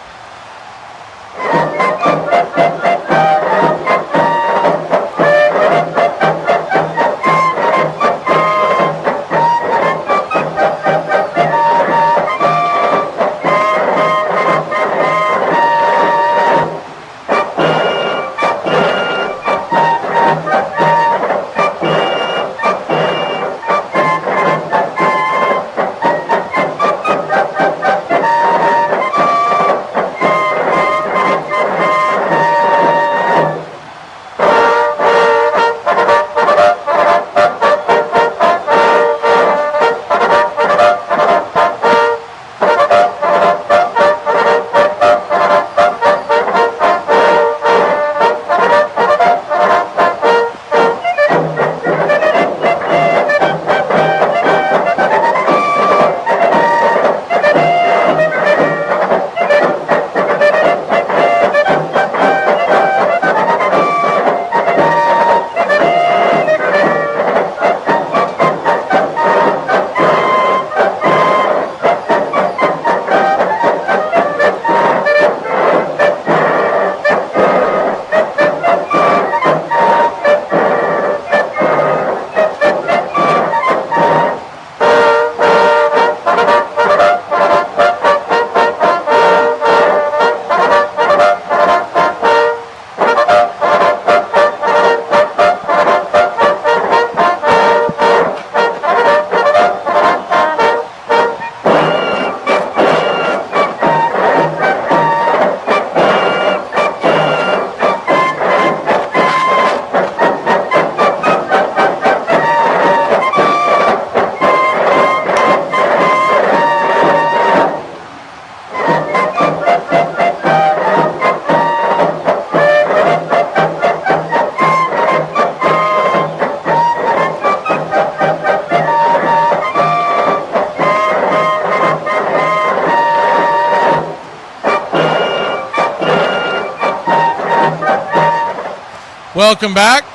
Welcome back.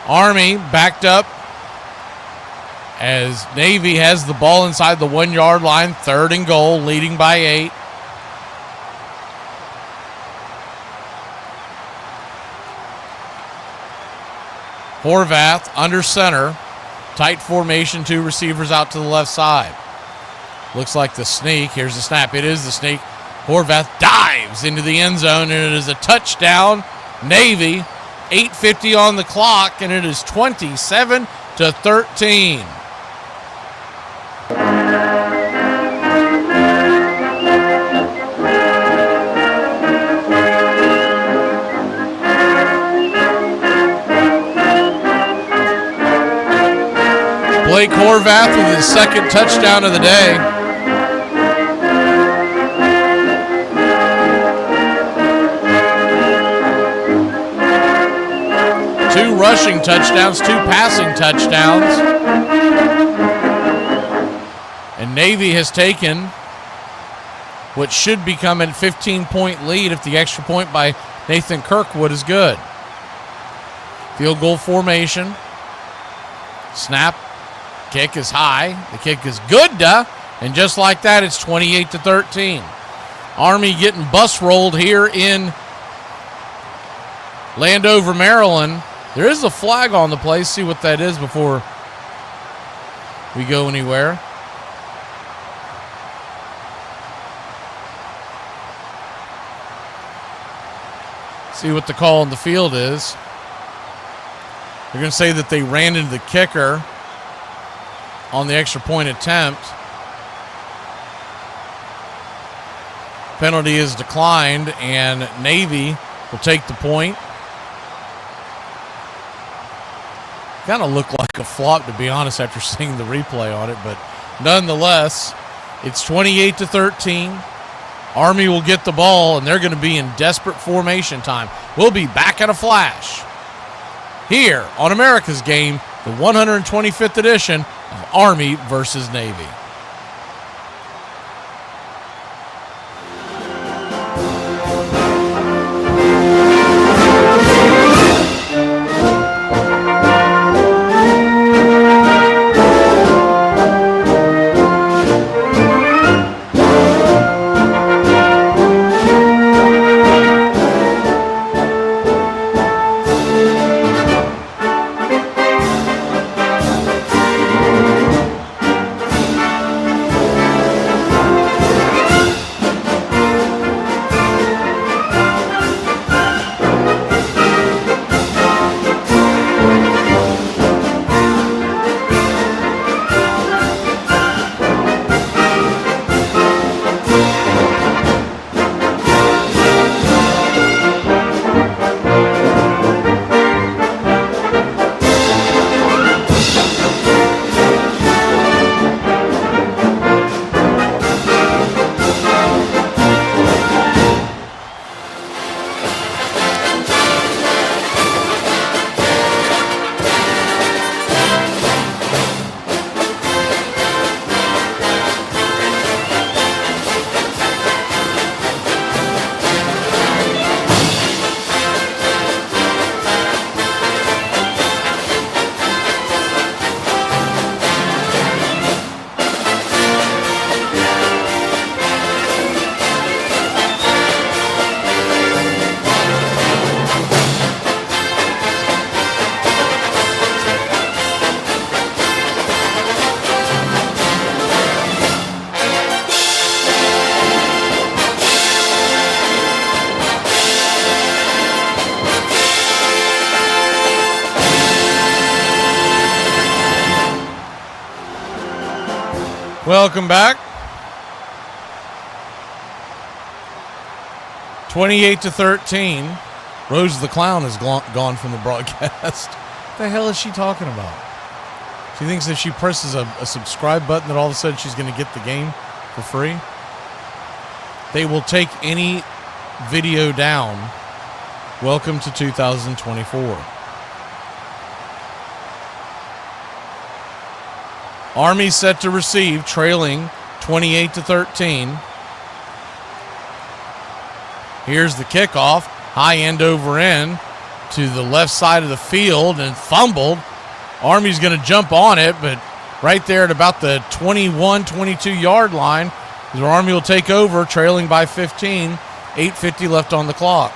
Army backed up as Navy has the ball inside the 1 yard line, 3rd and goal, leading by 8. Horvath under center. Tight formation, 2 receivers out to the left side. Looks like the sneak. Here's the snap. It is the sneak. Horvath dives into the end zone, and it is a touchdown. Navy, 8:50 on the clock, and it is 27-13. Blake Horvath with his 2nd touchdown of the day. Two rushing touchdowns, 2 passing touchdowns. And Navy has taken what should become a 15-point lead if the extra point by Nathan Kirkwood is good. Field goal formation. Snap. Kick is high. The kick is good, and just like that, it's 28-13. Army getting bus rolled here in Landover, Maryland. There is a flag on the play. See what that is before we go anywhere. See what the call on the field is. They're going to say that they ran into the kicker on the extra point attempt. Penalty is declined, and Navy will take the point. Kind of looked like a flop, to be honest, after seeing the replay on it, but nonetheless, it's 28-13. Army will get the ball, and they're going to be in desperate formation time. We'll be back at a flash here on America's Game, the 125th edition of Army versus Navy. Welcome back. 28-13. Rose the Clown is gone from the broadcast. What the hell is she talking about? She thinks if she presses a subscribe button that all of a sudden she's going to get the game for free. They will take any video down. Welcome to 2024. Army set to receive, trailing 28-13. Here's the kickoff, high end over end to the left side of the field and fumbled. Army's going to jump on it, but right there at about the 21, 22-yard line is where Army will take over, trailing by 15, 8:50 left on the clock.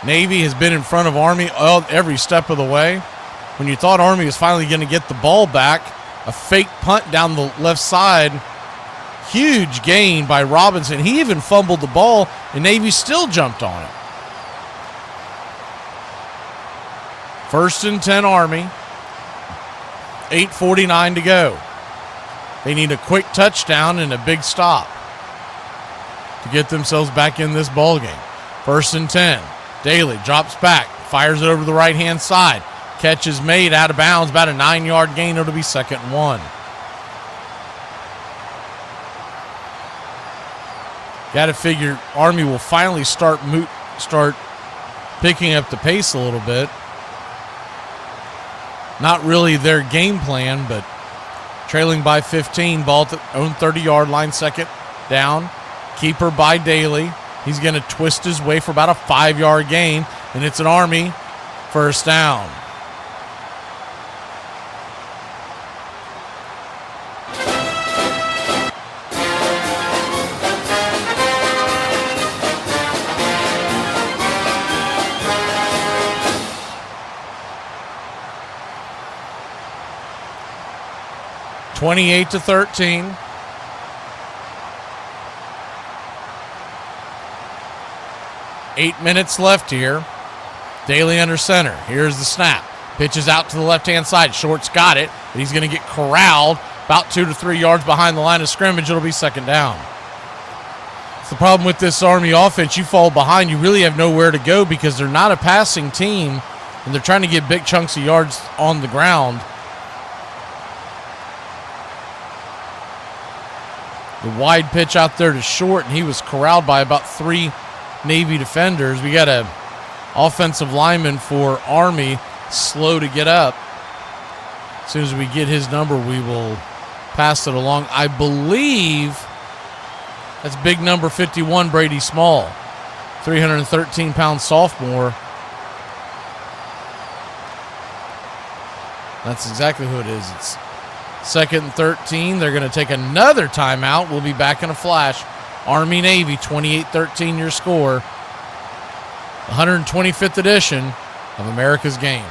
Navy has been in front of Army every step of the way. When you thought Army was finally going to get the ball back, a fake punt down the left side. Huge gain by Robinson. He even fumbled the ball, and Navy still jumped on it. 1st and 10 Army. 8:49 to go. They need a quick touchdown and a big stop to get themselves back in this ball game. 1st and 10. Daly drops back, fires it over the right-hand side. Catch is made out of bounds, about a 9-yard gain. It'll be 2nd and 1. Got to figure Army will finally start picking up the pace a little bit. Not really their game plan, but trailing by 15, ball at the own 30-yard line, 2nd down. Keeper by Daly. He's going to twist his way for about a 5-yard gain, and it's an Army 1st down. (28-13). 8 minutes left here. Daly under center. Here's the snap. Pitches out to the left-hand side. Short's got it, but he's going to get corralled about 2 to 3 yards behind the line of scrimmage. It'll be 2nd down. It's the problem with this Army offense. You fall behind, you really have nowhere to go because they're not a passing team, and they're trying to get big chunks of yards on the ground. The wide pitch out there to Short, and he was corralled by about 3 Navy defenders. We got a offensive lineman for Army slow to get up. As soon as we get his number, we will pass it along. I believe that's big number 51, Brady Small, 313-pound sophomore. That's exactly who it is. It's 2nd and 13. They're going to take another timeout. We'll be back in a flash. Army-Navy, 28-13 your score. 125th edition of America's Game.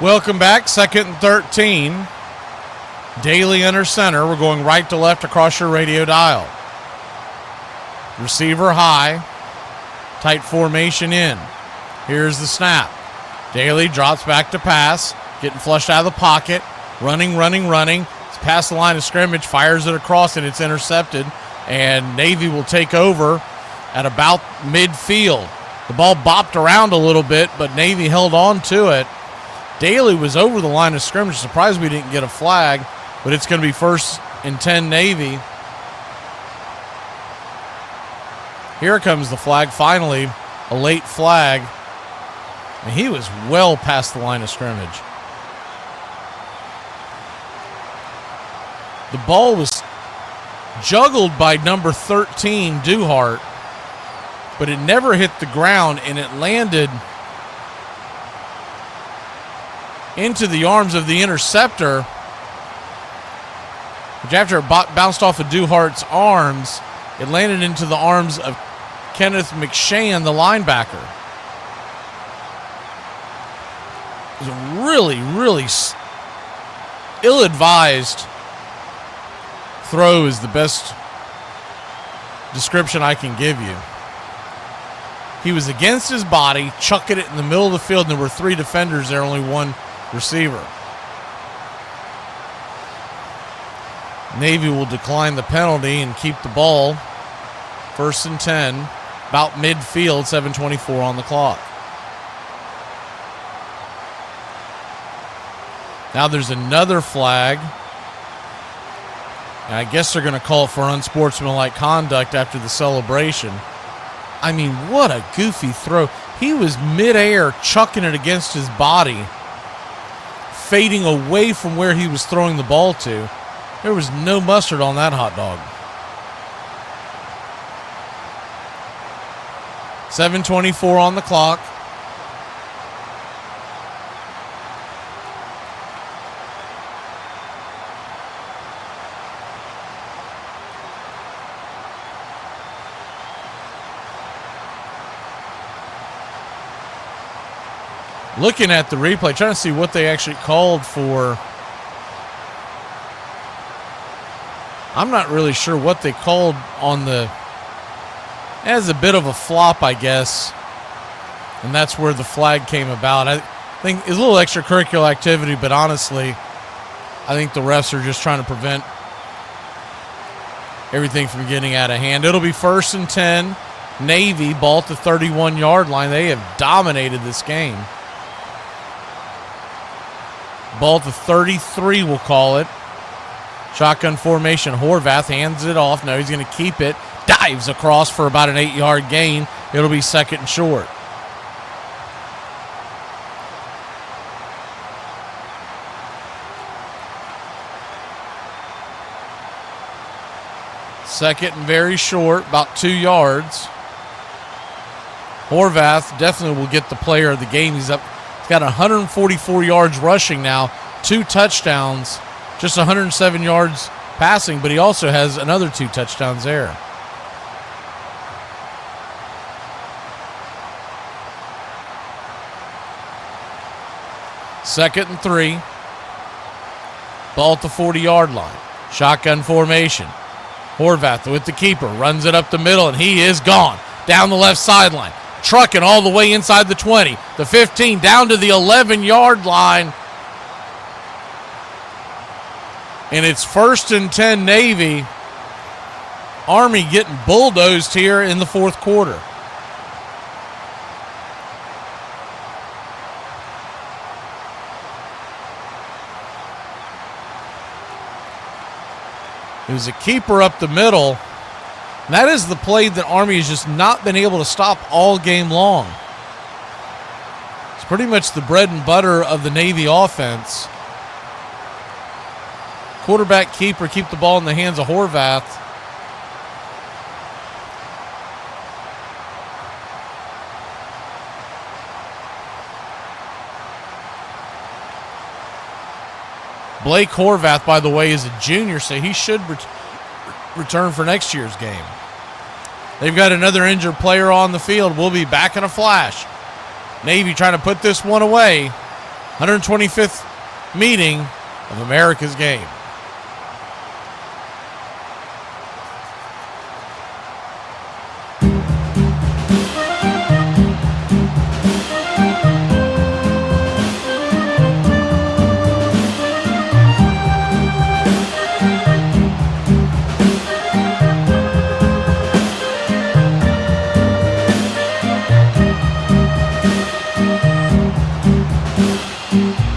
Welcome back, 2nd and 13. Daly under center. We're going right to left across your radio dial. Receiver high. Tight formation in. Here's the snap. Daly drops back to pass. Getting flushed out of the pocket. Running. It's past the line of scrimmage. Fires it across and it's intercepted. And Navy will take over at about midfield. The ball bopped around a little bit, but Navy held on to it. Daly was over the line of scrimmage. Surprised we didn't get a flag, but it's going to be 1st and 10 Navy. Here comes the flag, finally, a late flag. And he was well past the line of scrimmage. The ball was juggled by number 13, Duhart, but it never hit the ground, and it landed into the arms of the interceptor, which after it bounced off of Duhart's arms, it landed into the arms of Kenneth McShann, the linebacker. It was a really, really ill-advised throw is the best description I can give you. He was against his body, chucking it in the middle of the field, and there were 3 defenders there, only 1 receiver. Navy will decline the penalty and keep the ball. 1st and 10, about midfield, 7:24 on the clock. Now there's another flag. And I guess they're going to call it for unsportsmanlike conduct after the celebration. I mean, what a goofy throw. He was midair chucking it against his body, fading away from where he was throwing the ball to. There was no mustard on that hot dog. 7:24 on the clock. Looking at the replay, trying to see what they actually called for. I'm not really sure what they called on the, as a bit of a flop, I guess. And that's where the flag came about. I think it's a little extracurricular activity, but honestly, I think the refs are just trying to prevent everything from getting out of hand. It'll be 1st and 10. Navy, ball at the 31-yard line. They have dominated this game. Ball to 33, we'll call it. Shotgun formation. Horvath hands it off. No, he's going to keep it. Dives across for about an 8-yard gain. It'll be 2nd and short. Second and very short, about 2 yards. Horvath definitely will get the player of the game. He's up. Got 144 yards rushing now, 2 touchdowns, just 107 yards passing, but he also has another 2 touchdowns there. Second and 3. Ball at the 40-yard line. Shotgun formation. Horvath with the keeper, runs it up the middle, and he is gone. Down the left sideline. Trucking all the way inside the 20, the 15, down to the 11-yard line. And it's 1st and 10 Navy. Army getting bulldozed here in the 4th quarter. It was a keeper up the middle. And that is the play that Army has just not been able to stop all game long. It's pretty much the bread and butter of the Navy offense. Quarterback keeper, keep the ball in the hands of Horvath. Blake Horvath, by the way, is a junior, so he should return for next year's game. They've got another injured player on the field. We'll be back in a flash. Navy trying to put this one away. 125th meeting of America's game.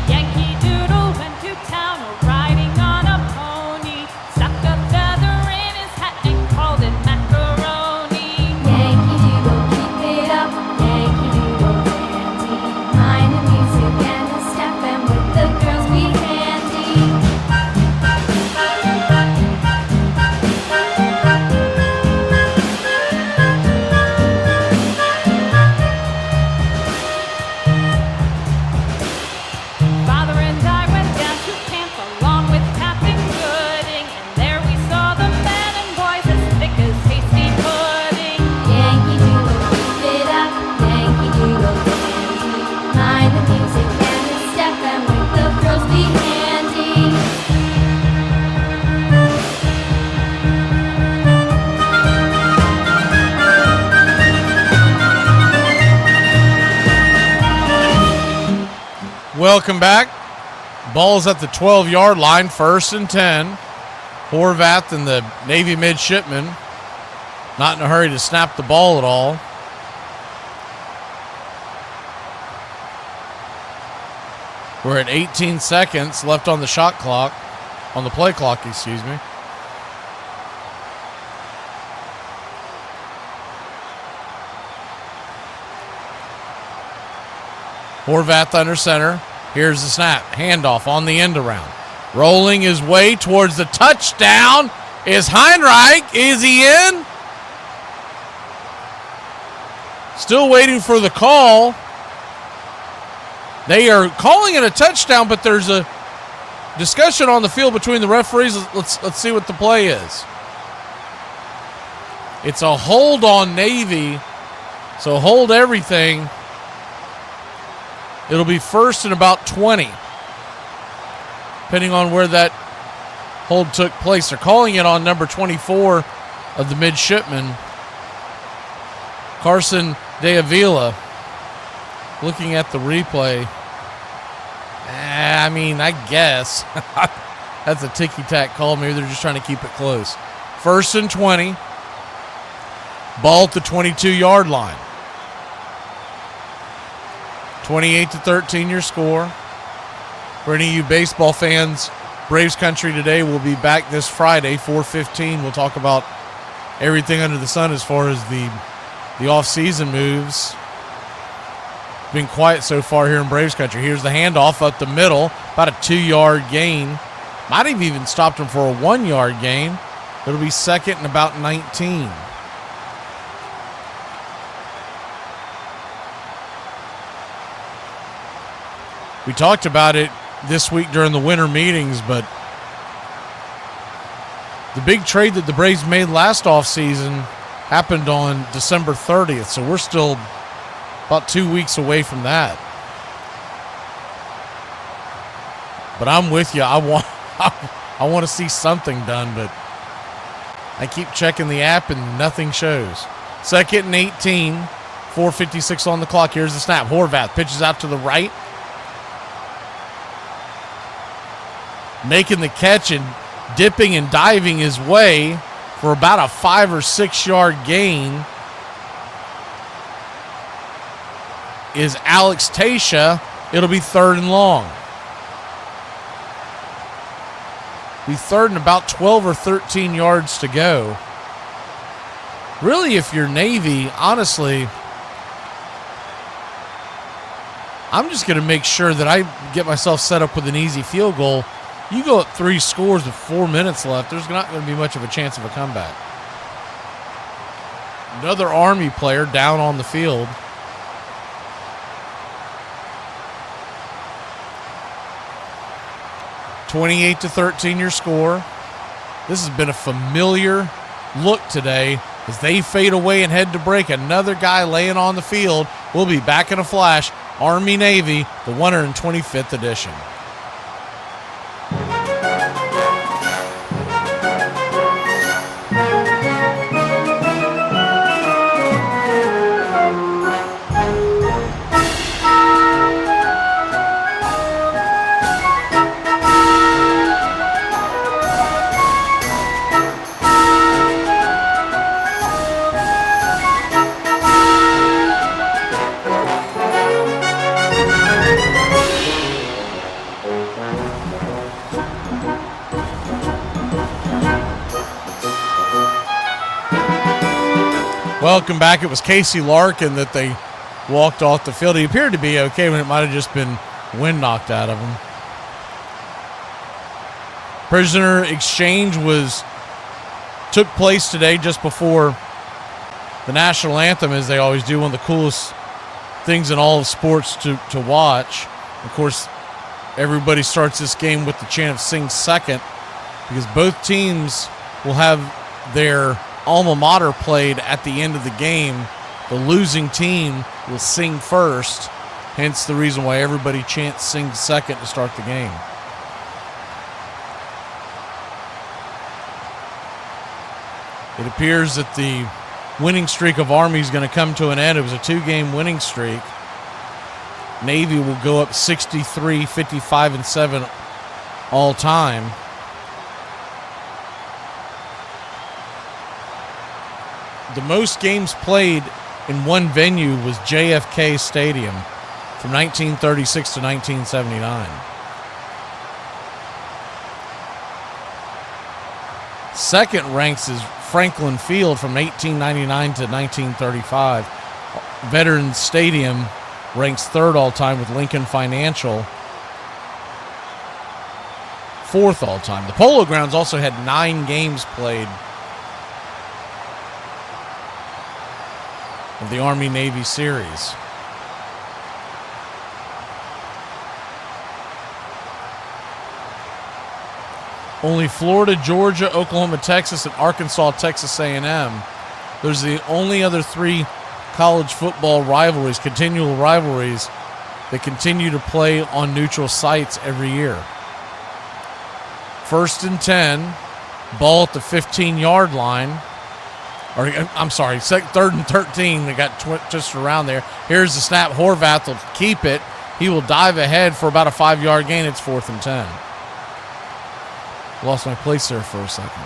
Yankee Doodle went to town riding on welcome back. Ball's at the 12-yard line, 1st and 10. Horvath and the Navy Midshipmen not in a hurry to snap the ball at all. We're at 18 seconds left on the shot clock, on the play clock, excuse me. Horvath under center. Here's the snap. Handoff on the end around. Rolling his way towards the touchdown is Heinrich. Is he in? Still waiting for the call. They are calling it a touchdown, but there's a discussion on the field between the referees. Let's see what the play is. It's a hold on Navy, so hold everything. It'll be 1st and about 20, depending on where that hold took place. They're calling it on number 24 of the Midshipmen, Carson De Avila. Looking at the replay, I guess that's a ticky-tack call. Maybe they're just trying to keep it close. 1st and 20, ball at the 22-yard line. 28-13 your score. For any of you baseball fans, Braves Country Today will be back this Friday, 4:15. We'll talk about everything under the sun as far as the off-season moves. Been quiet so far here in Braves Country. Here's the handoff up the middle, about a 2-yard gain. Might have even stopped him for a 1-yard gain. It'll be 2nd and about 19. We talked about it this week during the winter meetings, but the big trade that the Braves made last offseason happened on December 30th, so we're still about 2 weeks away from that. But I'm with you. I want to see something done, but I keep checking the app and nothing shows. 2nd and 18, 4:56 on the clock. Here's the snap. Horvath pitches out to the right. Making the catch and dipping and diving his way for about a 5 or 6 yard gain is Alex Tasha. It'll be 3rd and long. Be 3rd and about 12 or 13 yards to go. Really, if you're Navy, honestly, I'm just going to make sure that I get myself set up with an easy field goal. You go up 3 scores with 4 minutes left, there's not going to be much of a chance of a comeback. Another Army player down on the field. (28-13) your score. This has been a familiar look today as they fade away and head to break. Another guy laying on the field. We'll be back in a flash. Army-Navy, the 125th edition. Welcome back. It was Casey Larkin that they walked off the field. He appeared to be okay when it might have just been wind knocked out of him. Prisoner exchange took place today just before the national anthem, as they always do. One of the coolest things in all of sports to watch. Of course, everybody starts this game with the chant of "Sing Second," because both teams will have their alma mater played at the end of the game. The losing team will sing first, hence the reason why everybody chants "Sing Second" to start the game. It appears that the winning streak of Army is going to come to an end. It was a 2-game winning streak. Navy will go up 63, 55, and 7 all time. The most games played in one venue was JFK Stadium from 1936 to 1979. Second ranks is Franklin Field from 1899 to 1935. Veterans Stadium ranks third all time with Lincoln Financial fourth all time. The Polo Grounds also had 9 games played of the Army-Navy series. Only Florida, Georgia, Oklahoma, Texas, and Arkansas, Texas A&M. Those are the only other 3 college football rivalries, continual rivalries, that continue to play on neutral sites every year. 1st and 10, ball at the 15-yard line. Or, I'm sorry, 3rd and 13. They got just around there. Here's the snap. Horvath will keep it. He will dive ahead for about a 5-yard gain. It's 4th and 10. Lost my place there for a second.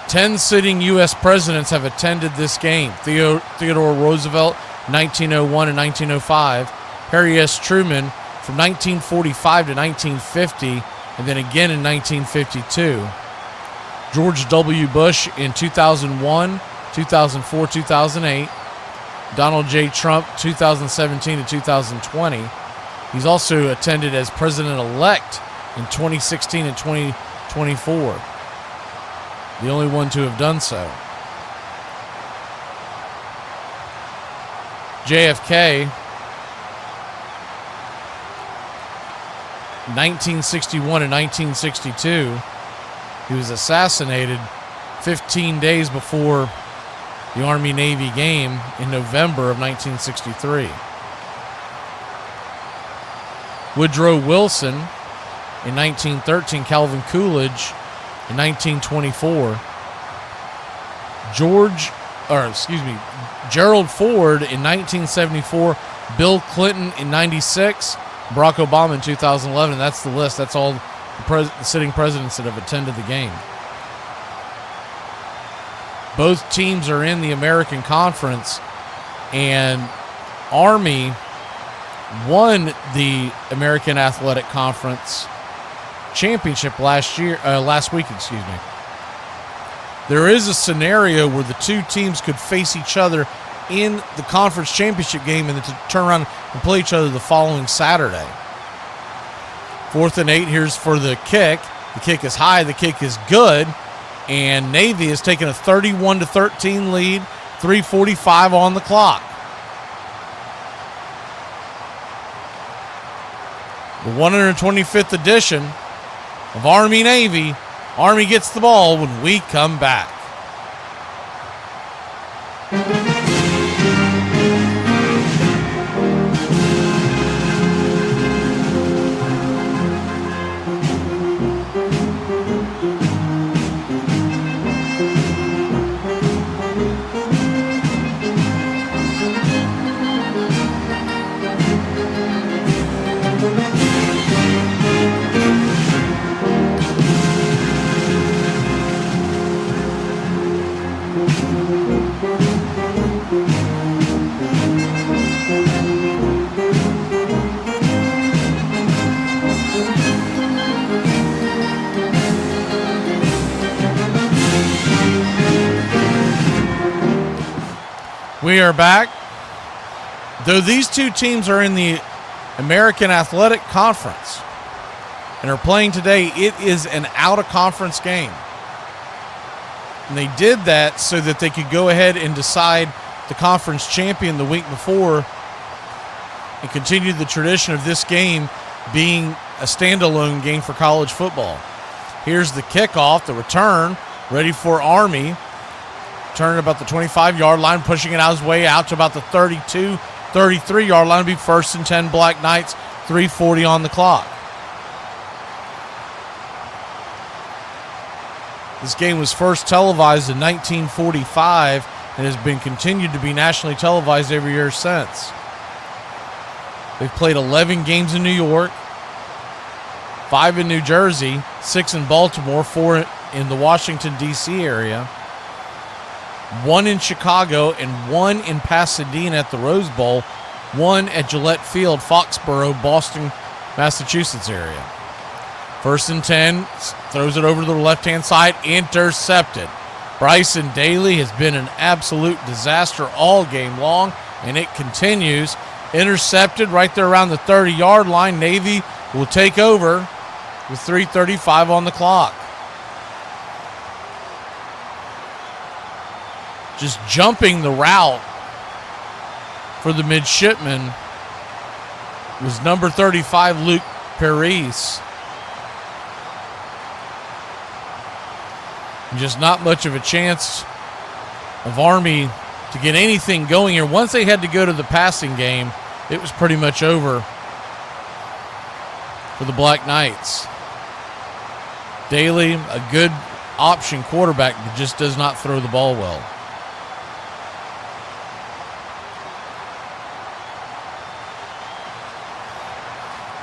10 sitting U.S. presidents have attended this game. Theodore Roosevelt, 1901 and 1905. Harry S. Truman from 1945 to 1950, and then again in 1952. George W. Bush in 2001, 2004, 2008. Donald J. Trump, 2017 to 2020. He's also attended as president-elect in 2016 and 2024. The only one to have done so. JFK, 1961 and 1962. He was assassinated 15 days before the Army-Navy game in November of 1963. Woodrow Wilson in 1913, Calvin Coolidge in 1924, Gerald Ford in 1974, Bill Clinton in 96, Barack Obama in 2011. That's the list. That's all the sitting presidents that have attended the game. Both teams are in the American Conference, and Army won the American Athletic Conference championship last week. There is a scenario where the two teams could face each other in the conference championship game and then to turn around and play each other the following Saturday. 4th and 8, here's for the kick. The kick is high, the kick is good, and Navy has taken a 31-13 lead, 3:45 on the clock. The 125th edition of Army-Navy. Army gets the ball when we come back. We are back. Though these two teams are in the American Athletic Conference and are playing today, it is an out-of-conference game. And they did that so that they could go ahead and decide the conference champion the week before and continue the tradition of this game being a standalone game for college football. Here's the kickoff, the return, ready for Army. Turn about the 25-yard line, pushing it out his way out to about the 32, 33-yard line. It'll be 1st and 10 Black Knights, 3:40 on the clock. This game was first televised in 1945 and has been continued to be nationally televised every year since. They've played 11 games in New York, 5 in New Jersey, 6 in Baltimore, 4 in the Washington, D.C. area, 1 in Chicago, and 1 in Pasadena at the Rose Bowl, 1 at Gillette Field, Foxborough, Boston, Massachusetts area. 1st and 10, throws it over to the left-hand side, intercepted. Bryson Daly has been an absolute disaster all game long, and it continues. Intercepted right there around the 30-yard line. Navy will take over with 3:35 on the clock. Just jumping the route for the Midshipmen was number 35, Luke Paris. Just not much of a chance of Army to get anything going here. Once they had to go to the passing game, it was pretty much over for the Black Knights. Daly, a good option quarterback, but just does not throw the ball well.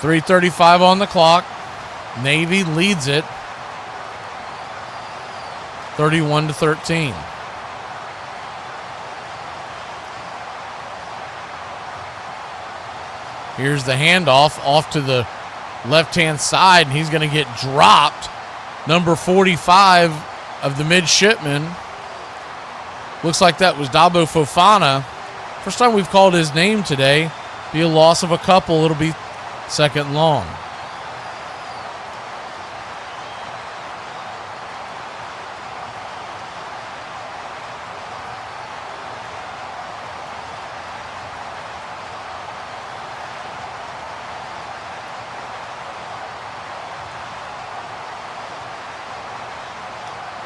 .335 on the clock. Navy leads it 31-13. Here's the handoff off to the left-hand side, and he's going to get dropped. Number 45 of the Midshipmen. Looks like that was Dabo Fofana. First time we've called his name today. Be a loss of a couple. It'll be 2nd and long.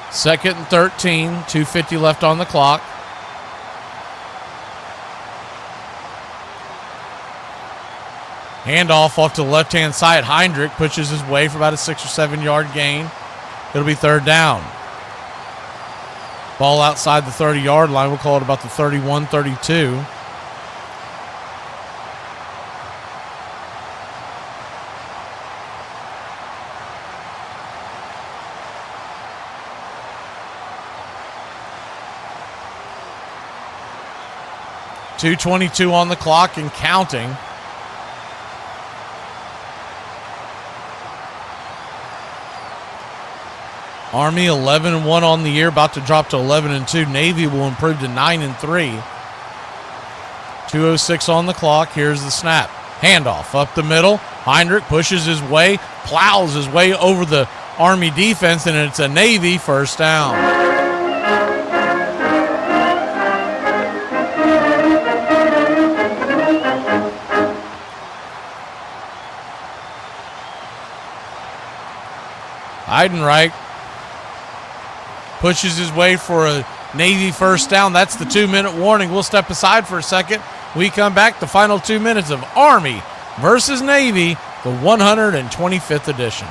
Second and 13, 2:50 left on the clock. Handoff off to the left-hand side. Heinrich pushes his way for about a 6 or 7 yard gain. It'll be 3rd down. Ball outside the 30-yard line. We'll call it about the 31-32. .222 on the clock and counting. Army 11-1 on the year, about to drop to 11-2. Navy will improve to 9-3. 2:06 on the clock. Here's the snap. Handoff up the middle. Heinrich pushes his way, plows his way over the Army defense, and it's a Navy 1st down. Heidenreich pushes his way for a Navy 1st down. That's the 2-minute warning. We'll step aside for a second. We come back, the final 2 minutes of Army versus Navy, the 125th edition.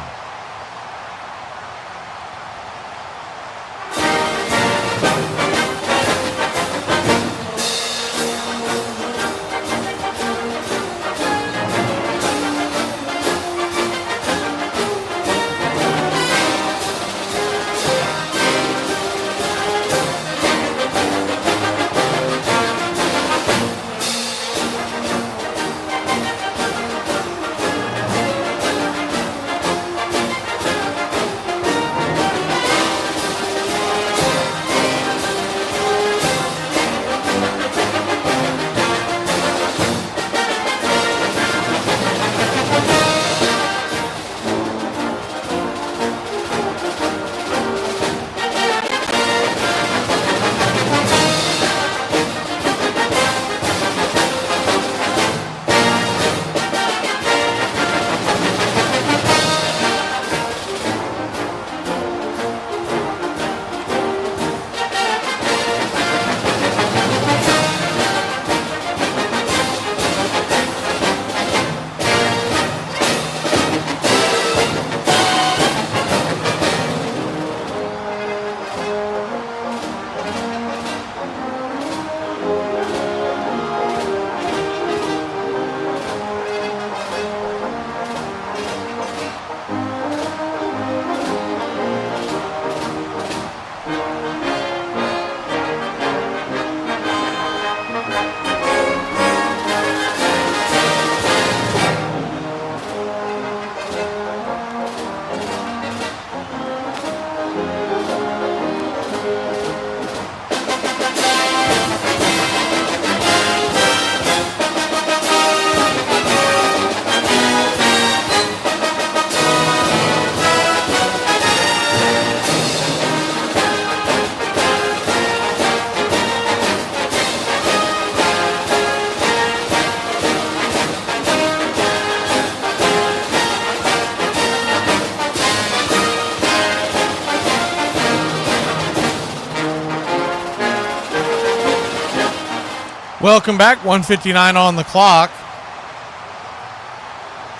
Welcome back. 1:59 on the clock.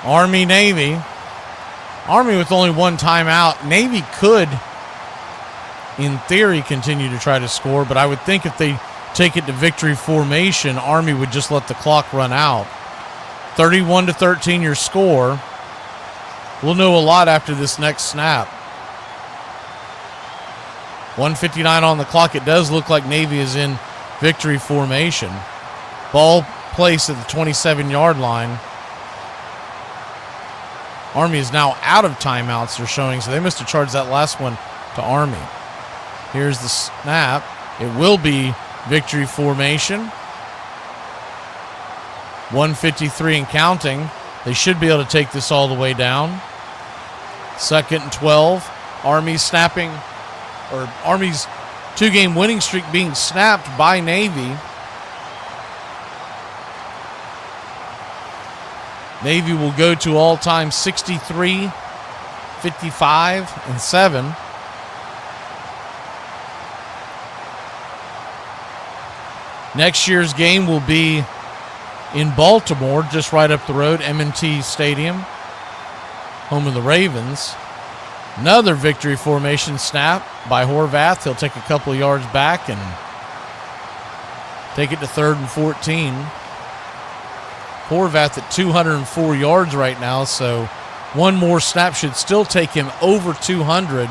Army-Navy. Army with only one timeout. Navy could, in theory, continue to try to score, but I would think if they take it to victory formation, Army would just let the clock run out. 31-13 your score. We'll know a lot after this next snap. 1:59 on the clock. It does look like Navy is in victory formation. Ball placed at the 27-yard line. Army is now out of timeouts, they're showing, so they must have charged that last one to Army. Here's the snap. It will be victory formation. 1:53 and counting. They should be able to take this all the way down. 2nd and 12. Army's snapping, or Army's two-game winning streak being snapped by Navy. Navy will go to all-time 63, 55, and 7. Next year's game will be in Baltimore, just right up the road, M&T Stadium, home of the Ravens. Another victory formation snap by Horvath. He'll take a couple of yards back and take it to 3rd and 14. Horvath at 204 yards right now, so one more snap should still take him over 200.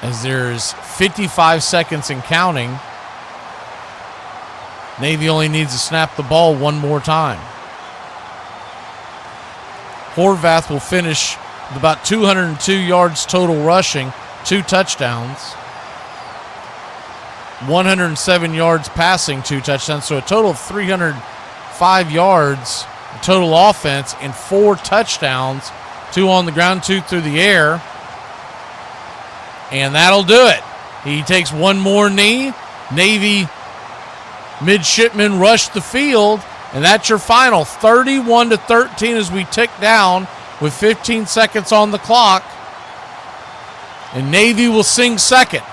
As there's 55 seconds and counting. Navy only needs to snap the ball one more time. Horvath will finish with about 202 yards total rushing, 2 touchdowns. 107 yards passing, 2 touchdowns, so a total of 305 yards total offense and 4 touchdowns, 2 on the ground, 2 through the air. And that'll do it. He takes one more knee. Navy midshipmen rush the field, and that's your final. 31-13 as we tick down with 15 seconds on the clock. And Navy will sing second.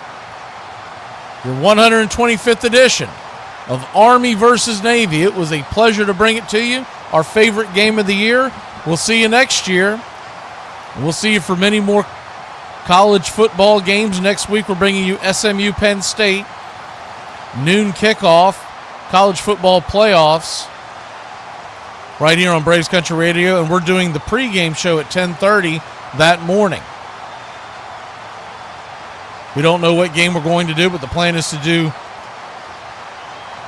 Your 125th edition of Army versus Navy. It was a pleasure to bring it to you. Our favorite game of the year. We'll see you next year. We'll see you for many more college football games. Next week we're bringing you SMU Penn State. Noon kickoff. College football playoffs. Right here on Braves Country Radio. And we're doing the pregame show at 10:30 that morning. We don't know what game we're going to do, but the plan is to do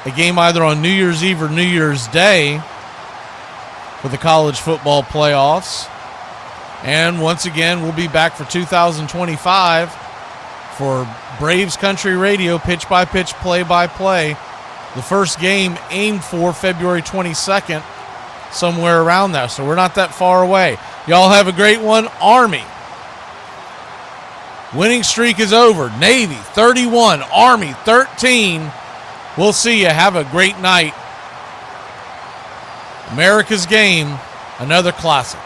a game either on New Year's Eve or New Year's Day for the college football playoffs. And once again, we'll be back for 2025 for Braves Country Radio, pitch-by-pitch, play-by-play. The first game aimed for February 22nd, somewhere around there, so we're not that far away. Y'all have a great one. Army. Winning streak is over. Navy 31, Army 13. We'll see you. Have a great night. America's game, another classic.